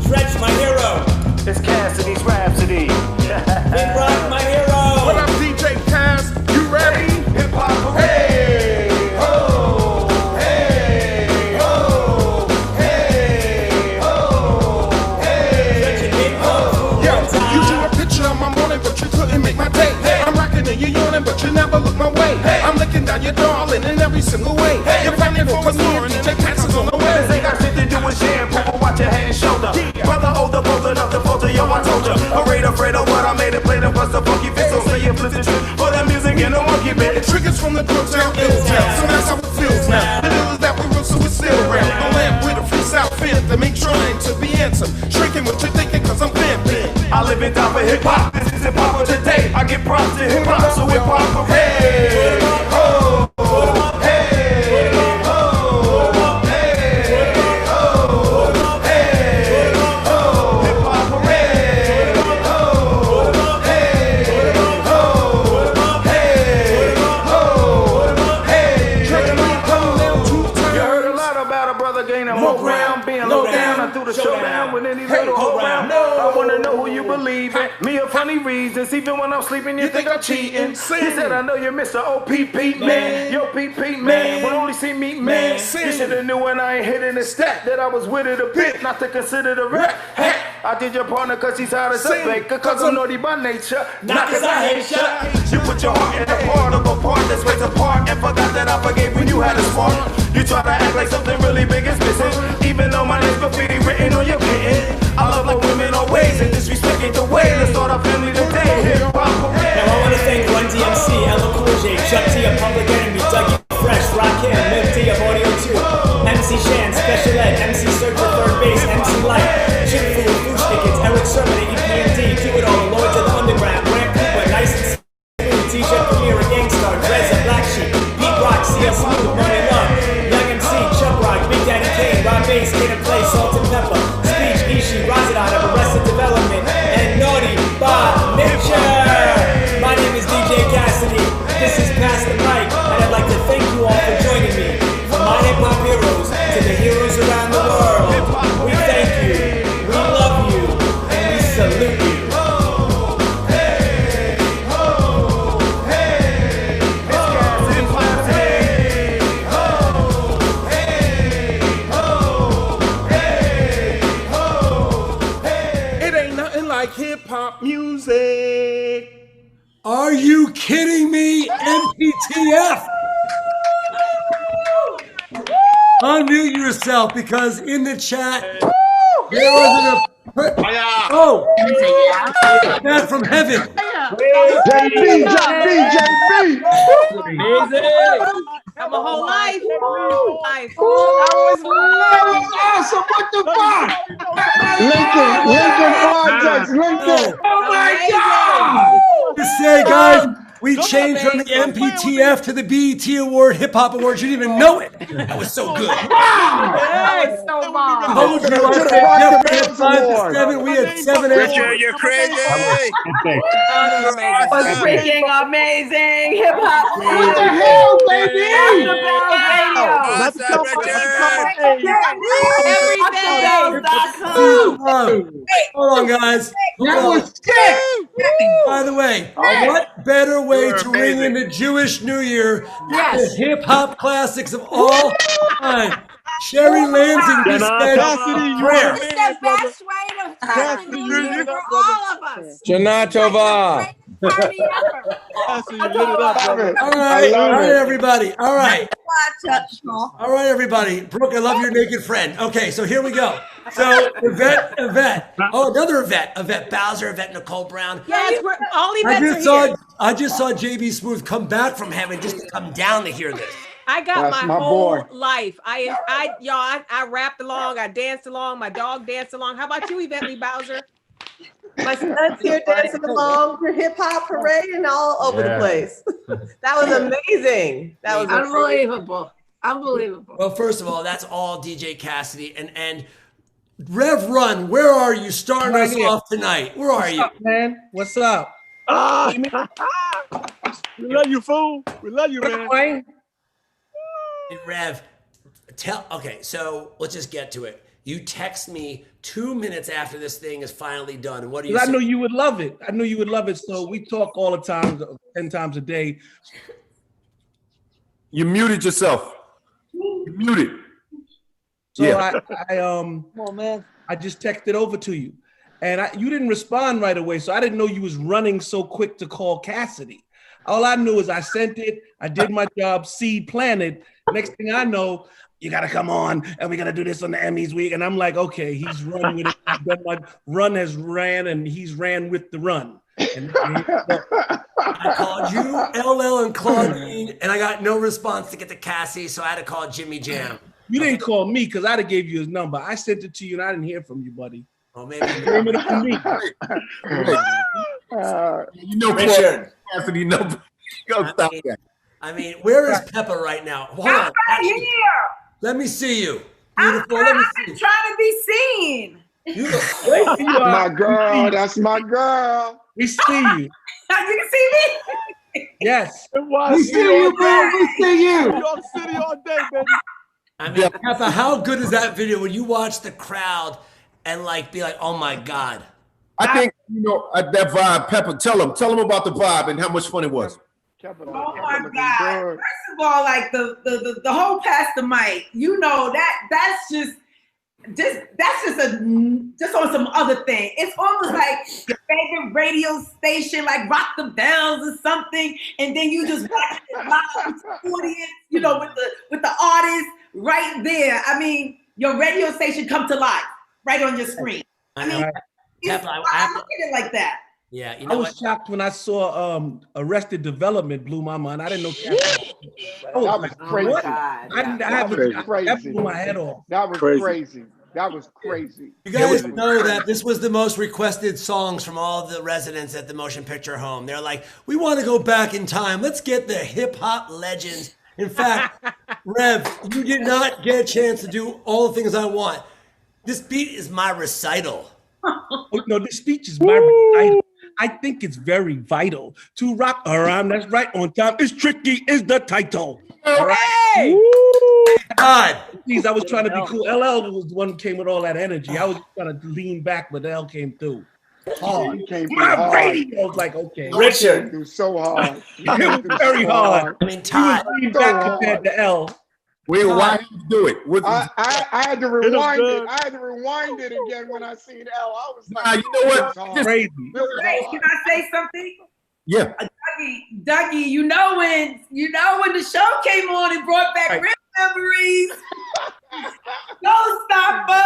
Dredge, my hero. It's Cassidy's Rhapsody. Big Rock, my hero. What up, DJ Cass? You ready? Hip hop, hey, ho, hey, ho, hey, ho, hey, Yo, you drew a picture of my morning, but you couldn't make my day. I'm rocking and you're yawning, but you never look my way. I'm looking down your darling in every single way. You're fighting for a snoring and your passes on the way. This ain't got shit to do with shampoo. Watch your head and shoulder. Brother, hold the both enough to falter. Yo, I told ya. Afraid of what I made it play the bust the funky fit. So say you flip the trick for the music and the monkey bit. It triggers from the Brooks down Ill-Town, so that's how it feels now. The news that we real, so it's still around. The lamp with a freestyle anthem, ain't trying to be handsome. Shrinking what you're thinking, cause I'm vamping. I live in top of hip hop. This is hip hop of today. I get props to hip hop, so hip hop. Hey, ho, hey, ho, hey, ho, hey, ho, hip hop parade, ho, hey, ho, hey, ho, hey, you heard a lot about a brother gaining more ground, being low down. I threw the showdown with any little hoe round. I wanna know who you believe in. Me a funny reasons, even when I'm sleeping, you think I'm cheating. He said, I know you're Mr. OPP man. Yo, PP man, will only see me man. You should've knew when I ain't hitting the stat that I was with it a bit, not to consider the rap. Hey, I did your partner cause he's hard as a baker, cause I'm naughty by nature, not cause I hate ya. You put your heart in the part of a part that's ways apart, and forgot that I forgave when you had a spark. You try to act like something really big is missing, even though my name's graffiti written on your kitten. I love like women always, and disrespect ain't the way. Let's start our family today. Hip hop parade. Now I want to thank Run DMC, Ella Cool J, Chuck T of Public Enemy, Dougie Fresh, Rakim, Milk T of Audio 2, MC Shan, Special Ed, MC Search for Third Base, MC Light, Chick Fu, Foosh Tickets, Eric Sermon, EPMD, Do It All, Lords of the Underground, Ramp Cooper, Nice and Smooth, T-Shirt Premier, Gangstar, Drezza, Black Sheep, Beat Rock, CL Smooth, Money Love, Young MC, Chuck Rock, Big Daddy Kane, Rob Bass, Kid and Play, Salt and Pepper, Speech, Ishi, Razadon of Arrested Development, and Naughty by Nature. My name is DJ Cassidy. This is Pass the Mic, and I'd like to thank you all for joining me. From my hip hop heroes to the heroes around the world, we thank you, we love you, and we salute you. It ain't nothing like hip hop music. Are you kidding me? MPTF! Unmute yourself because in the chat there was man from heaven. JB. Amazing. Got my whole life. That was awesome. What the fuck? Lincoln Projects. Lincoln. Oh my God! To say, guys, We changed from the MPTF to the BET Award, Hip Hop Awards. You didn't even know it. That was so good. That was so bomb. Told you I said Jeff had 5 to 7. We had 7 Richard, you're crazy. Was freaking amazing. Hip hop. What the hell, baby? What's up, Everything. Hold on, guys. That was sick. By the way, what better way to ring in the Jewish New Year than the hip hop classics of all time? Sherry Lansing just said prayer. It's the best way to New Year for all of us. Shana Tova. Party ever. All right, everybody. All right. All right, everybody. Brooke, I love your naked friend. Okay, so here we go. So Yvette. Oh, another Yvette Bowser, Yvette Nicole Brown. Yes, we're all Yvettes are here. I just saw JB Smooth come back from heaven just to come down to hear this. I got That's my my whole boy. life. I rapped along, I danced along, my dog danced along. How about you, Yvette Lee Bowser? My son's here dancing along to hip hop parade and all over the place. That was amazing. That was Unbelievable. Unbelievable. Well, first of all, that's all DJ Cassidy and Rev Run. Where are you starting us off tonight? Where are you, man? What's up? We love you, fool. We love you, man. Hey, Rev, okay, so let's just get to it. You text me 2 minutes after this thing is finally done. What do you say? I knew you would love it. I knew you would love it. So we talk all the time, 10 times a day. You muted yourself. You muted. So Yeah. I just texted over to you. And you didn't respond right away. So I didn't know you was running so quick to call Cassidy. All I knew is I sent it. I did my job, seed planted. Next thing I know, you got to come on and we got to do this on the Emmys week. And I'm like, okay, he's running with it. My run has ran and he's ran with the run. And I called you, LL, and Claudine, and I got no response to get to Cassie, so I had to call Jimmy Jam. You didn't call me because I'd have gave you his number. I sent it to you and I didn't hear from you, buddy. Oh, maybe. Blame it on me. You know, Richard. Cassidy number. Go stop that. I mean, where is Peppa right now? Hold on. Let me see you. Beautiful. Let me see you. Trying to be seen. You look great. My girl, that's my girl. We see you. You can see me. Yes. We see you, bro. We see you. New York City all day, baby. I mean, Peppa, how good is that video when you watch the crowd and be like, oh my God. I think, that vibe, Pepper, tell them about the vibe and how much fun it was. Oh my God! First of all, like the whole pass the mic, that's just on some other thing. It's almost like your favorite radio station, like Rock the Bells or something, and then you just watch it live with the audience, with the artist right there. I mean, your radio station come to life right on your screen. I mean, I look at it like that. Yeah, I was shocked when I saw Arrested Development blew my mind. I didn't know that was crazy. That blew my head off. That was crazy. That was crazy. You guys know that this was the most requested songs from all the residents at the Motion Picture Home. They're like, we want to go back in time. Let's get the hip hop legends. In fact, Rev, you did not get a chance to do all the things I want. This beat is my recital. No, this speech is my recital. I think it's very vital to rock around. That's right, on time. It's tricky is the title. All right. Hey! God. Please, I was trying to be cool. LL was the one who came with all that energy. I was trying to lean back, but L came through. Hard. He came through My hard. radio was like, okay. Richard. It was so hard. It was very hard. I mean, Todd. He was lean back compared to L. Wait, why did you do it? I had to rewind it. I had to rewind it again when I seen L. I was like, you know what? This Crazy. Wait, can I say something? Yeah. Dougie, you know when the show came on and brought back real memories. Showstopper.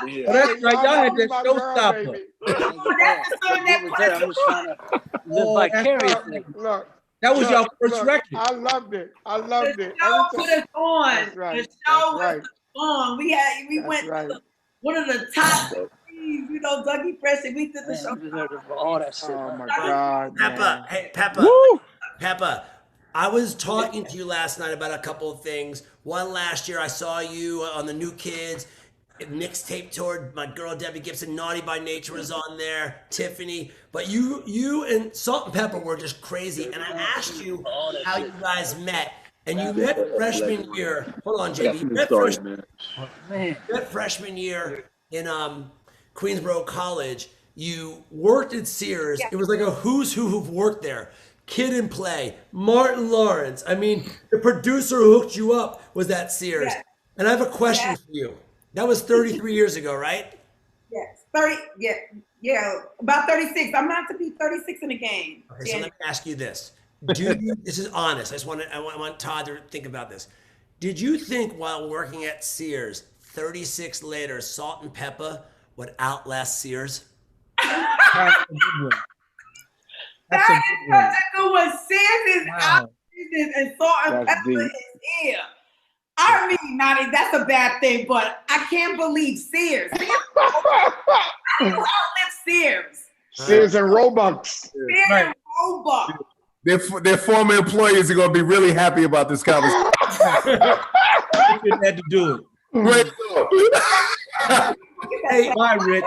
Yeah. Oh, that's right. Y'all had that showstopper. That's the song that I was trying to live vicariously. Look. That was your first record. I loved it. The show put us on. That's right. The show was on. We went to one of the top you know, Dougie Fresh, and we did the show. All that shit. Oh my God, Peppa, man. hey, Peppa. Peppa, I was talking to you last night about a couple of things. One, last year I saw you on the New Kids mixtape tour. My girl Debbie Gibson, Naughty by Nature, was on there. Tiffany, but you and Salt and Pepper were just crazy. And I asked you how you guys met, and you met freshman year. Hold on, JB. You met freshman year in Queensboro College. You worked at Sears. It was like a who's who who've worked there. Kid and Play, Martin Lawrence. I mean, the producer who hooked you up was at Sears. Yes. And I have a question for you. That was 33 years ago, right? Yes, 30. Yeah, about 36. I'm not to be 36 in the game. Okay, so let me ask you this. Do you, this is honest. I want Todd to think about this. Did you think while working at Sears, 36 later, Salt and Pepper would outlast Sears? That is such a good one. Sears is out and Salt and Pepper is here. I mean, Nani, that's a bad thing, but I can't believe Sears. I outlive Sears. Sears and Robux. Sears and Robux. Their former employees are going to be really happy about this conversation. You had to do it. Great. Hey, Rich.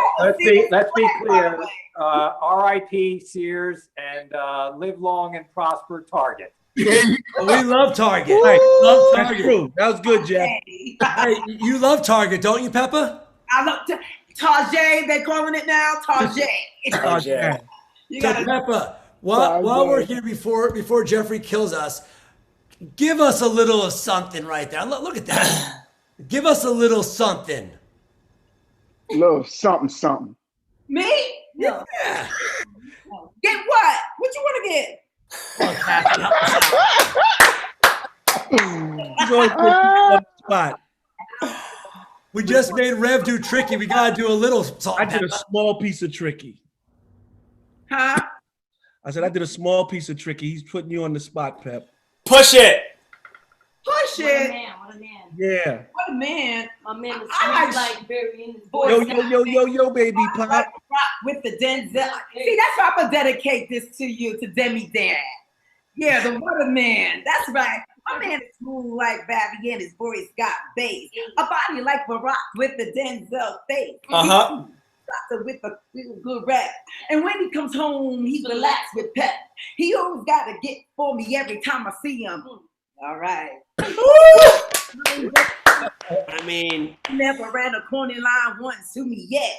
Let's be clear. R.I.P. Sears and live long and prosper Target. We love Target. Right. Love That's Target. true. That was good, Jeff. Hey, you love Target, don't you, Peppa? I love Target. They calling it now Target. Target. You So gotta, Peppa, while we're here before Jeffrey kills us, give us a little of something right there. Look at that. Give us a little something. Little something. me? No. Get what? What you want to get? Spot. We just made Rev do tricky. We gotta do a little salt. I did a small piece of tricky. Huh? I said I did a small piece of tricky. He's putting you on the spot, Pep. Push it. Push What a it. man, what a man. Yeah. What a man. My man was I like burying his Yo, baby, Pop. Rock with the Denzel. See, that's why I'm gonna dedicate this to you, to Demi Dan. Yeah, the What a Man. That's right. My man is smooth like Babby and his voice got bass. A body like Barack with the Denzel face. With a good rap. And when he comes home, he relaxed with pep. He always got to get for me every time I see him. All right. I mean, never ran a corny line once to me yet.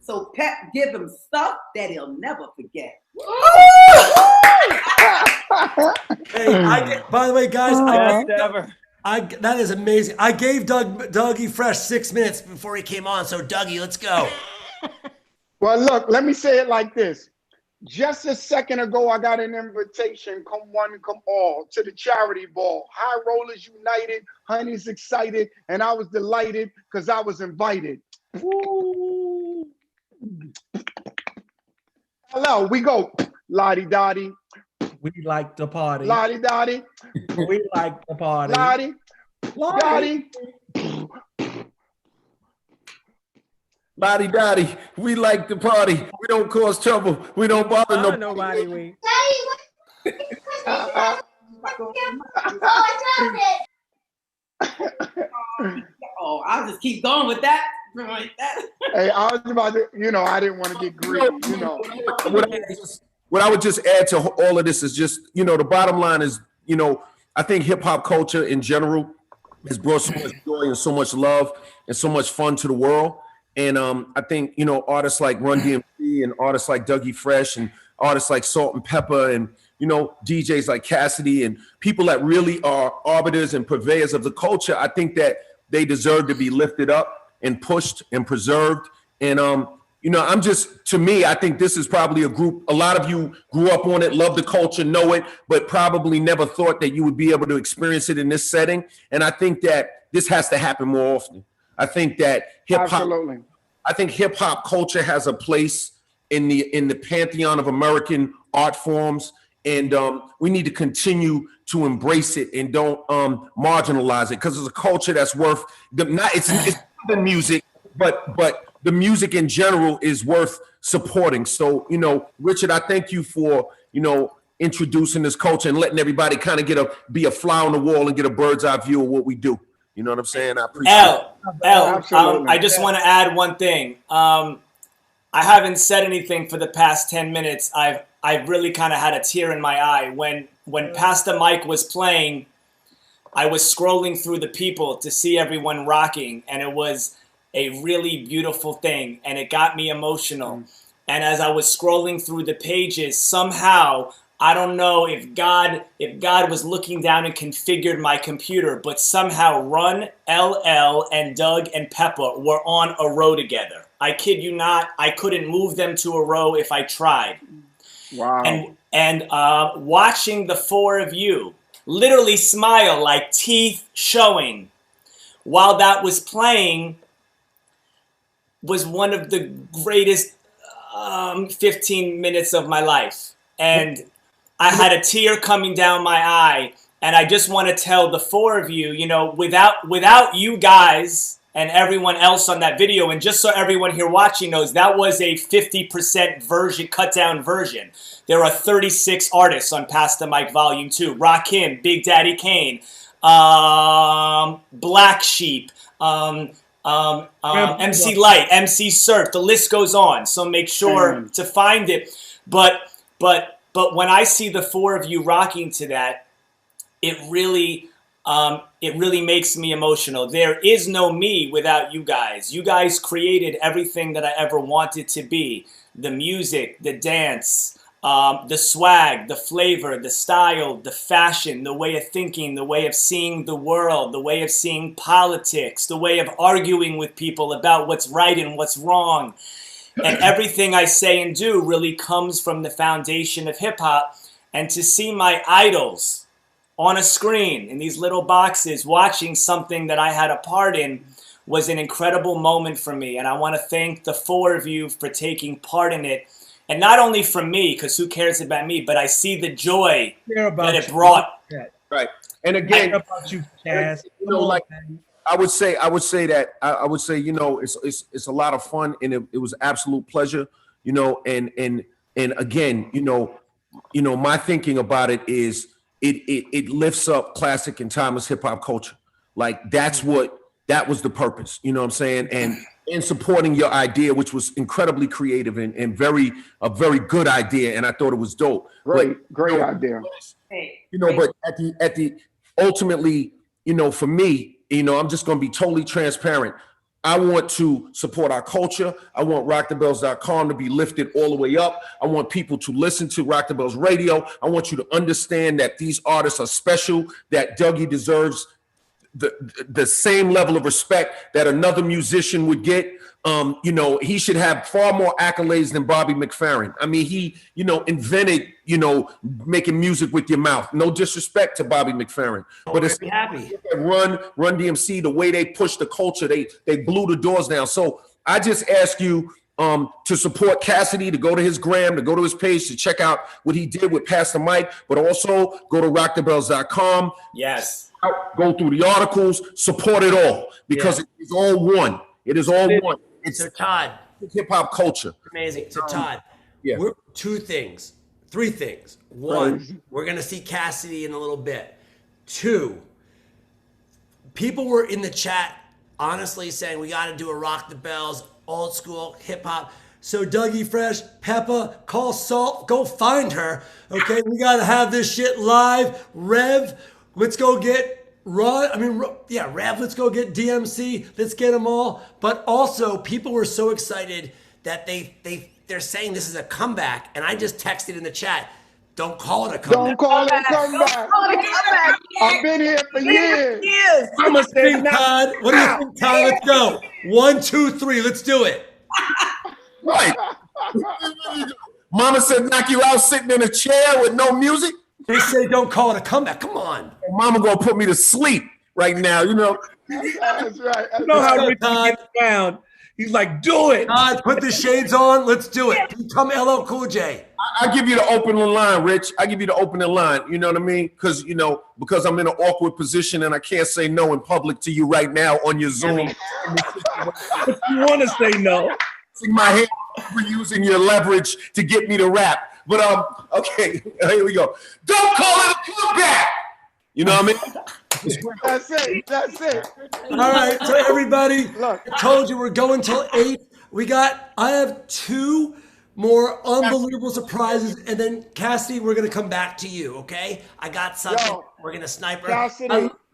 So Pep give him stuff that he'll never forget. Hey, by the way, guys, that is amazing. I gave Dougie Fresh 6 minutes before he came on. So Dougie, let's go. Well, look, let me say it like this. Just a second ago, I got an invitation, come one, come all, to the charity ball. High Rollers United, Honey's excited, and I was delighted because I was invited. Woo. Hello, we go. Lottie-dottie. We like to party. Lottie-dottie. We like to party. Lottie. Dottie. Lottie Dottie, we like the party. We don't cause trouble. We don't bother nobody. We. Oh, I'll just keep going with that. Hey, I was about to, I didn't want to get greedy, What I would just add to all of this is just, the bottom line is, I think hip hop culture in general has brought so much joy and so much love and so much fun to the world. And I think, artists like Run DMC and artists like Dougie Fresh and artists like Salt and Pepper and, DJs like Cassidy and people that really are arbiters and purveyors of the culture, I think that they deserve to be lifted up and pushed and preserved. And, to me, I think this is probably a group, a lot of you grew up on it, love the culture, know it, but probably never thought that you would be able to experience it in this setting. And I think that this has to happen more often. I think that hip hop culture has a place in the pantheon of American art forms, and we need to continue to embrace it and don't marginalize it because it's a culture that's worth it's the music, but the music in general is worth supporting. So, Richard, I thank you for, introducing this culture and letting everybody kind of be a fly on the wall and get a bird's eye view of what we do. You know what I'm saying? I appreciate it. I just want to add one thing. I haven't said anything for the past 10 minutes. I've really kind of had a tear in my eye. When Pastor Mike was playing, I was scrolling through the people to see everyone rocking, and it was a really beautiful thing, and it got me emotional. And as I was scrolling through the pages, somehow, I don't know if God was looking down and configured my computer, but somehow Run, LL, and Doug and Peppa were on a row together. I kid you not, I couldn't move them to a row if I tried. Wow. And watching the four of you literally smile like teeth showing while that was playing was one of the greatest 15 minutes of my life. And I had a tear coming down my eye, and I just want to tell the four of you, without you guys and everyone else on that video, and just so everyone here watching knows, that was a 50% version, cut down version. There are 36 artists on Pastor Mike Volume 2. Rakim, Big Daddy Kane, Black Sheep, MC Light, MC Surf, the list goes on. So make sure to find it. But when I see the four of you rocking to that, it really makes me emotional. There is no me without you guys. You guys created everything that I ever wanted to be. The music, the dance, the swag, the flavor, the style, the fashion, the way of thinking, the way of seeing the world, the way of seeing politics, the way of arguing with people about what's right and what's wrong. And everything I say and do really comes from the foundation of hip hop. And to see my idols on a screen in these little boxes watching something that I had a part in was an incredible moment for me. And I want to thank the four of you for taking part in it. And not only from me, because who cares about me, but I see the joy that it brought. Right. And again, about you, Chaz. I would say that it's a lot of fun, and it was absolute pleasure, and again, my thinking about it is it lifts up classic and timeless hip hop culture. Like that was the purpose, you know what I'm saying? And supporting your idea, which was incredibly creative and a very good idea, and I thought it was dope. Great idea. But at the ultimately, for me, I'm just going to be totally transparent. I want to support our culture. I want rockthebells.com to be lifted all the way up. I want people to listen to Rock the Bells Radio. I want you to understand that these artists are special, that Dougie deserves the same level of respect that another musician would get. He should have far more accolades than Bobby McFerrin. I mean, he, invented, making music with your mouth. No disrespect to Bobby McFerrin, but it's happy. Run DMC, the way they pushed the culture, they blew the doors down. So I just ask you to support Cassidy, to go to his gram, to go to his page, to check out what he did with Pastor Mike, but also go to rockthebells.com. Yes. Go through the articles, support it all, because it is all one. It is all one. It's so Todd, hip hop culture. Amazing. So Todd, yeah. We're three things. One, we're gonna see Cassidy in a little bit. Two, people were in the chat honestly saying we got to do a Rock the Bells old school hip hop. So Dougie Fresh, Peppa, call Salt, go find her. Okay, we got to have this shit live. Rev, let's go get Rev, let's go get DMC. Let's get them all. But also, people were so excited that they're saying this is a comeback. And I just texted in the chat, don't call it a comeback. Don't call it a comeback. I've been here for years. I'm gonna say, Todd, what do you think, Todd? Let's go. 1, 2, 3. Let's do it. Right. Mama said knock you out sitting in a chair with no music. They say don't call it a comeback. Come on. Mama gonna put me to sleep right now, That's right. You know how Richard gets down. He's like, do it. Put the shades on. Let's do it. Become LL Cool J. I give you the opening line, Rich. I give you the opening line. You know what I mean? Because I'm in an awkward position and I can't say no in public to you right now on your Zoom. If you want to say no. My hand for using your leverage to get me to rap. But okay, here we go. Don't call it a comeback. You know what I mean? That's it. That's it. All right, so everybody, Look. I told you we're going till 8. I have 2 more unbelievable surprises, and then Cassidy, we're gonna come back to you, okay? I got something. Yo, we're gonna sniper.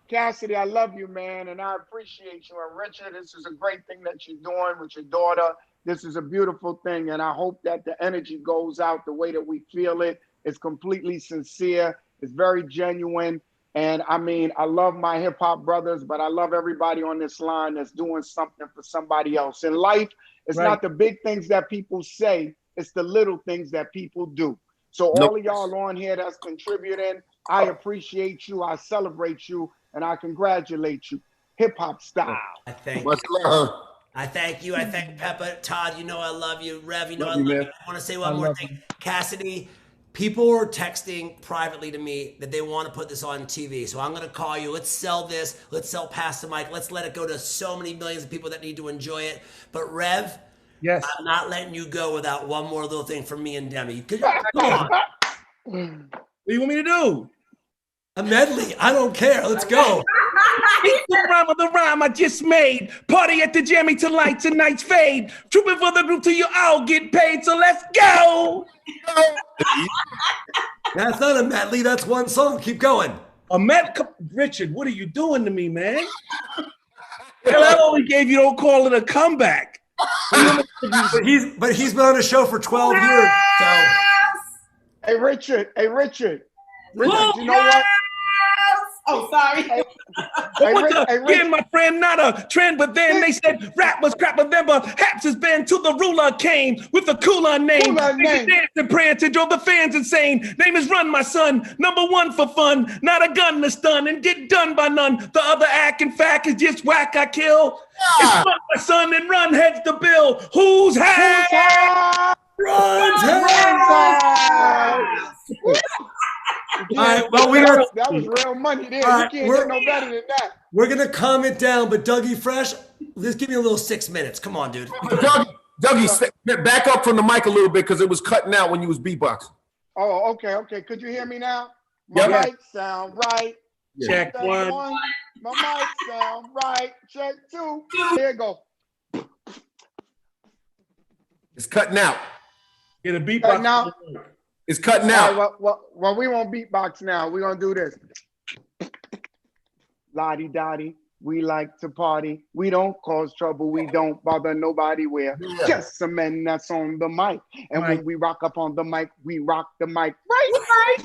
Cassidy, I love you, man, and I appreciate you. And Richard, this is a great thing that you're doing with your daughter. This is a beautiful thing, and I hope that the energy goes out the way that we feel it. It's completely sincere. It's very genuine. And I mean, I love my hip hop brothers, but I love everybody on this line that's doing something for somebody else. In life, it's not the big things that people say, it's the little things that people do. So all of y'all on here that's contributing, I appreciate you, I celebrate you, and I congratulate you. Hip hop style. I thank Much you. love. I thank you. I thank Peppa. Todd, you know I love you. Rev, you know Love I you, love man. you. I want to say one more thing. Cassidy, people are texting privately to me that they want to put this on TV. So I'm going to call you. Let's sell this. Let's sell Pass the Mic. Let's let it go to so many millions of people that need to enjoy it. But Rev, yes, I'm not letting you go without one more little thing from me and Demi. Come on. What do you want me to do? A medley. I don't care. Let's go. It's the rhyme of the rhyme I just made. Party at the jammy till lights and nights fade. Trooping for the group till you all get paid. So let's go. That's not a medley. That's one song. Keep going. Richard, what are you doing to me, man? Hell, I only gave you, don't call it a comeback. but he's been on the show for 12 years. So. Hey, Richard, you know what? Oh, sorry. Again, my friend, not a trend, but then they said rap was crap, but then perhaps has been till the ruler came with a cooler name. Danced and pranced and drove the fans insane. Name is Run, my son, #1 for fun, not a gun to stun and get done by none. The other act, in fact, is just whack I kill. It's Run, my son, and Run heads the bill. Who's high? Runs high. All right, well, that was real money there. All right, you can't get no better than that. We're going to calm it down, but Dougie Fresh, let's give me a little 6 minutes. Come on, dude. Dougie, back up from the mic a little bit because it was cutting out when you was beatboxing. Oh, okay. Could you hear me now? My mic sound right. Check one. My mic sound right. Check 2. There you go. It's cutting out. Get a beatbox. Now. It's cutting out. Right, well, we won't beatbox now. We're going to do this. Lottie Dottie, we like to party. We don't cause trouble. We don't bother nobody. We're just some men that's on the mic. And when we rock up on the mic, we rock the mic. Right.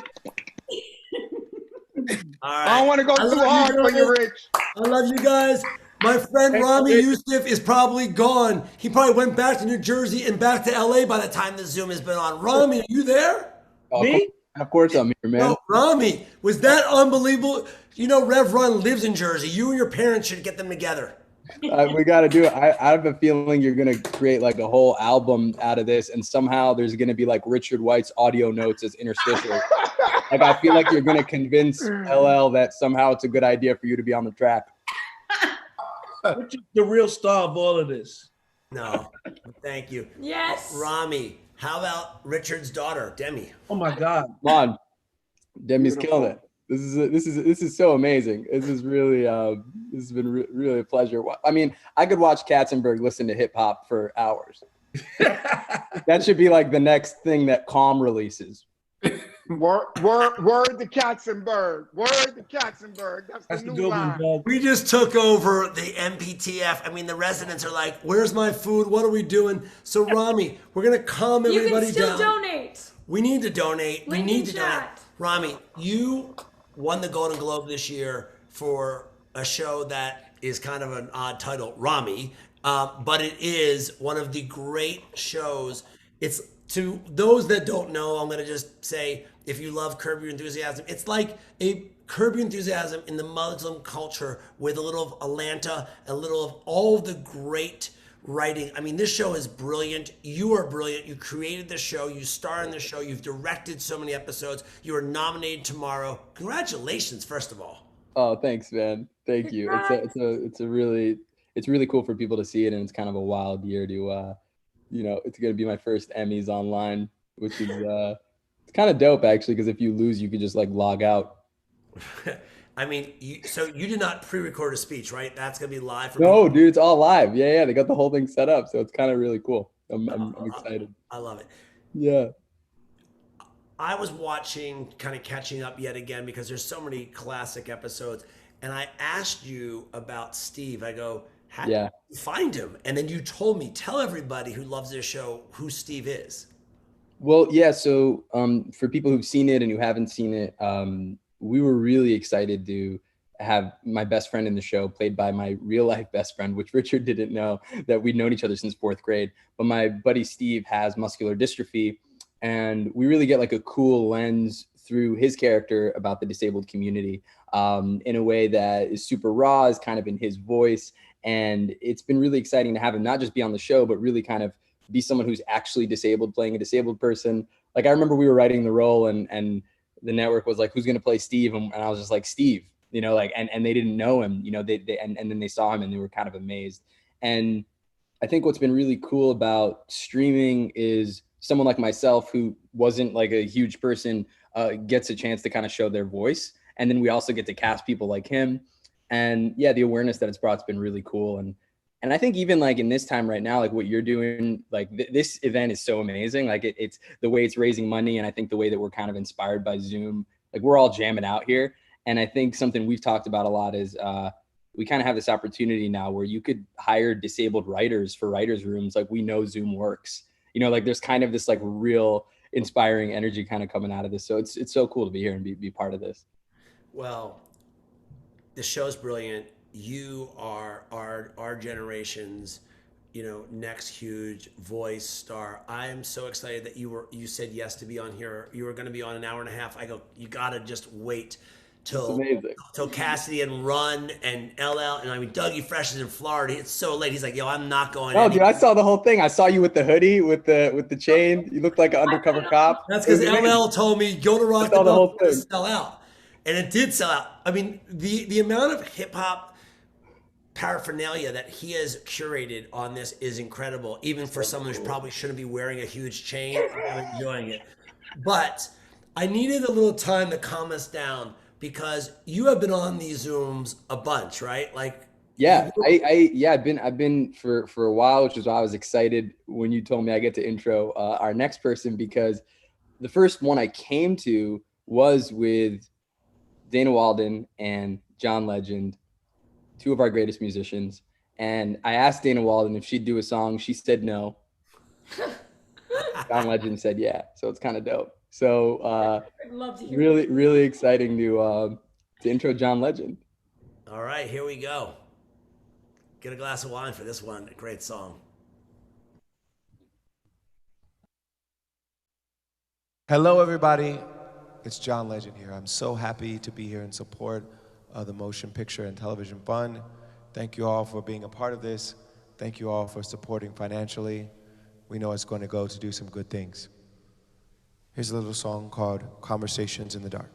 I don't want to go too hard for you, Rich. I love you guys. My friend Rami Youssef is probably gone. He probably went back to New Jersey and back to LA by the time the Zoom has been on. Rami, are you there? Me? Of course I'm here, man. No, Rami, was that unbelievable? You know, Rev Run lives in Jersey. You and your parents should get them together. We got to do it. I have a feeling you're going to create like a whole album out of this, and somehow there's going to be like Richard White's audio notes as interstitial. Like I feel like you're going to convince LL that somehow it's a good idea for you to be on the track. Richard's the real star of all of this. No, thank you. Yes. Rami, how about Richard's daughter, Demi? Oh my God. Come on. Demi's killing it. This is so amazing. This is really this has been really a pleasure. I mean, I could watch Katzenberg listen to hip hop for hours. That should be like the next thing that Calm releases. Word to Katzenberg. Word to Katzenberg. That's the new line. We just took over the MPTF. I mean, the residents are like, where's my food? What are we doing? So, Rami, we're going to calm everybody You can still down. donate. We need to donate. Link we need in to chat. donate. Rami, you won the Golden Globe this year for a show that is kind of an odd title, Rami, but it is one of the great shows. It's to those that don't know, I'm going to just say, if you love Curb Your Enthusiasm, it's like a Curb Your Enthusiasm in the Muslim culture with a little of Atlanta, a little of all the great writing. I mean, this show is brilliant. You are brilliant. You created the show. You star in the show. You've directed so many episodes. You are nominated tomorrow. Congratulations, first of all. Oh, thanks, man. Thank you. It's really cool for people to see it, and it's kind of a wild year to, it's going to be my first Emmys online, which is it's kind of dope actually, because if you lose, you could just like log out. I mean, so you did not pre-record a speech, right? That's gonna be live for No, people? dude, it's all live. Yeah, they got the whole thing set up, so it's kind of really cool. I'm excited. I love it. Yeah. I was watching, kind of catching up yet again, because there's so many classic episodes, and I asked you about Steve. I go, how did you find him? And then you told me, tell everybody who loves this show who Steve is. Well, yeah. So for people who've seen it and who haven't seen it, we were really excited to have my best friend in the show, played by my real life best friend, which Richard didn't know that we'd known each other since 4th grade. But my buddy Steve has muscular dystrophy, and we really get like a cool lens through his character about the disabled community in a way that is super raw, is kind of in his voice. And it's been really exciting to have him not just be on the show, but really kind of be someone who's actually disabled, playing a disabled person. Like I remember we were writing the role, and the network was like, who's going to play Steve? And I was just like, Steve, like, and they didn't know him, and then they saw him and they were kind of amazed. And I think what's been really cool about streaming is someone like myself, who wasn't like a huge person, gets a chance to kind of show their voice. And then we also get to cast people like him. And yeah, the awareness that it's brought has been really cool. And I think even like in this time right now, like what you're doing, like this event is so amazing. Like it's the way it's raising money. And I think the way that we're kind of inspired by Zoom, like we're all jamming out here. And I think something we've talked about a lot is we kind of have this opportunity now where you could hire disabled writers for writers' rooms. Like we know Zoom works, like there's kind of this like real inspiring energy kind of coming out of this. So it's so cool to be here and be part of this. Well, the show's brilliant. You are our generation's, next huge voice star. I am so excited that you said yes to be on here. You were going to be on an hour and a half. I go, you got to just wait till Cassidy and Run and LL. And I mean, Dougie Fresh is in Florida. It's so late. He's like, yo, I'm not going. Oh, dude, I saw the whole thing. I saw you with the hoodie, with the chain. You looked like an undercover cop. That's because LL told me, go to Rock the Bell, sell out. And it did sell out. I mean, the amount of hip hop paraphernalia that he has curated on this is incredible, even for someone who probably shouldn't be wearing a huge chain. I'm enjoying it. But I needed a little time to calm us down, because you have been on these Zooms a bunch, right? Like, yeah, I've been for a while, which is why I was excited when you told me I get to intro our next person, because the first one I came to was with Dana Walden and John Legend, two of our greatest musicians. And I asked Dana Walden if she'd do a song. She said no. John Legend said yeah. So it's kind of dope. So I'd love to hear really, really exciting to intro John Legend. All right, here we go. Get a glass of wine for this one. A great song. Hello, everybody. It's John Legend here. I'm so happy to be here in support of the Motion Picture and Television Fund. Thank you all for being a part of this. Thank you all for supporting financially. We know it's going to go to do some good things. Here's a little song called Conversations in the Dark.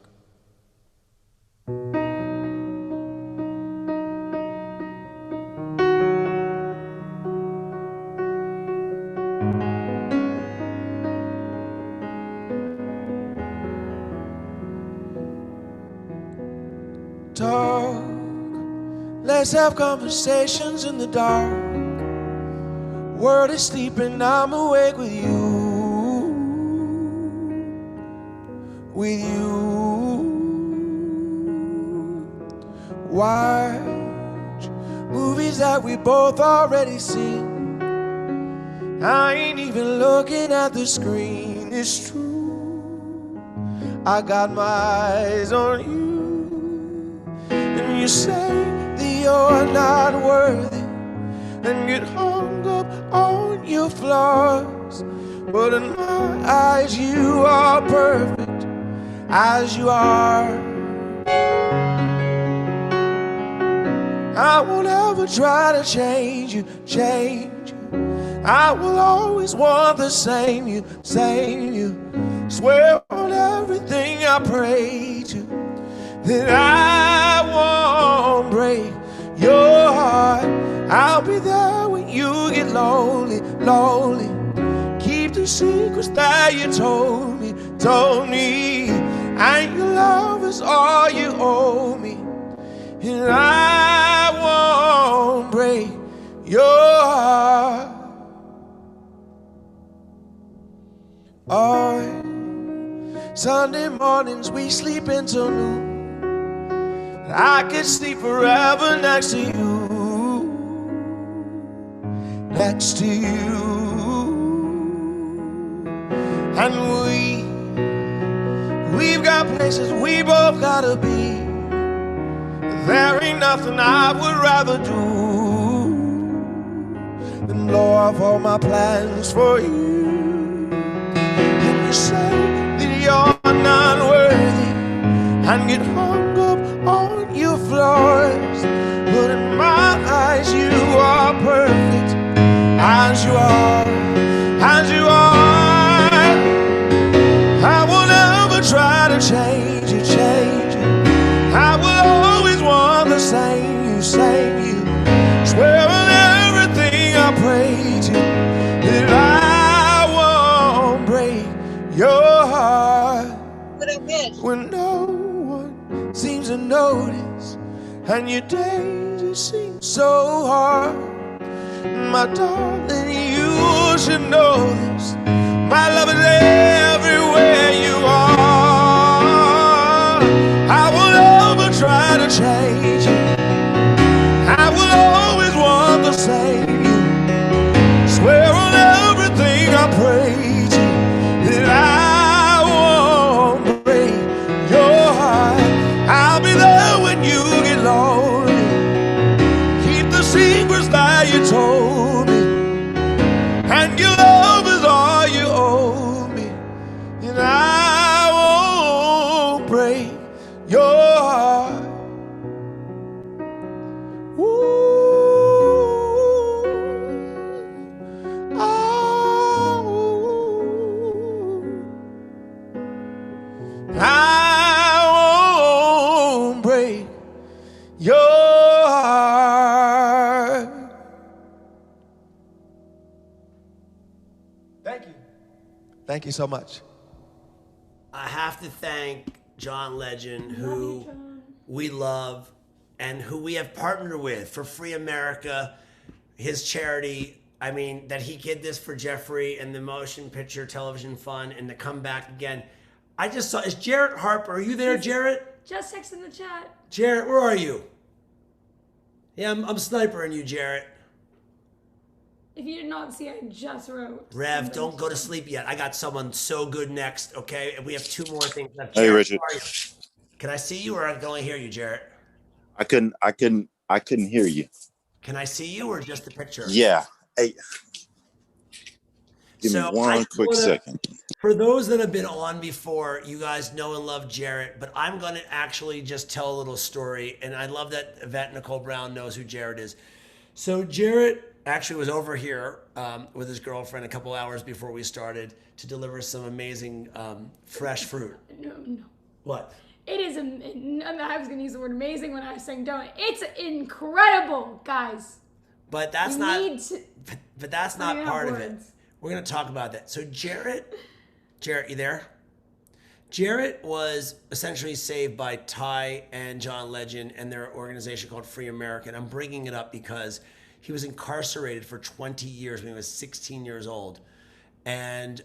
Talk, let's have conversations in the dark. World is sleeping, I'm awake with you. With you. Watch movies that we both already seen. I ain't even looking at the screen, it's true. I got my eyes on you. And you say that you're not worthy and get hung up on your flaws. But in my eyes you are perfect as you are. I won't ever try to change you, change you. I will always want the same you. Swear on everything I pray to that I won't break your heart. I'll be there when you get lonely. Keep the secrets that you told me. And your love is all you owe me. And I won't break your heart. Sunday mornings we sleep until noon. I could sleep forever next to you. And we've got places we both gotta be. There ain't nothing I would rather do than blow off all my plans for you. And you say that you're not worthy and get hung up on your flaws, but in my eyes you are perfect as you are. I will never try to change you. I will always want the same you. Swear on everything I pray to that I won't break your heart. When no one seems to notice and your days just seem so hard, my darling, you should know this. My love is everywhere you are. I will never try to change you. I will always want the same you. Swear on everything I pray to that I won't break your heart. I'll be there when you get lonely. Keep the secrets that you told me. And your love is all you owe me. And I won't break your heart. I won't break your heart. Thank you. Thank you so much. I have to thank John Legend, who we love and who we have partnered with for Free America, his charity. I mean, that he did this for Jeffrey and the Motion Picture Television Fund, and to come back again. I just saw, is Jarrett Harper, are you there, Jarrett? Just text in the chat. Jarrett, where are you? Yeah, I'm snipering you, Jarrett. If you did not see, I just wrote. Rev, don't go to sleep yet. I got someone so good next, okay? And we have two more things left. Hey, Jarrett, Richard. where are you? Can I see you or I can only hear you, Jarrett? I couldn't hear you. Can I see you or just the picture? Yeah. Hey, give me one quick second. For those that have been on before, you guys know and love Jarrett, but I'm going to actually just tell a little story. And I love that Yvette Nicole Brown knows who Jarrett is. So Jarrett actually was over here with his girlfriend a couple hours before we started to deliver some amazing fresh fruit. No. What? It is, I was going to use the word amazing when I was saying donut. It's incredible, guys. But that's but that's not part of it. Words. We're going to talk about that. So Jarrett, you there? Jarrett was essentially saved by Ty and John Legend and their organization called Free America. And I'm bringing it up because he was incarcerated for 20 years when he was 16 years old. And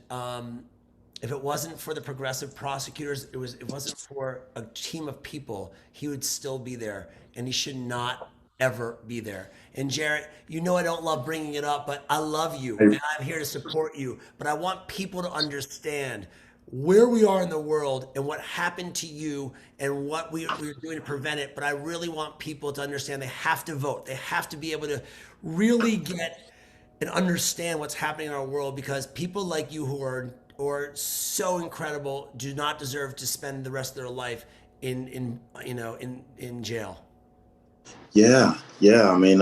if it wasn't for the progressive prosecutors, it wasn't for a team of people, he would still be there. And he should not ever be there. And Jarrett, you know I don't love bringing it up, but I love you and I'm here to support you. But I want people to understand where we are in the world and what happened to you and what we're doing to prevent it. But I really want people to understand they have to vote. They have to be able to really get and understand what's happening in our world, because people like you who are so incredible do not deserve to spend the rest of their life in jail. Yeah. I mean,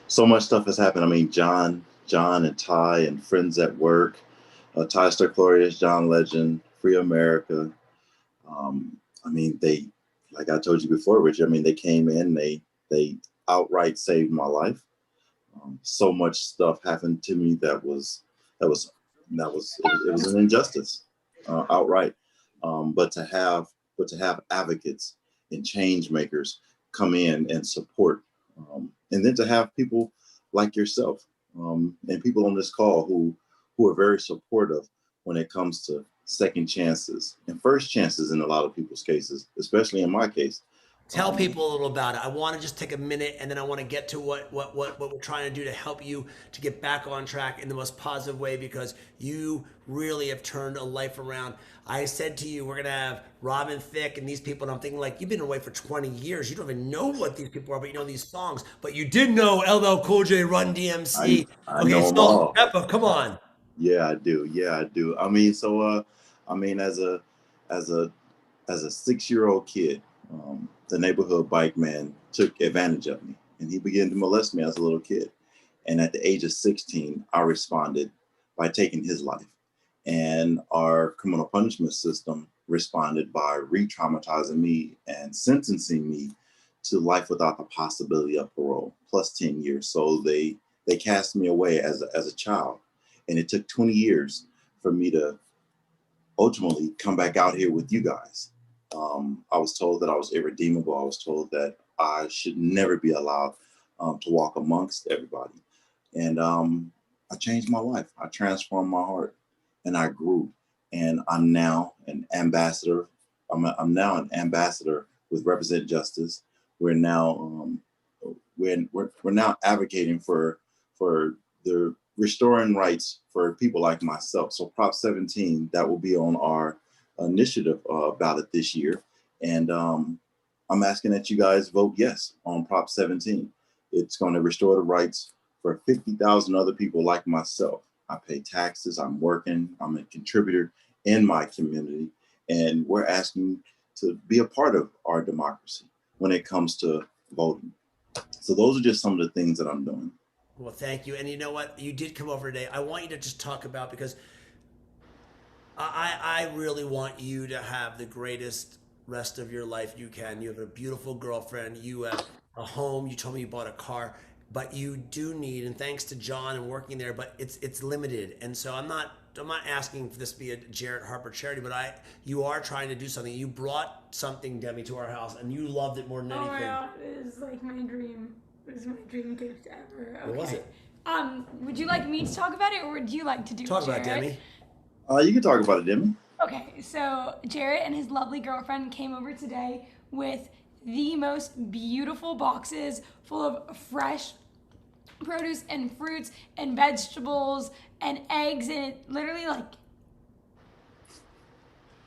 so much stuff has happened. I mean, John John and Ty and Friends at Work, Ty Sterclorius, John Legend, Free America. I mean, they, like I told you before, Richard, I mean, they came in, they outright saved my life. So much stuff happened to me that was it was an injustice, outright. But to have advocates and change makers come in and support, and then to have people like yourself, and people on this call who are very supportive when it comes to second chances and first chances in a lot of people's cases, especially in my case. Tell people a little about it. I want to just take a minute, and then I want to get to what we're trying to do to help you to get back on track in the most positive way, because you really have turned a life around. I said to you, we're going to have Robin Thicke and these people, and I'm thinking, like, you've been away for 20 years. You don't even know what these people are, but you know these songs. But you did know LL Cool J, Run DMC. I okay, know 'em so all. Peppa, come on. Yeah, I do. Yeah, I do. I mean, so I mean, as a 6-year-old kid, the neighborhood bike man took advantage of me, and he began to molest me as a little kid. And at the age of 16, I responded by taking his life. And our criminal punishment system responded by re-traumatizing me and sentencing me to life without the possibility of parole, plus 10 years. So they cast me away as a child. And it took 20 years for me to ultimately come back out here with you guys. I was told that I was irredeemable. I was told that I should never be allowed to walk amongst everybody. And I changed my life. I transformed my heart, and I grew. And I'm now an ambassador. I'm now an ambassador with Represent Justice. We're now we're now advocating for the restoring rights for people like myself. So Prop 17, that will be on our initiative ballot this year. And I'm asking that you guys vote yes on Prop 17. It's going to restore the rights for 50,000 other people like myself. I pay taxes, I'm working, I'm a contributor in my community, and we're asking to be a part of our democracy when it comes to voting. So those are just some of the things that I'm doing. Well, thank you. And you know what? You did come over today. I want you to just talk about, because I really want you to have the greatest rest of your life you can. You have a beautiful girlfriend. You have a home. You told me you bought a car, but you do need, and thanks to John and working there, but it's limited. And so I'm not asking for this to be a Jarrett Harper charity, but you are trying to do something. You brought something, Demi, to our house, and you loved it more than anything. Oh my God, it is like my dream. It was my dream gift ever. Okay. What was it? Would you like me to talk about it, or would you like to do Talk Jarrett? about it, Demi. You can talk about it, Demi. Okay, so Jarrett and his lovely girlfriend came over today with the most beautiful boxes full of fresh produce and fruits and vegetables and eggs, and it literally, like,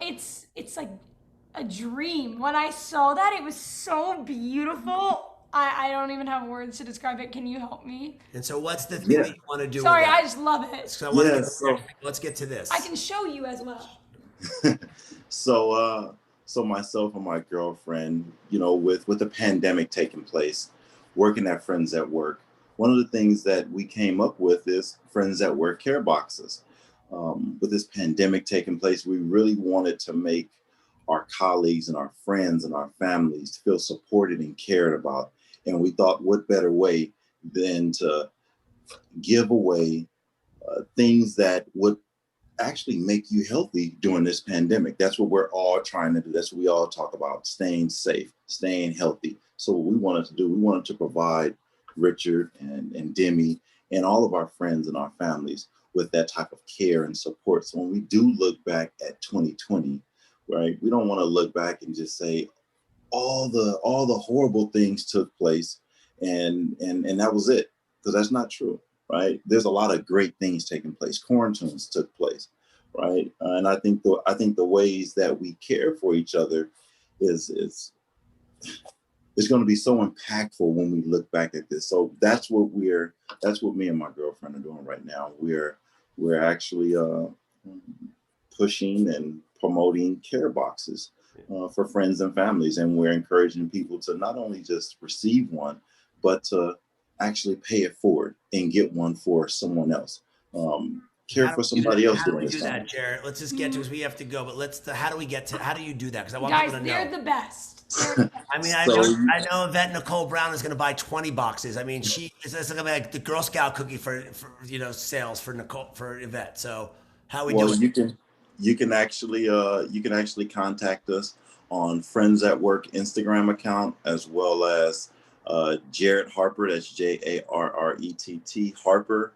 it's like a dream. When I saw that, it was so beautiful. I don't even have words to describe it. Can you help me? And so what's the thing that you want to do Sorry, with that? I just love it. So I want to let's get to this. I can show you as well. So myself and my girlfriend, you know, with the pandemic taking place, working at Friends at Work, one of the things that we came up with is Friends at Work care boxes. With this pandemic taking place, we really wanted to make our colleagues and our friends and our families feel supported and cared about. And we thought, what better way than to give away things that would actually make you healthy during this pandemic. That's what we're all trying to do. That's what we all talk about, staying safe, staying healthy. So what we wanted to do, we wanted to provide Richard and Demi and all of our friends and our families with that type of care and support. So when we do look back at 2020, right, we don't want to look back and just say all the horrible things took place and that was it, because that's not true. Right, there's a lot of great things taking place. Quarantines took place, right, and I think the ways that we care for each other is going to be so impactful when we look back at this. So that's what me and my girlfriend are doing right now. We're actually pushing and promoting care boxes for friends and families, and we're encouraging people to not only just receive one, but to actually pay it forward and get one for someone else. Care for somebody else How do during we do this time. that, Jared? Let's just get to, because we have to go. But how do we get to? How do you do that? Because I want Guys, people to they're know. the best. I mean, So I know Yvette Nicole Brown is going to buy 20 boxes. I mean, it's going to be like the Girl Scout cookie for sales for Yvette. So how we do it? you can actually contact us on Friends at Work Instagram account, as well as Jarrett Harper, that's JARRETT Harper,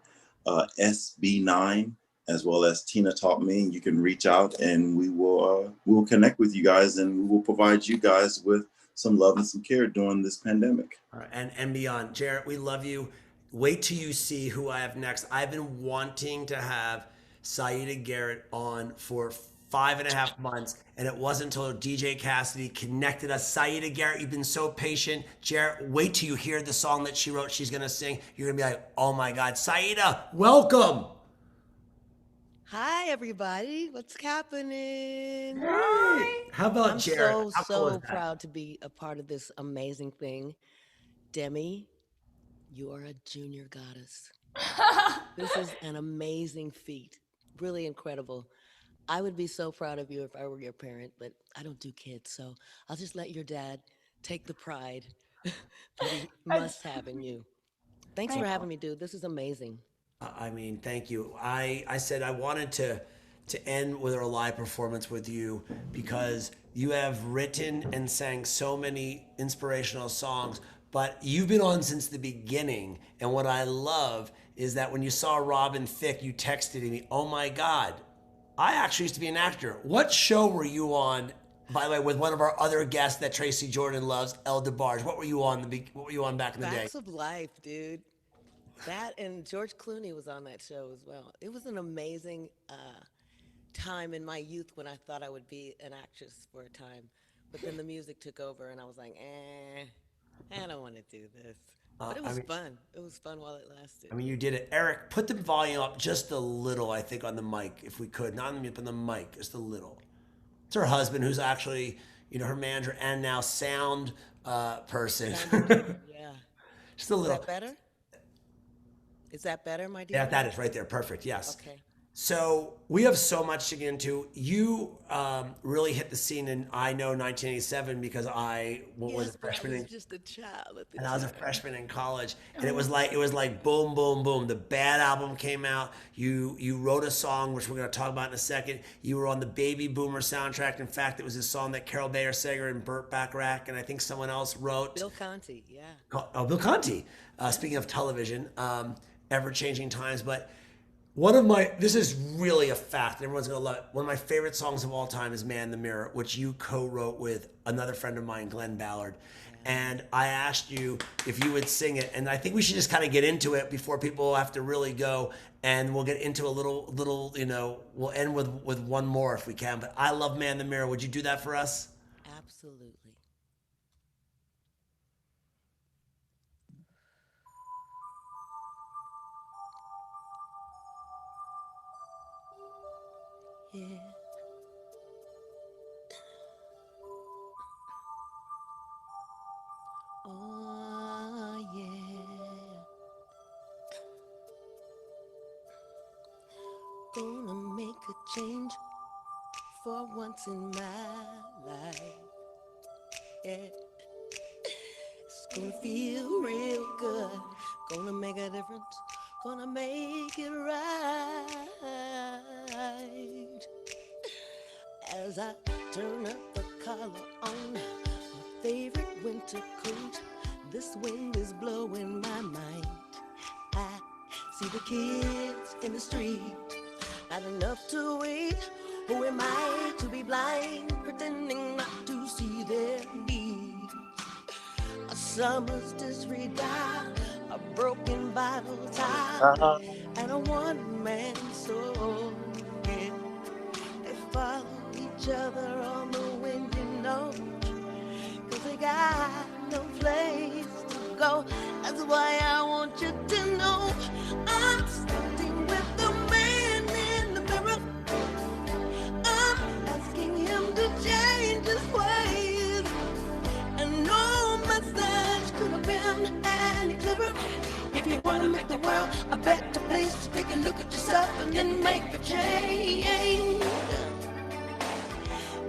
SB9, as well as Tina Taught Me. You can reach out and we will connect with you guys, and we will provide you guys with some love and some care during this pandemic. All right, and beyond. Jarrett, we love you. Wait till you see who I have next. I've been wanting to have Saida Garrett on for 5.5 months, and it wasn't until DJ Cassidy connected us. Saida Garrett, you've been so patient. Jarrett, wait till you hear the song that she wrote she's gonna sing. You're gonna be like, oh my God, Saida, welcome. Hi, everybody. What's happening? Hi. How about I'm Jared? How cool is so that? proud to be a part of this amazing thing. Demi, you are a junior goddess. This is an amazing feat. Really incredible. I would be so proud of you if I were your parent, but I don't do kids, so I'll just let your dad take the pride that he must have in you. Thanks for having me, dude. This is amazing. I mean, thank you. I said I wanted to end with our live performance with you because you have written and sang so many inspirational songs, but you've been on since the beginning. And what I love is that when you saw Robin Thicke, you texted me, oh my God, I actually used to be an actor. What show were you on, by the way, with one of our other guests that Tracy Jordan loves, El DeBarge? What were you on back in the day? Facts of Life, dude. That and George Clooney was on that show as well. It was an amazing time in my youth when I thought I would be an actress for a time. But then the music took over and I was like, I don't want to do this. But it was fun. It was fun while it lasted. I mean, you did it. Eric, put the volume up just a little, I think, on the mic, if we could. Not on the mute, but on the mic, just a little. It's her husband, who's actually, her manager and now sound person. Yeah. Just a little. Is that better? Is that better, my dear? Yeah, that is right there. Perfect. Yes. Okay. So we have so much to get into. You really hit the scene in, I know, 1987 because I was a freshman. I was just a child at the and time. I was a freshman in college, and it was like boom, boom, boom. The Bad album came out. You wrote a song, which we're going to talk about in a second. You were on the Baby Boomer soundtrack. In fact, it was a song that Carol Bayer Sager and Burt Bacharach and I think someone else wrote. Bill Conti, yeah. Oh, Bill Conti. Speaking of television, ever-changing times, but this is really a fact. Everyone's gonna love it. One of my favorite songs of all time is Man in the Mirror, which you co-wrote with another friend of mine, Glenn Ballard. And I asked you if you would sing it, and I think we should just kind of get into it before people have to really go. And we'll get into a little. We'll end with one more if we can. But I love Man in the Mirror. Would you do that for us? Absolutely. Yeah. Oh, yeah. Gonna make a change for once in my life. Yeah. It's gonna feel real good. Gonna make a difference. Gonna make it right. As I turn up the collar on my favorite winter coat, this wind is blowing my mind. I see the kids in the street, not enough to eat. Who am I to be blind, pretending not to see their need? A summer's disregard, a broken vital tie, and a one-man soul. Yeah. They follow each other on the wind, cause they got no place to go. That's why I want you to know I'm standing with the man in the mirror. I'm asking him to change his ways, and no message could have been any clearer. world a better place. Take a look at yourself and then make a change.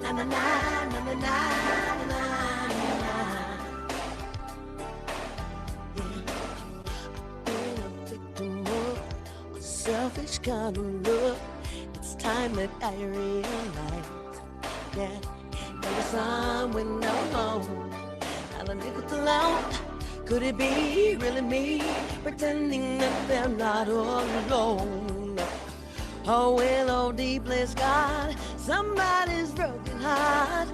Na na na na na na na na. Being a victim of a selfish kind of love. It's time that I realize that there was someone no home. And a nickel alone. Could it be really me pretending that they're not all alone? Oh, well, oh, deeply scarred, somebody's broken heart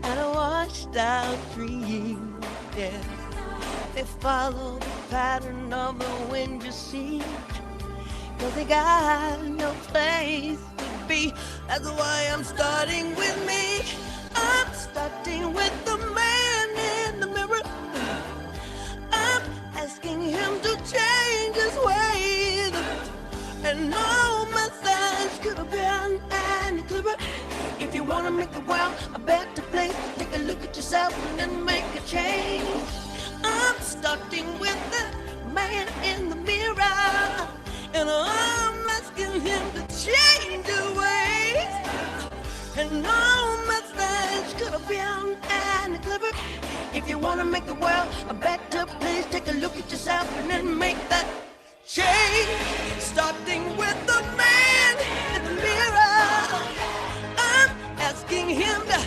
and a washed out dream. Yeah, they follow the pattern of the wind, you see, 'cause they got no place to be. That's why I'm starting with me. I'm starting with the man in the mirror. I'm asking him to change his ways. And no message could have been any clearer. If you wanna make the world a better place, take a look at yourself and then make a change. I'm starting with the man in the mirror. And I'm asking him to change his ways. And no message could have been any clearer. If you wanna make the world a better place, take a look at yourself and then make that change. Starting with the man in the mirror. I'm asking him to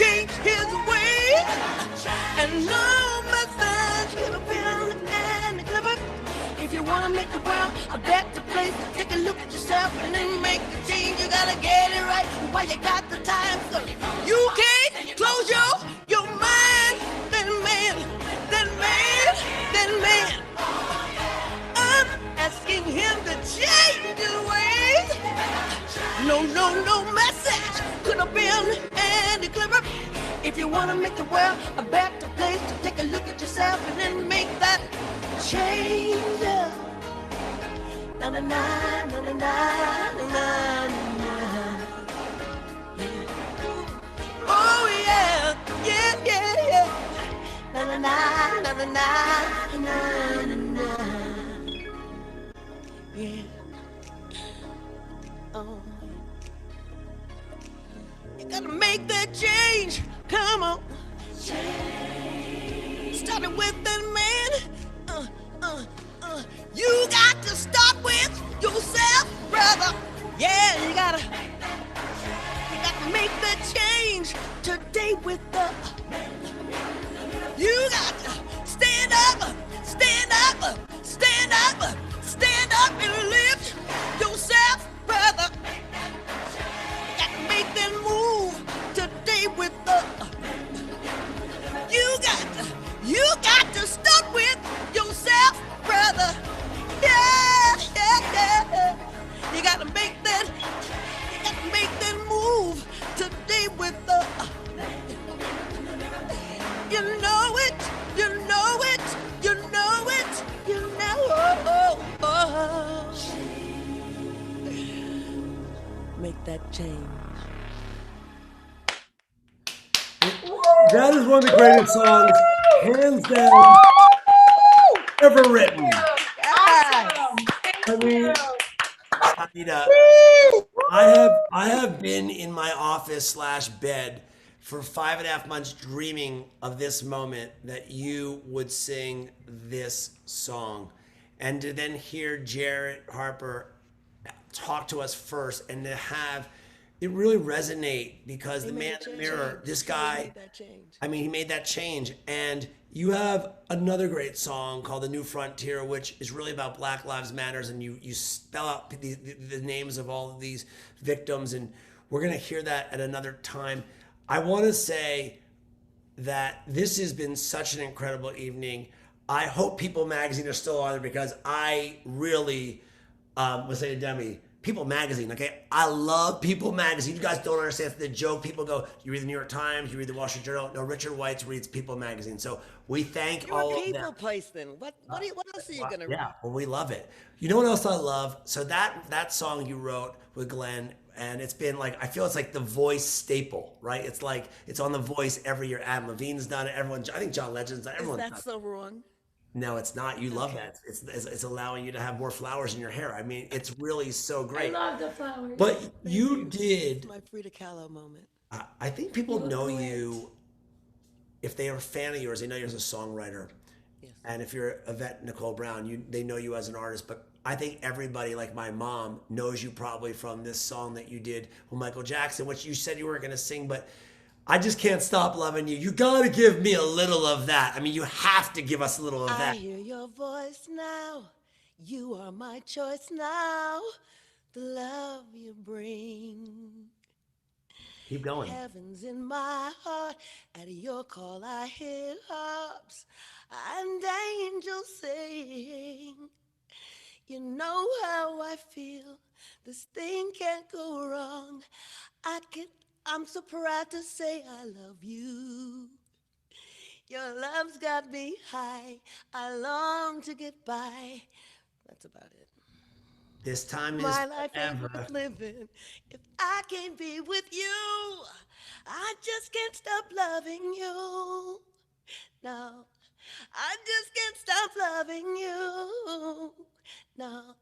change his ways. And no message could have been any clearer. If you wanna make the world a better place, take a look at yourself and then make the change. You gotta get it right while you got the time. So you can't close your mind. Then man, then man, then man. I'm asking him to change his ways. No message could have been any clearer. If you wanna make the world a better place, take a look at yourself and then make that change. Na na na na na na na na. Oh yeah, yeah, yeah, yeah. Na na na na na na na na na. Yeah. Oh. You gotta make that change. Come on. Starting with that man. You got to start with yourself, brother. Yeah, you gotta make that change today with the. You got to stand up, stand up, stand up, stand up and lift yourself, brother. You got to make that move today with the. You got to start with yourself, brother. Yeah, yeah, yeah. You gotta make that move today with the. You know it, you know it, you know it, you know. Make that change. That is one of the greatest songs, hands down, ever written. I mean, I have been in my office / bed for 5.5 months dreaming of this moment that you would sing this song. And to then hear Jarrett Harper talk to us first and to have it really resonate because the man in the mirror, this guy, I mean, he made that change. And you have another great song called The New Frontier, which is really about Black Lives Matters. And you spell out the names of all of these victims. And we're going to hear that at another time. I want to say that this has been such an incredible evening. I hope People Magazine are still on there because I really was saying to Demi, People Magazine, okay? I love People Magazine. You guys don't understand the joke. People go, you read the New York Times, you read the Wall Street Journal. No, Richard Weitz reads People Magazine. So we thank all of them. People place then. What else are you gonna read? Yeah, well, we love it. You know what else I love? So that song you wrote with Glenn, and it's been like, I feel it's like the Voice staple, right? It's like, it's on the Voice every year. Adam Levine's done it. Everyone, I think John Legend's done it. Is that so wrong? No, it's not. You love that. It's allowing you to have more flowers in your hair. I mean, it's really so great. I love the flowers. But you did. It's my Frida Kahlo moment. I think people You look know great. you if they are a fan of yours. They know you as a songwriter, and if you're Yvette Nicole Brown, they know you as an artist. But I think everybody, like my mom, knows you probably from this song that you did with Michael Jackson, which you said you weren't going to sing, but I just can't stop loving you. You got to give me a little of that. I mean, you have to give us a little of I that. hear your voice now. You are my choice now. The love you bring. Keep going. Heaven's in my heart. At your call, I hear harps and angels sing. You know how I feel. This thing can't go wrong. I'm so proud to say I love you. Your love's got me high. I long to get by. That's about it. This time is My life ain't forever. worth living if I can't be with you. I just can't stop loving you. No, I just can't stop loving you. No,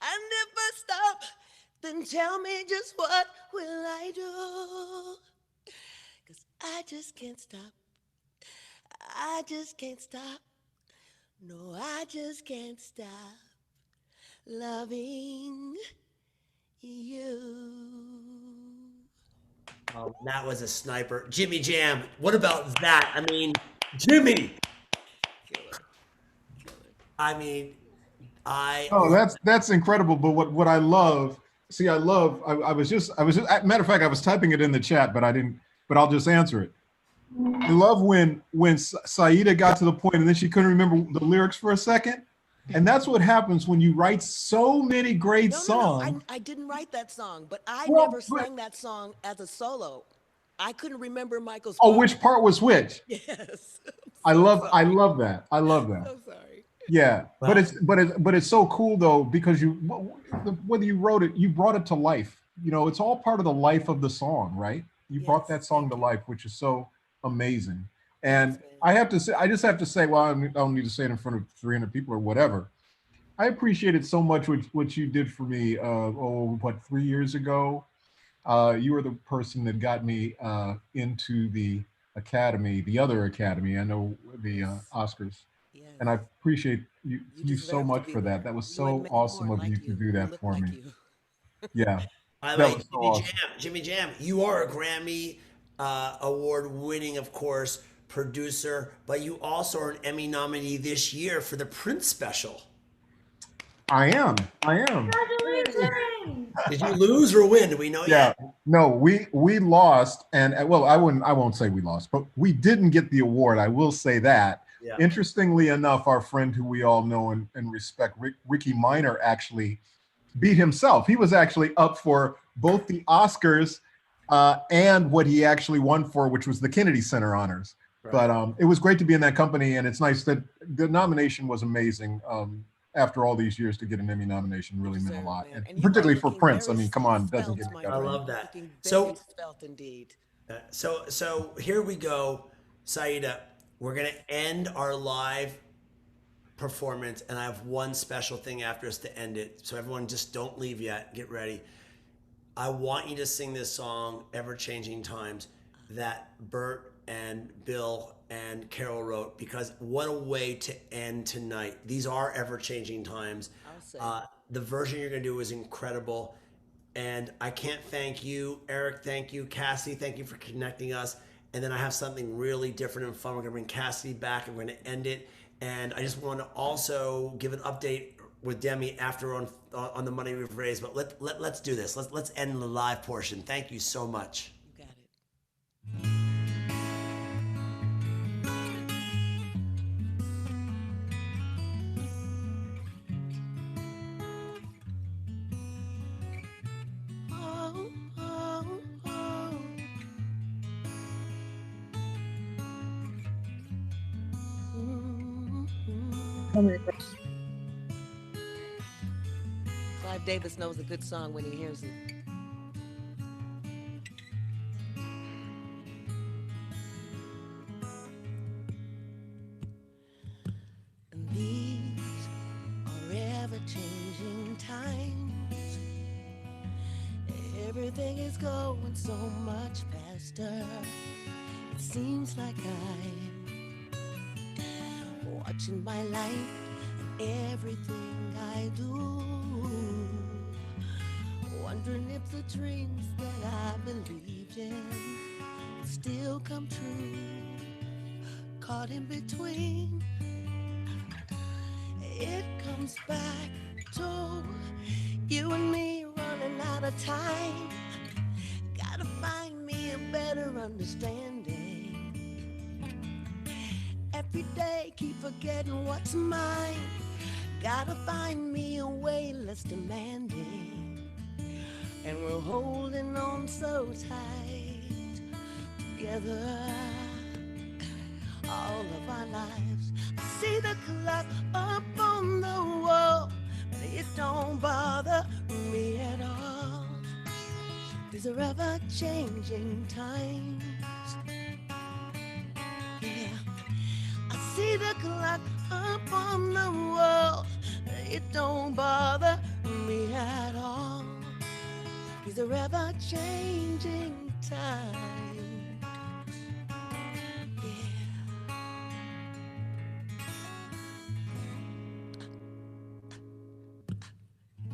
and if I stop, then tell me just what will I do? 'Cause I just can't stop. I just can't stop. No, I just can't stop loving you. That was a sniper. Jimmy Jam, what about that? I mean, Jimmy. I mean, Oh, that's incredible. But what I love, see, I was just, matter of fact, I was typing it in the chat, but I didn't, but I'll just answer it. I love when Saida got to the point and then she couldn't remember the lyrics for a second. And that's what happens when you write so many great songs. No, I didn't write that song, but I never sang that song as a solo. I couldn't remember Michael's part. Oh, which part was which? Yes. I love that. I love that. So sorry. Yeah, but it's so cool though, because whether you wrote it, you brought it to life. You know, it's all part of the life of the song, right? You brought that song to life, which is so amazing. And I just have to say, well, I don't need to say it in front of 300 people or whatever. I appreciated so much what you did for me. 3 years ago? You were the person that got me into the academy, the other academy. I know the Oscars. And I appreciate you so much for that. That was so awesome of you to do that for me. Yeah. By the That way, was so awesome. Jimmy Jam, you are a Grammy award winning, of course, producer, but you also are an Emmy nominee this year for the Prince special. I am. Congratulations! Did you lose or win? Do we know Yeah. yet? No, we lost, and well, I won't say we lost, but we didn't get the award. I will say that. Yeah. Interestingly enough, our friend who we all know and respect, Ricky Minor, actually beat himself. He was actually up for both the Oscars and what he actually won for, which was the Kennedy Center honors. Right. But it was great to be in that company, and it's nice that the nomination was amazing. After all these years, to get an Emmy nomination really meant a lot, and particularly for Prince. I mean, come on, doesn't get me better. I love that. So felt indeed. So here we go, Saida. We're gonna end our live performance, and I have one special thing after us to end it. So everyone, just don't leave yet. Get ready. I want you to sing this song, "Ever Changing Times," that Bert and Bill and Carol wrote, because what a way to end tonight. These are ever-changing times. The version you're gonna do is incredible, and I can't thank you, Eric. Thank you, Cassie. Thank you for connecting us. And then I have something really different and fun. We're gonna bring Cassidy back, and we're gonna end it. And I just want to also give an update with Demi after on the money we've raised. But let's do this. Let's end the live portion. Thank you so much. You got it. Clive Davis knows a good song when he hears it. Everything is going so much faster. It seems like I'm watching my life and everything I do. Wondering if the dreams that I believed in still come true. Caught in between, it comes back to you and me running out of time. Gotta find me a better understanding. Every day keep forgetting what's mine. Gotta find me a way less demanding. And we're holding on so tight together all of our lives. I see the clock up on the wall, but it don't bother me at all. These are ever-changing times. Yeah, I see the clock up on the wall, but it don't bother me at all. These are ever-changing times.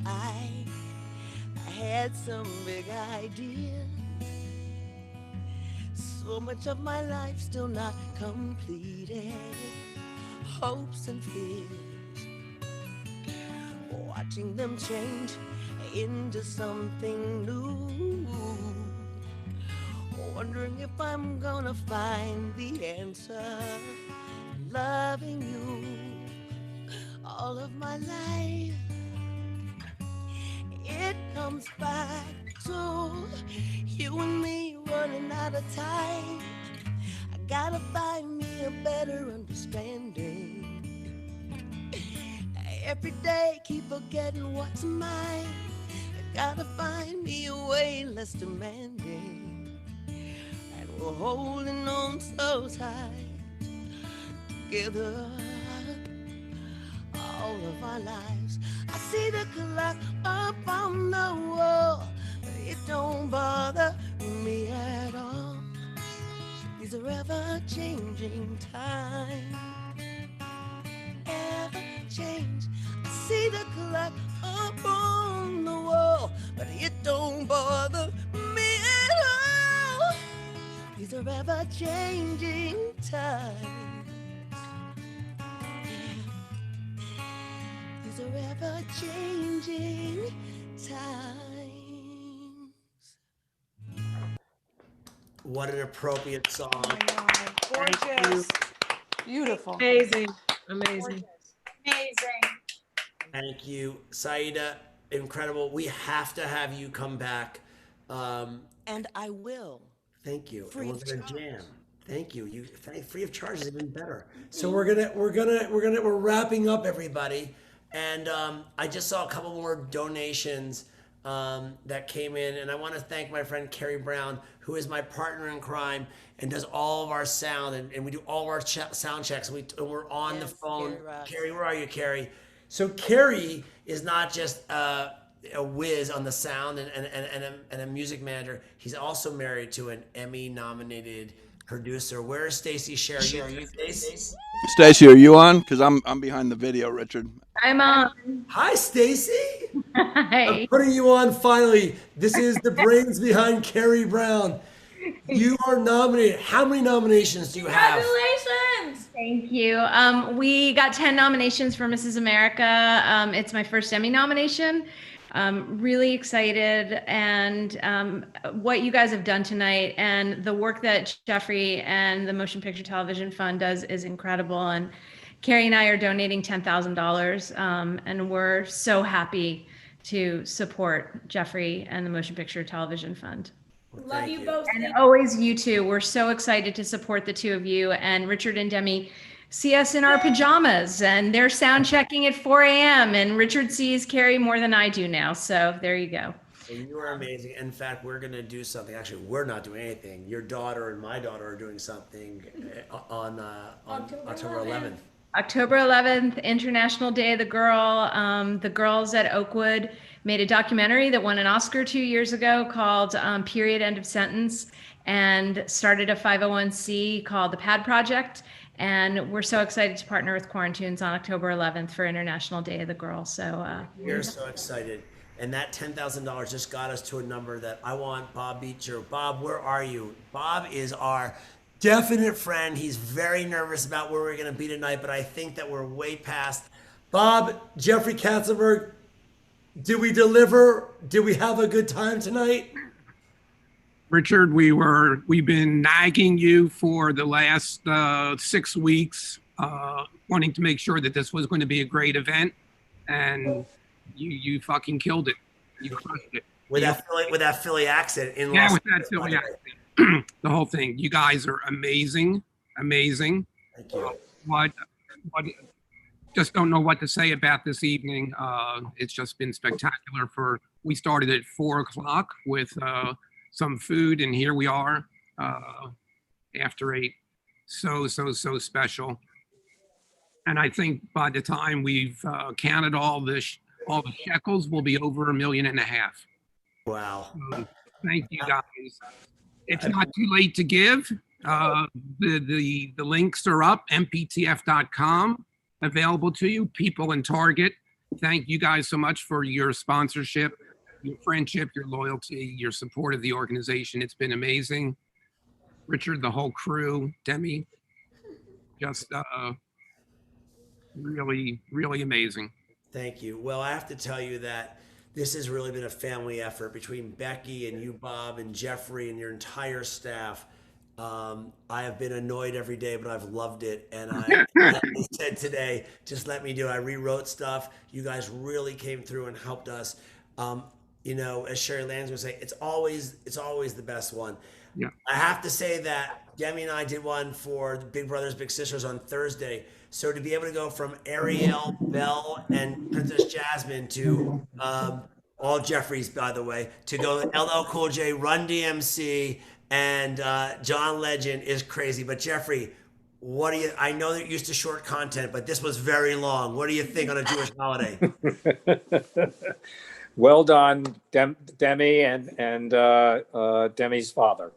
I had some big ideas. So much of my life still not completed. Hopes and fears, watching them change into something new. Wondering if I'm gonna find the answer. Loving you all of my life. It comes back to you and me running out of time. I gotta find me a better understanding. Every day keep forgetting what's mine. I gotta find me a way less demanding. And we're holding on so tight together all of our lives. I see the clock up on the wall, but it don't bother me at all. These are ever-changing times. Ever change. I see the clock up on the wall, but it don't bother me at all. These are ever-changing times. These are ever-changing times. What an appropriate song. Oh my God. Gorgeous. Beautiful. Amazing. Amazing. Amazing. Thank you, Saida. Incredible. We have to have you come back. And I will. Thank you. Free And of we're gonna charge. jam. Thank you. Free of charge is even better. So we're wrapping up, everybody. And I just saw a couple more donations that came in, and I want to thank my friend Carrie Brown, who is my partner in crime and does all of our sound, and we do all of our sound checks. And we're on the phone. Carrie, where are you, Carrie? So Carrie is not just a whiz on the sound and a music manager. He's also married to an Emmy-nominated producer. Where is Stacy Sher? Are you Stacy? Stacy, are you on? Because I'm behind the video, Richard. I'm on. Hi, Stacy. Hi. I'm putting you on finally. This is the brains behind Carrie Brown. You are nominated. How many nominations do you have? Congratulations! Thank you. We got 10 nominations for Mrs. America. It's my first Emmy nomination. Really excited, and what you guys have done tonight and the work that Jeffrey and the Motion Picture Television Fund does is incredible. And Carrie and I are donating $10,000, and we're so happy to support Jeffrey and the Motion Picture Television Fund. Love you both. And always you two. We're so excited to support the two of you. And Richard and Demi see us in our pajamas, and they're sound checking at 4 a.m. And Richard sees Carrie more than I do now. So there you go. And you are amazing. In fact, we're going to do something. Actually, we're not doing anything. Your daughter and my daughter are doing something on October 11th. October 11th, International Day of the Girl. The girls at Oakwood made a documentary that won an Oscar 2 years ago called Period End of Sentence, and started a 501c called the Pad Project. And we're so excited to partner with Quarantunes on October 11th for International Day of the Girl. So We're so excited. And that $10,000 just got us to a number that I want Bob Beecher. Bob, where are you? Bob is our definite friend. He's very nervous about where we're going to be tonight, but I think that we're way past. Bob, Jeffrey Katzenberg, did we deliver? Did we have a good time tonight? Richard, we've been nagging you for the last 6 weeks, wanting to make sure that this was going to be a great event, and you fucking killed it. You crushed it. With that Philly accent in yeah, Los with that Angeles, Philly accent. The whole thing. You guys are amazing. Thank you. What just don't know what to say about this evening. It's just been spectacular. We started at 4 o'clock with some food, and here we are after 8. So special. And I think by the time we've counted all the shekels, we'll be over $1.5 million. Wow. Thank you guys. It's not too late to give. The links are up, mptf.com, available to you. People in Target, thank you guys so much for your sponsorship, your friendship, your loyalty, your support of the organization. It's been amazing. Richard, the whole crew, Demi, just really, really amazing. Thank you. Well, I have to tell you that this has really been a family effort between Becky and you, Bob, and Jeffrey, and your entire staff. I have been annoyed every day, but I've loved it. And I said today, just let me do it. I rewrote stuff. You guys really came through and helped us. You know, as Sherry Lands would say, it's always the best one. Yeah. I have to say that Demi and I did one for the Big Brothers Big Sisters on Thursday. So to be able to go from Ariel, Belle, and Princess Jasmine to all Jeffries, by the way, to go LL Cool J, Run DMC, and John Legend is crazy. But Jeffrey, what do you? I know that you're used to short content, but this was very long. What do you think on a Jewish holiday? Well done, Demi and Demi's father.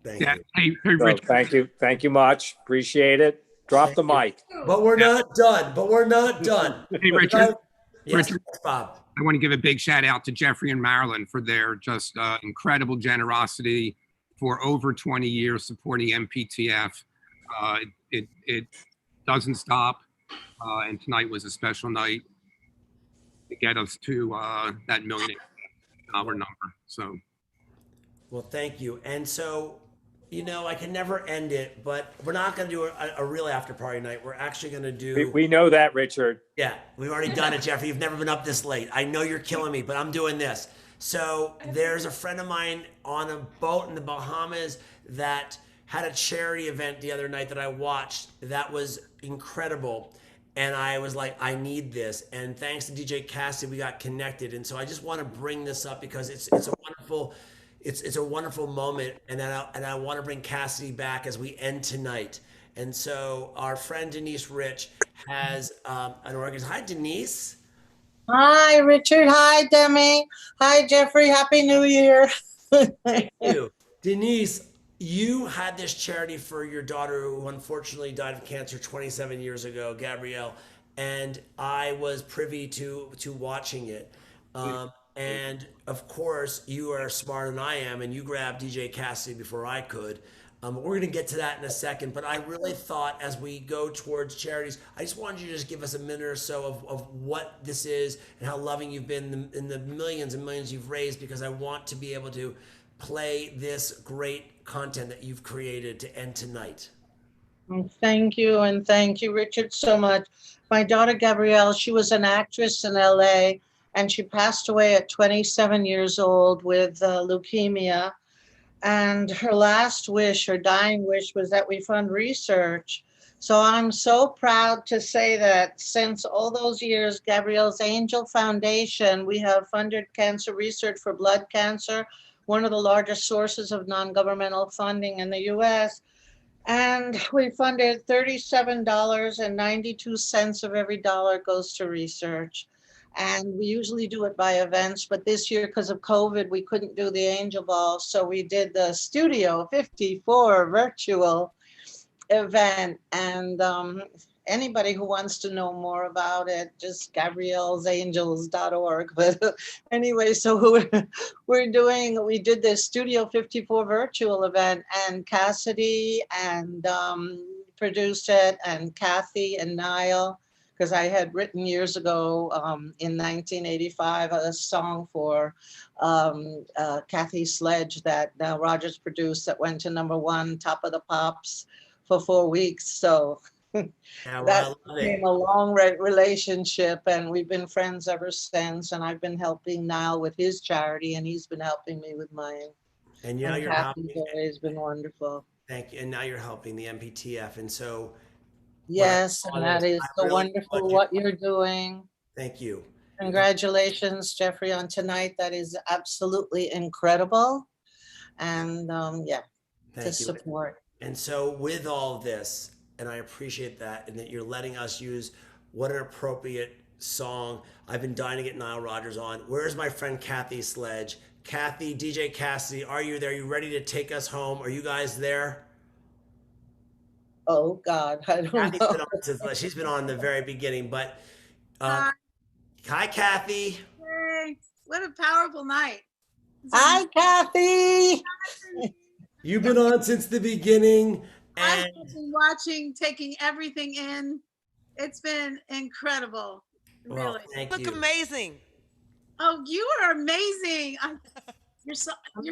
Thank you. So thank you much. Appreciate it. Drop the mic. But we're not done. Hey, Richard. Yes, Richard, Bob. I want to give a big shout out to Jeffrey and Marilyn for their just incredible generosity for over 20 years supporting MPTF. It doesn't stop, and tonight was a special night to get us to that $1 million number. So, Well, thank you. And so, you know, I can never end it, but we're not going to do a real after party night. We're actually going to do. We know that, Richard. Yeah, we've already done it, Jeffrey. You've never been up this late. I know you're killing me, but I'm doing this. So there's a friend of mine on a boat in the Bahamas that had a charity event the other night that I watched that was incredible. And I was like, I need this. And thanks to DJ Cassidy, we got connected. And so I just want to bring this up because it's a wonderful moment. And I want to bring Cassidy back as we end tonight. And so our friend Denise Rich has an organization. Hi, Denise. Hi, Richard. Hi, Demi. Hi, Jeffrey. Happy New Year. Thank you. Denise, you had this charity for your daughter who unfortunately died of cancer 27 years ago, Gabrielle, and I was privy to watching it. And of course, you are smarter than I am, and you grabbed DJ Cassidy before I could. We're going to get to that in a second, but I really thought as we go towards charities, I just wanted you to just give us a minute or so of what this is and how loving you've been in the millions and millions you've raised, because I want to be able to play this great content that you've created to end tonight. Thank you, and thank you, Richard, so much. My daughter, Gabrielle, she was an actress in LA, and she passed away at 27 years old with leukemia. And her last wish, her dying wish, was that we fund research. So I'm so proud to say that since all those years, Gabrielle's Angel Foundation, we have funded cancer research for blood cancer, one of the largest sources of non-governmental funding in the US. And we funded $37.92 of every dollar goes to research. And we usually do it by events, but this year, because of COVID, we couldn't do the Angel Ball. So we did the Studio 54 virtual event. And anybody who wants to know more about it, just gabrielsangels.org. But anyway, so we did this Studio 54 virtual event, and Cassidy and produced it, and Kathy and Niall, because I had written years ago in 1985 a song for Kathy Sledge that Nile Rodgers produced that went to #1, Top of the Pops, for 4 weeks. So that became a long relationship, and we've been friends ever since. And I've been helping Niall with his charity, and he's been helping me with mine. And now you're Kathy's helping. always been wonderful. Thank you. And now you're helping the MPTF. And so, yes, and that is so really wonderful what you're doing. Thank you. Congratulations, Jeffrey, on tonight. That is absolutely incredible. And yeah, Thank to you. support. And so with all of this, and I appreciate that, and that you're letting us use what an appropriate song. I've been dying to get Nile Rodgers on. Where's my friend Kathy Sledge? Kathy, DJ Cassidy, are you there? Are you ready to take us home? Are you guys there? Oh God, I don't Kathy's know. been on since, she's been on in the very beginning, but hi Kathy. Hey, what a powerful night. Hi, Kathy. You've been on since the beginning. I've been watching, taking everything in. It's been incredible. Well, Really. thank Look you. amazing. Oh, you are amazing. You're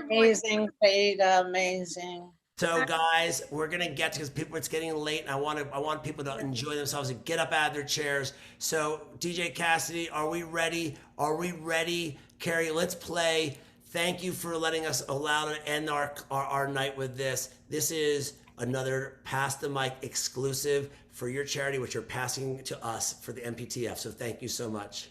Amazing, Fada, amazing. So guys, we're gonna get to, because it's getting late, and I want people to enjoy themselves and get up out of their chairs. So DJ Cassidy, are we ready? Are we ready? Carrie, let's play. Thank you for letting us allow to end our night with this. This is another Pass the Mic exclusive for your charity, which you're passing to us for the MPTF. So thank you so much.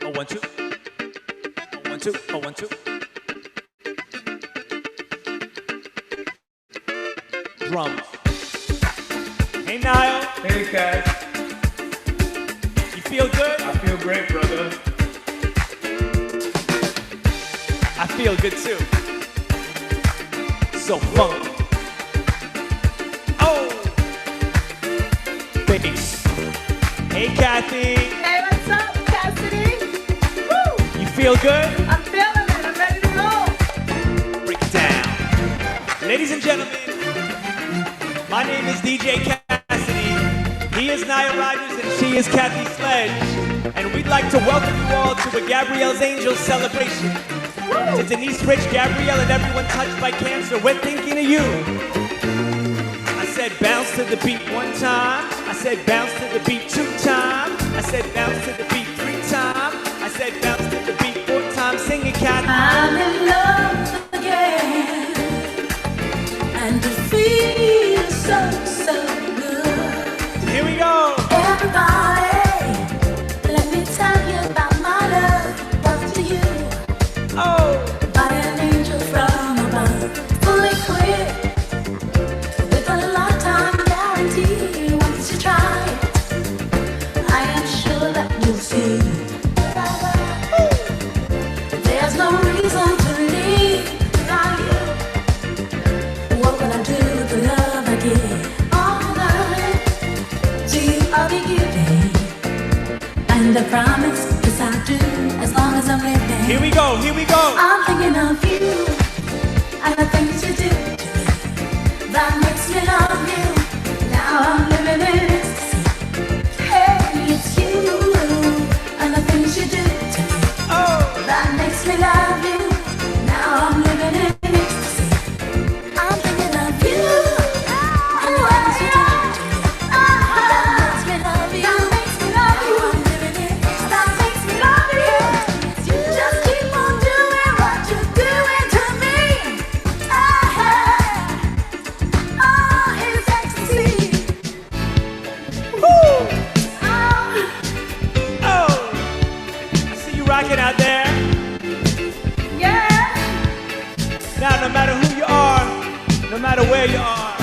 Oh, 1, 2. Oh, 1, 2. Oh, 1, 2. Drums. Hey, Niall. Hey, Cass. You feel good? I feel great, brother. I feel good too. So funky. Oh! Bass. Hey, Kathy. Hey, what's up, Cassidy? Woo! You feel good? I'm feeling it. I'm ready to go. Break it down. Ladies and gentlemen, my name is DJ Cassidy. He is Nile Rodgers and she is Kathy Sledge. And we'd like to welcome you all to a Gabrielle's Angels celebration. To Denise, Rich, Gabrielle, and everyone touched by cancer, we're thinking of you. I said bounce to the beat 1 time. I said bounce to the beat 2 times. I said bounce to the beat 3 times. I said bounce to the beat 4 times. Sing it, Kathy. I'm in love again, and it feels so good. Here we go. Everybody, let me tell you about my love. Love to you. Oh. By an angel from above, fully equipped with a lifetime guarantee. Once you try it, I am sure that you'll see. There's no reason to leave without you. What will I do with the love I give? All night to you I'll be giving, and I promise, yes I do, as long as I'm living. Here we go, here we go. I'm thinking of you and the things you do to me that makes me love you. Now I'm living in ecstasy. Hey, it's you and the things you do to me that makes me love you. Now I'm living in ecstasy. I'm thinking of you and the things you do to me that makes me love you. That makes me love you. I'm living in ecstasy. That makes me love you. Just keep on doing what you're doing to me. Oh, it's ecstasy. Woo! Oh! I see you rocking out there. Yeah. Now, no matter who you are, no matter where you are,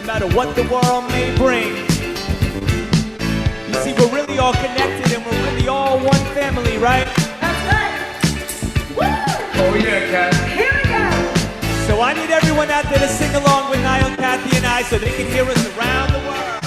matter what the world may bring. You see, we're really all connected and we're really all one family, right? That's right. Woo! Oh yeah, Kat. Here we go. So I need everyone out there to sing along with Niall, Kathy, and I so they can hear us around the world.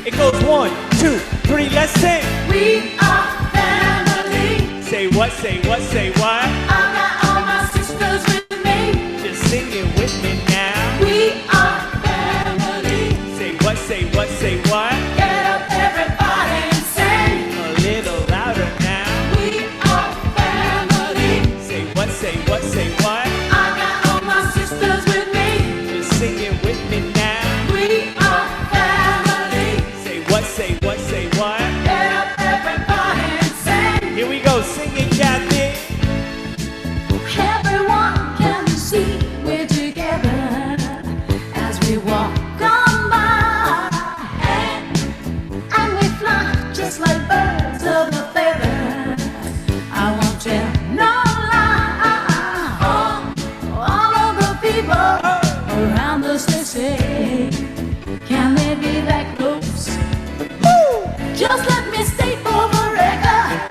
It goes 1, 2, 3, let's sing. We are family. Say what, say what, say what? I've got all my sisters with me. Just sing it with me now. We are family. Say what, say what, say what? Get up everybody and sing. A little louder now. We are family. Say what, say what, say what? I've got all my sisters with me. Just sing it with me now. We are family. Say what, say what, say what? Get up everybody and sing. Here we go, sing it, Kathy. Everyone can see we're together as we walk on by, and we fly just like birds of a feather. I won't tell no lie. All of the people around us, they say, can they be that close? Just let me stay for the record.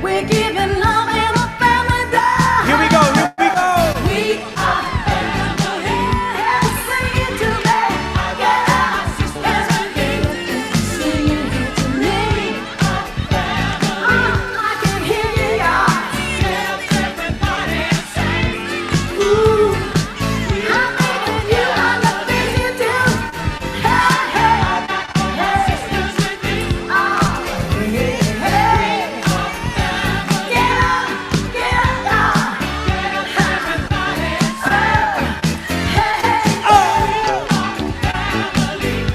We're giving love in a family day. Here we go, here we go. We are family. Sing it to me. Yeah. Sing it to me. I can hear you, y'all. Get up, everybody, and sing. Ooh, I'm thinking you and the things you do. Hey, hey, hey. Sisters with me. Oh, hey, hey. Get up, y'all. Get up, everybody, and sing. Hey, hey, family.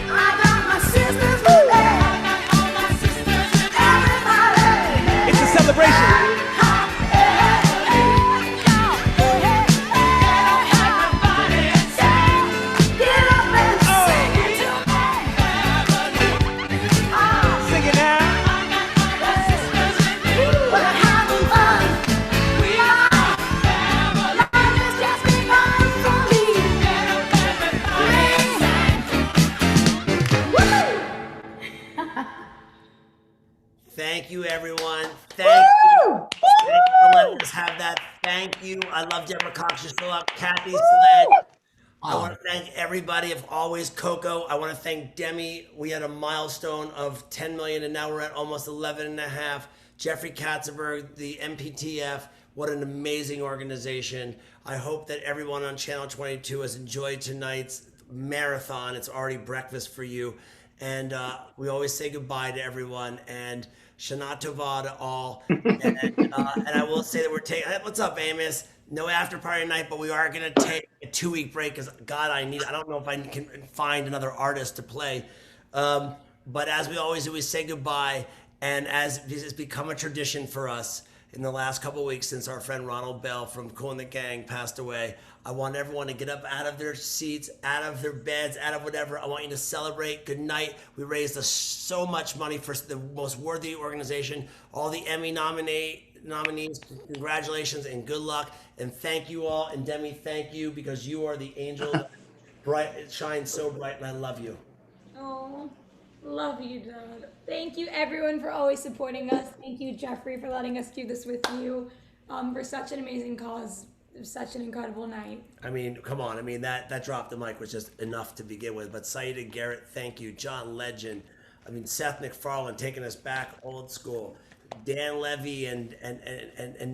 I got my sisters with me. Everybody. It's a celebration. Sing it now. Thank you, everyone. Thank you. Thank you for letting us have that. Thank you. I love Deborah Cox. You're still up. Kathy Sledge. I want to thank everybody of Always Coco. I want to thank Demi. We had a milestone of 10 million and now we're at almost 11 and a half. Jeffrey Katzenberg, the MPTF. What an amazing organization. I hope that everyone on Channel 22 has enjoyed tonight's marathon. It's already breakfast for you. And we always say goodbye to everyone. And Shana Tova to all. And I will say that we're taking, what's up, Amos? No after party night, but we are going to take a 2-week break because, God, I don't know if I can find another artist to play. But as we always do, we say goodbye. And as this has become a tradition for us in the last couple of weeks since our friend Ronald Bell from Kool and the Gang passed away, I want everyone to get up out of their seats, out of their beds, out of whatever. I want you to celebrate. Good night. We raised so much money for the most worthy organization. All the Emmy nominees, congratulations and good luck. And thank you all. And Demi, thank you because you are the angel that shines so bright, and I love you. Oh, love you, Dad. Thank you, everyone, for always supporting us. Thank you, Jeffrey, for letting us do this with you for such an amazing cause. It was such an incredible night. I mean, come on. I mean, that drop the mic was just enough to begin with. But Saida Garrett, thank you. John Legend. I mean, Seth MacFarlane taking us back old school. Dan Levy and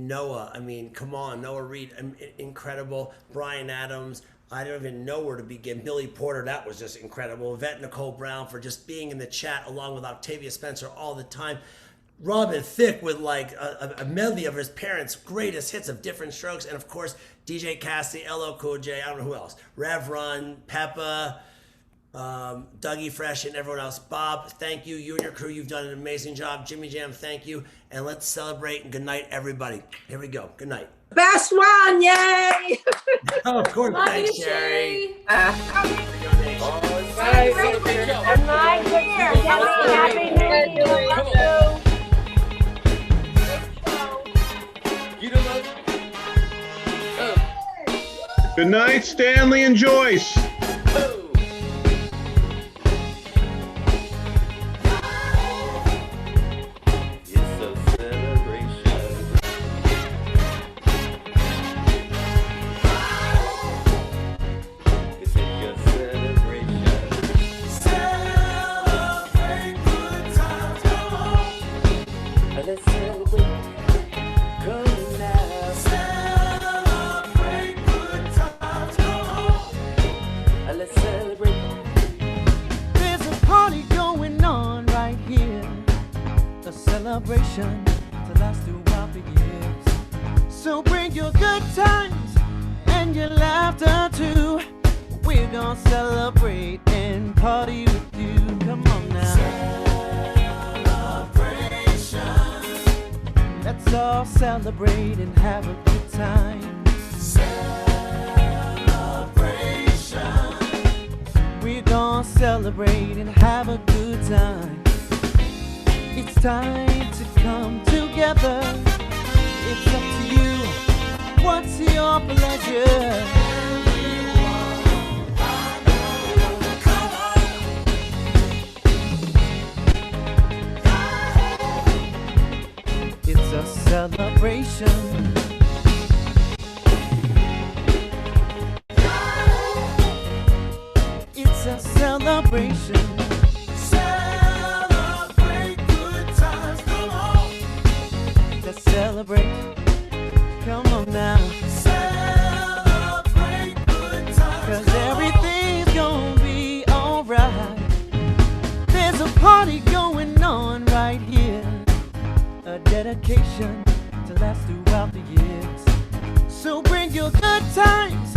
Noah. I mean, come on. Noah Reed, incredible. Brian Adams. I don't even know where to begin. Billy Porter, that was just incredible. Yvette Nicole Brown for just being in the chat along with Octavia Spencer all the time. Robin Thicke with like a medley of his parents' greatest hits of Different Strokes. And of course, DJ Cassidy, LL Cool J, I don't know who else. Rev Run, Peppa, Dougie Fresh, and everyone else. Bob, thank you. You and your crew, you've done an amazing job. Jimmy Jam, thank you. And let's celebrate and good night, everybody. Here we go. Good night. Best one, yay! Oh, of course. Love Thanks, you, Sherry. Good night, Stanley and Joyce. celebration to last throughout the years. So bring your good times and your laughter too. We're gonna celebrate and party with you. Come on now. Celebration. Let's all celebrate and have a good time. We're gonna celebrate and have a good time. It's time to come together. It's up to you. What's your pleasure? It's a celebration. It's a celebration. Celebrate good times, come on. Let's celebrate. Come on now. Celebrate good times. 'Cause everything's gonna be alright. There's a party going on right here. A dedication to last throughout the years. So bring your good times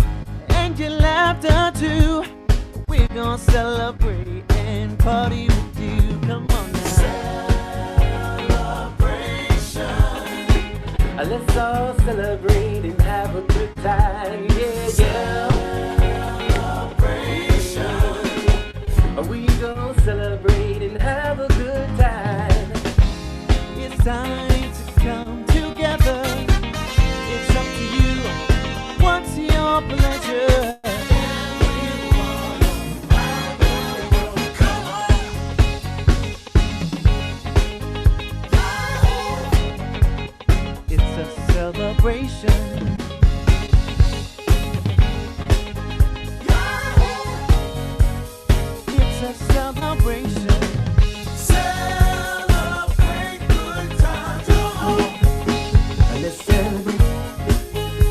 and your laughter too. We're gonna celebrate and party with you. Come on now. Celebration. Let's all celebrate and have a good time. Yeah, yeah. Celebration. We gonna celebrate and have a good time. It's time to come together. It's up to you. What's your pleasure? It's a celebration. It's a celebration. Celebrate good times. Let's celebrate.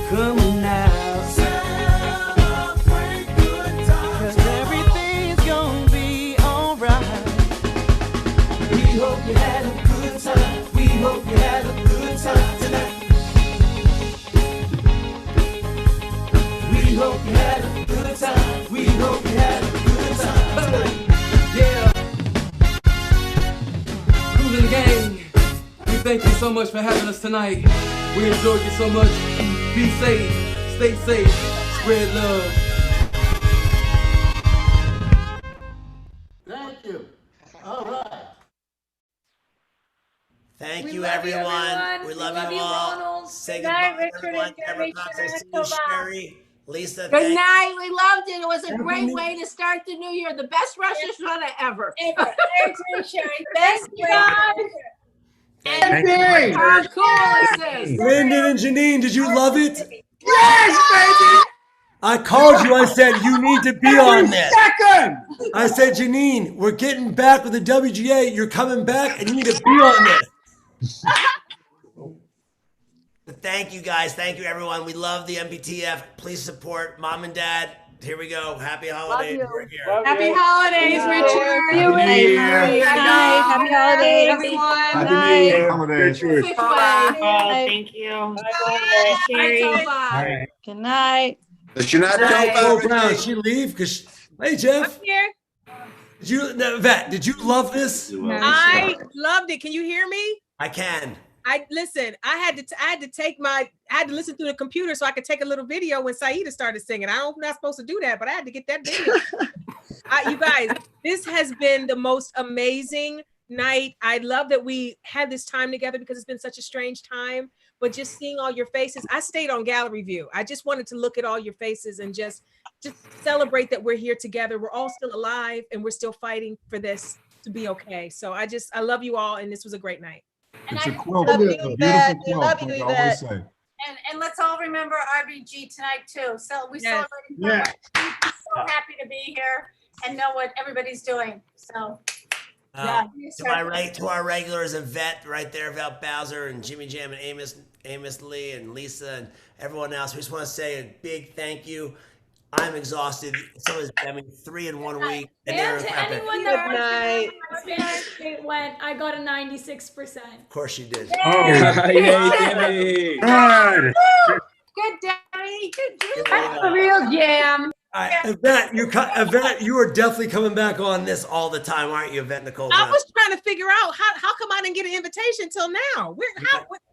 Come on now. Celebrate good times. 'Cause everything's gonna be alright. We hope you had a good time. We hope you had a good time tonight. We hope you had a good time. We hope you had a good time tonight. Yeah. Crew of the gang, we thank you so much for having us tonight. We enjoyed you so much. Be safe, stay safe, spread love. Thank you. All right. Thank We you, love you, everyone. everyone. We love We love you you, all. Ronald. Say Good night, goodbye, Richard everyone. and Deborah Debbie. Cox, I see you. Goodbye. Sherry, Lisa, Good thank night. We loved it. It was a Have a great good way to start the new year. The best Rosh Hashanah ever. Ever. Sherry. Thank you, guys. Thank And how cool is this? Lyndon and Janine, did you love it? Yes, baby. I called you. I said, you need to be on this. Second. I said, Janine, we're getting back with the WGA. You're coming back and you need to be on this. Thank you, guys. Thank you, everyone. We love the MPTF. Please support Mom and Dad. Here we go. Happy holidays. We're here. Happy holidays, Richard. Happy New Year. Good night. Happy holidays, everyone. Happy New Year. Holidays. Perfect way. Thank you. Bye, Toba. Good night. But you're not Oh, Brown, did she leave? Hey, Jeff. I'm here. Did you, Vet, did you love this? I loved it. Can you hear me? I can. I had to listen through the computer so I could take a little video when Saida started singing. I'm not supposed to do that, but I had to get that video. You guys, this has been the most amazing night. I love that we had this time together because it's been such a strange time, but just seeing all your faces. I stayed on gallery view. I just wanted to look at all your faces and just celebrate that we're here together. We're all still alive and we're still fighting for this to be okay. So I love you all, and this was a great night. It's a quilt. love It's you, a Yvette. beautiful We love quilt, you, like I always Yvette. say. And let's all remember RBG tonight too. So we Yes. celebrating so Yeah. much. I'm so happy to be here and know what everybody's doing. So To our regulars, Yvette right there, Val Bowser and Jimmy Jam and Amos Lee and Lisa and everyone else. We just want to say a big thank you. I'm exhausted. So is Demi. 3 in 1 week. And they're to epic. anyone that watched Spanish State went, I got a 96%. Of course you did. Yay, Good. Good, Demi. That's the real jam. All right, Yvette, you are definitely coming back on this all the time, aren't you, Yvette Nicole? I was trying to figure out how come I didn't get an invitation till now? Do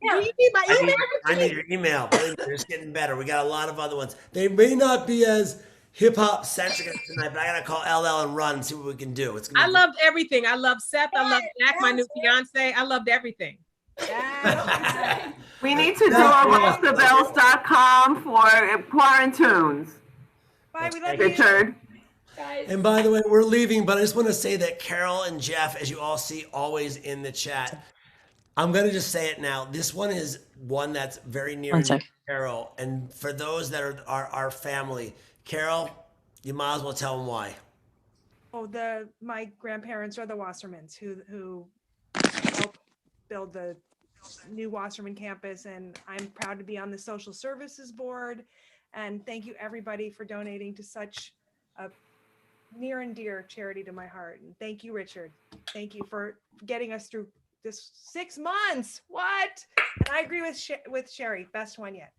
you need my email? I need your email. Believe me, it's getting better. We got a lot of other ones. They may not be as hip hop centric as tonight, but I gotta call LL and run and see what we can do. It's gonna I loved everything. I loved Seth. I loved Jack, my new fiance. I loved everything. We need to do a roastabells.com for quarantunes. Bye, we love Richard. And by the way, we're leaving, but I just want to say that Carol and Jeff, as you all see, always in the chat. I'm going to just say it now. This one is one that's very near to Carol. And for those that are our family, Carol, you might as well tell them why. Oh, my grandparents are the Wassermans who helped build the new Wasserman campus, and I'm proud to be on the social services board. And thank you everybody for donating to such a near and dear charity to my heart. And thank you, Richard. Thank you for getting us through this 6 months. What? And I agree with Sherry, best one yet.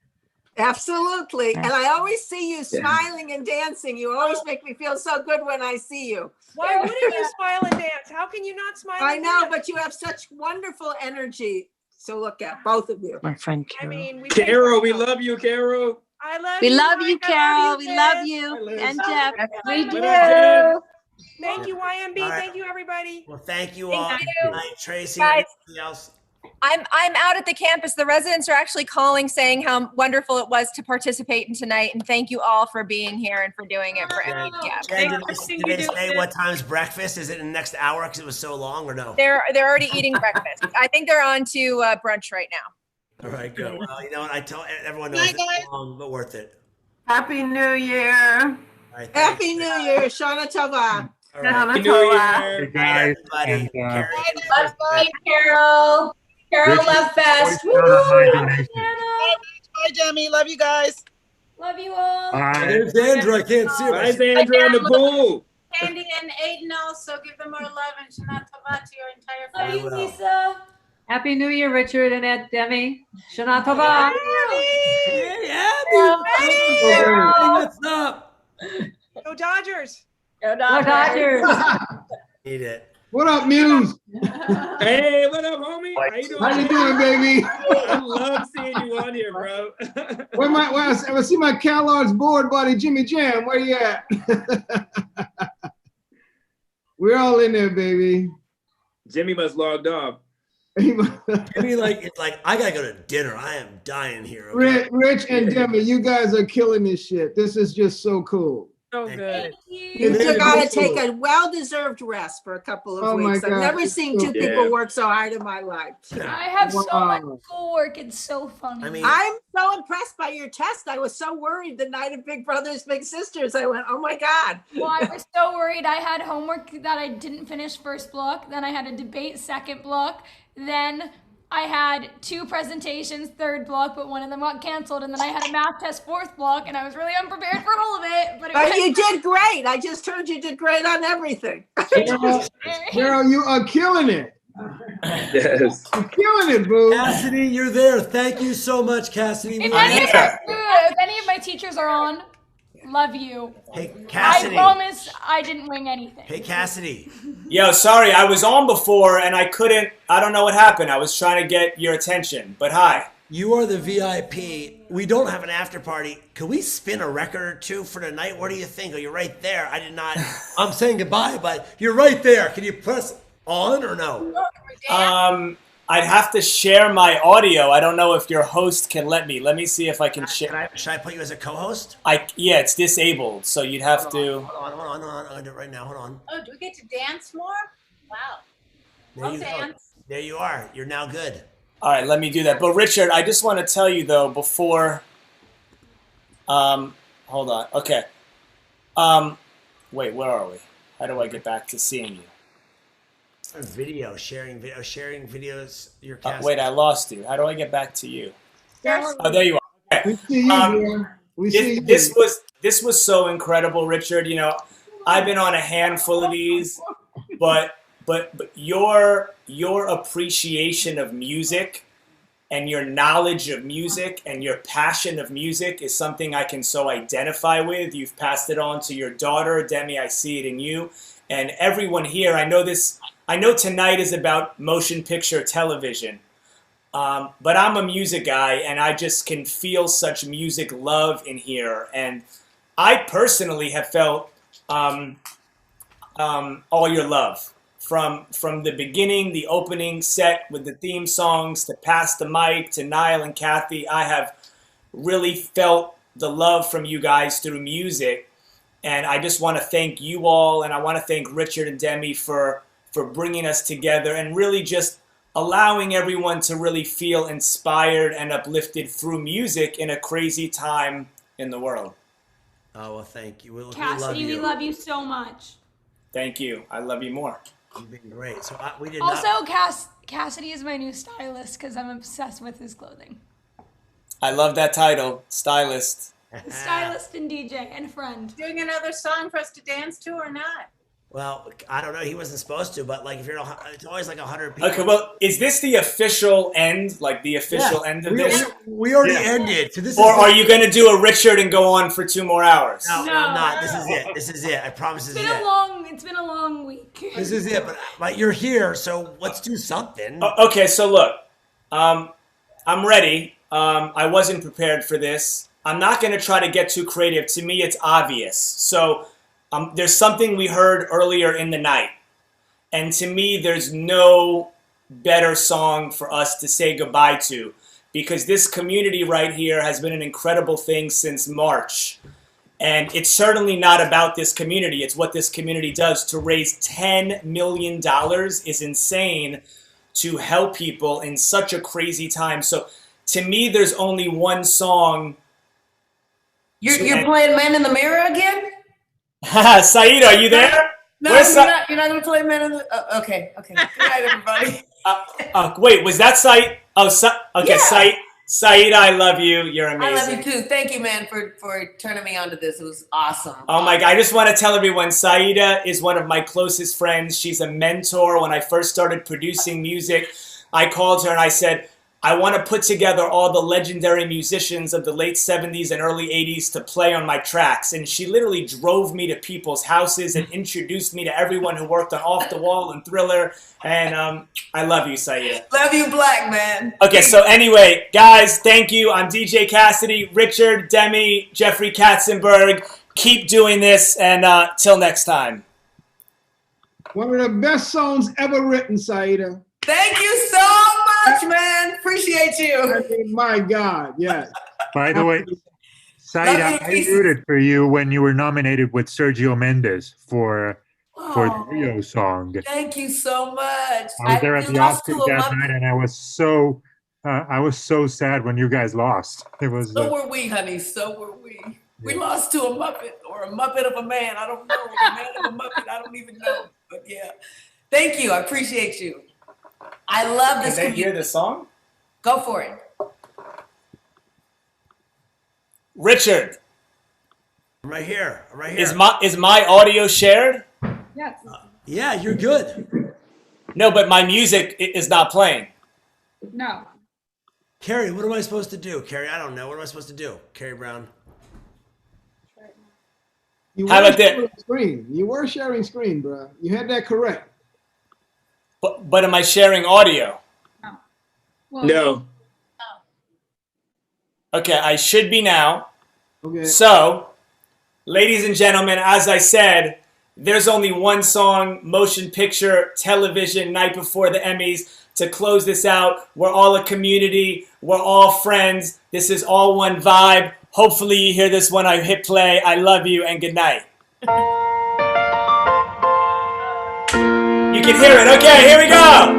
Absolutely. And I always see you smiling and dancing. You always make me feel so good when I see you. Why wouldn't you smile and dance? How can you not smile? I and know, dance? but you have such wonderful energy. So look at both of you. My friend Carol. I mean, Carol, we love you, Carol. I love We you. love you, Mike. I Carol. love We you, love Liz. you. Liz. And Jeff. We What do. up, Thank you, YMB. All right. Thank you, everybody. Well, thank you Thank all. you. Good night, Tracy. Guys. Anybody else? I'm out at the campus. The residents are actually calling saying how wonderful it was to participate in tonight, and thank you all for being here and for doing it for Jen, did they say what time's breakfast? Is it in the next hour because it was so long, or no? They're already eating breakfast. I think they're on to brunch right now. All right, good. Well, you know what? I tell everyone knows it's long, but worth it. Happy New Year. All right, Happy New Year, Shana Tova. All right. Happy New Year. Hey, guys. Everybody. And, Carol. Carol Richard, left fest. always count on my donation. Bye, Demi. Love you guys. Love you all. Bye. There's Andrew. I can't see him. Bye, Sandra in the pool. Candy and Aiden also give them our love and Shana Tova to your entire Love family. you, Lisa. Happy New Year, Richard and Aunt Demi. Shana Tova. Hey, Abby. What's up? Go Dodgers. Go Go Dodgers. Need it. What up, Muse? Hey, what up, homie? How you doing? How you doing, baby? I love seeing you on here, bro. Where I see my Kellogg's board buddy, Jimmy Jam. Where you at? We're all in there, baby. Jimmy must logged off. Jimmy, it's like I gotta go to dinner. I am dying here. Okay? Rich and Demi, you guys are killing this shit. This is just so cool. So good. You got to take a well-deserved rest for a couple of Oh my weeks. I've God, never it's seen so two people good. work so hard in my life. I have so much Wow. schoolwork. It's so funny. I mean, I'm so impressed by your test. I was so worried the night of Big Brothers Big Sisters. I went, oh my God. well, I was so worried. I had homework that I didn't finish first block. Then I had a debate second block. Then I had 2 presentations third block, but one of them got canceled. And then I had a math test fourth block, and I was really unprepared for all of it. But You did great. I just heard you did great on everything. Girl, you are killing it. Yes. You're killing it, boo. Cassidy, you're there. Thank you so much, Cassidy. If any of my teachers are on, love you. Hey, Cassidy. I promise I didn't wing anything. Hey, Cassidy. Yo, sorry, I was on before and I don't know what happened. I was trying to get your attention, but hi. You are the VIP. We don't have an after party. Could we spin a record or two for tonight? What do you think? Are you right there? I did not. I'm saying goodbye, but you're right there. Can you press on or no? I'd have to share my audio. I don't know if your host can let me. Let me see if I can share. Should I put you as a co-host? Yeah, it's disabled, so you'd have to. Hold on. I'm gonna do it right now. Hold on. Oh, do we get to dance more? Wow. There you go. Dance. There you are. You're now good. All right, let me do that. But Richard, I just want to tell you though before. Hold on. Okay. Wait, where are we? How do I get back to seeing you? Sharing videos. Your Wait, I lost you. How do I get back to you? Yes. Oh, there you are. Okay. This was so incredible, Richard. You know, I've been on a handful of these, but your appreciation of music and your knowledge of music and your passion of music is something I can so identify with. You've passed it on to your daughter, Demi. I see it in you. And everyone here, I know tonight is about motion picture television, but I'm a music guy, and I just can feel such music love in here. And I personally have felt all your love. From the beginning, the opening set with the theme songs, to Pass the Mic, to Niall and Kathy, I have really felt the love from you guys through music. And I just want to thank you all, and I want to thank Richard and Demi for bringing us together and really just allowing everyone to really feel inspired and uplifted through music in a crazy time in the world. Oh, well, thank you. Cassidy, we love you so much. Thank you. I love you more. You've been great. So we did also, not... Cassidy is my new stylist because I'm obsessed with his clothing. I love that title, stylist. Stylist and DJ and friend. Doing another song for us to dance to or not? Well, I don't know. He wasn't supposed to, but like if you're, it's always like 100 people. Okay, well, is this the official end? Like the official end of this? We already ended. So this or are you going to do a Richard and go on for 2 more hours? No, I'm not. This is it. This is it. I promise this is it. It's been a long week. This is it. But you're here, so let's do something. Okay, so look, I'm ready. I wasn't prepared for this. I'm not going to try to get too creative. To me, it's obvious. So there's something we heard earlier in the night. And to me, there's no better song for us to say goodbye to, because this community right here has been an incredible thing since March. And it's certainly not about this community. It's what this community does. To raise $10 million is insane to help people in such a crazy time. So to me, there's only one song. You're playing Man in the Mirror again? Saeed, are you there? No, you're not going to play Man in the... okay. Good night, everybody. Wait, was that Saeed? Oh, okay, yeah. Saeed, I love you. You're amazing. I love you too. Thank you, man, for turning me on to this. It was awesome. Oh my God. I just want to tell everyone, Saida is one of my closest friends. She's a mentor. When I first started producing music, I called her and I said, I want to put together all the legendary musicians of the late 70s and early 80s to play on my tracks. And she literally drove me to people's houses and introduced me to everyone who worked on Off the Wall and Thriller. And I love you, Saida. Love you, Black man. Okay, so anyway, guys, thank you. I'm DJ Cassidy, Richard, Demi, Jeffrey Katzenberg. Keep doing this, and till next time. One of the best songs ever written, Saida. Thank you so much, man. Appreciate you. I mean, my God, yes. By the way, Saida, I rooted for you when you were nominated with Sergio Mendes for the Rio song. Thank you so much. I was there at the Oscars that night, and I was so sad when you guys lost. It was. So were we, honey. So were we. Yeah. We lost to a Muppet or a Muppet of a man. I don't know. A man of a Muppet. I don't even know. But yeah, thank you. I appreciate you. I love this. Can they hear the song? Go for it. Richard. I'm right here. Is my audio shared? Yes. Yeah, you're good. No, but my music is not playing. No. Carrie, what am I supposed to do? Carrie, I don't know. What am I supposed to do? Carrie Brown. How about that? You were sharing screen, bro. You had that correct. But am I sharing audio? No. Well, no. Okay, I should be now. Okay. So, ladies and gentlemen, as I said, there's only one song, motion picture, television, night before the Emmys. To close this out, we're all a community. We're all friends. This is all one vibe. Hopefully you hear this when I hit play. I love you and good night. You can hear it. Okay, here we go.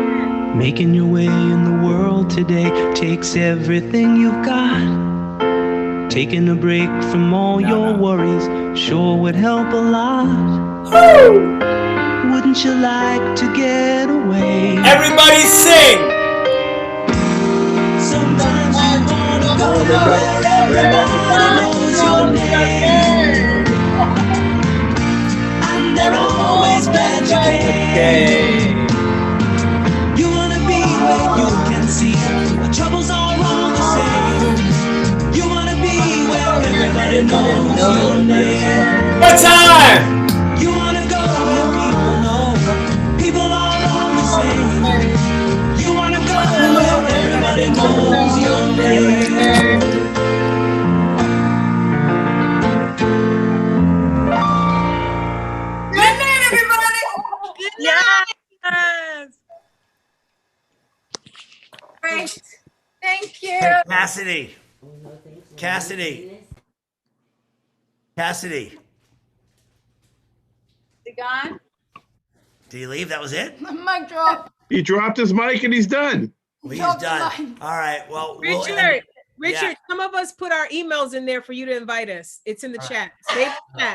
Making your way in the world today takes everything you've got. Taking a break from all your worries sure would help a lot. Woo! Wouldn't you like to get away? Everybody sing! Sometimes you wanna go where everybody knows your name. And they're always glad you came. You wanna be where you can see our troubles are all the same. You wanna be where everybody knows your name. What time? You wanna go where people know people are all the same. You wanna go where everybody knows your name. Good night, everybody. Yes. Great. Thank you. Hey, Cassidy. Cassidy. Cassidy. Is he gone? Did he leave? That was it? Mic drop. He dropped his mic and he's done. Well, he's Dropped the done. mic. All right. Well, Richard, Yeah. some of us put our emails in there for you to invite us. It's in the chat. Save the chat.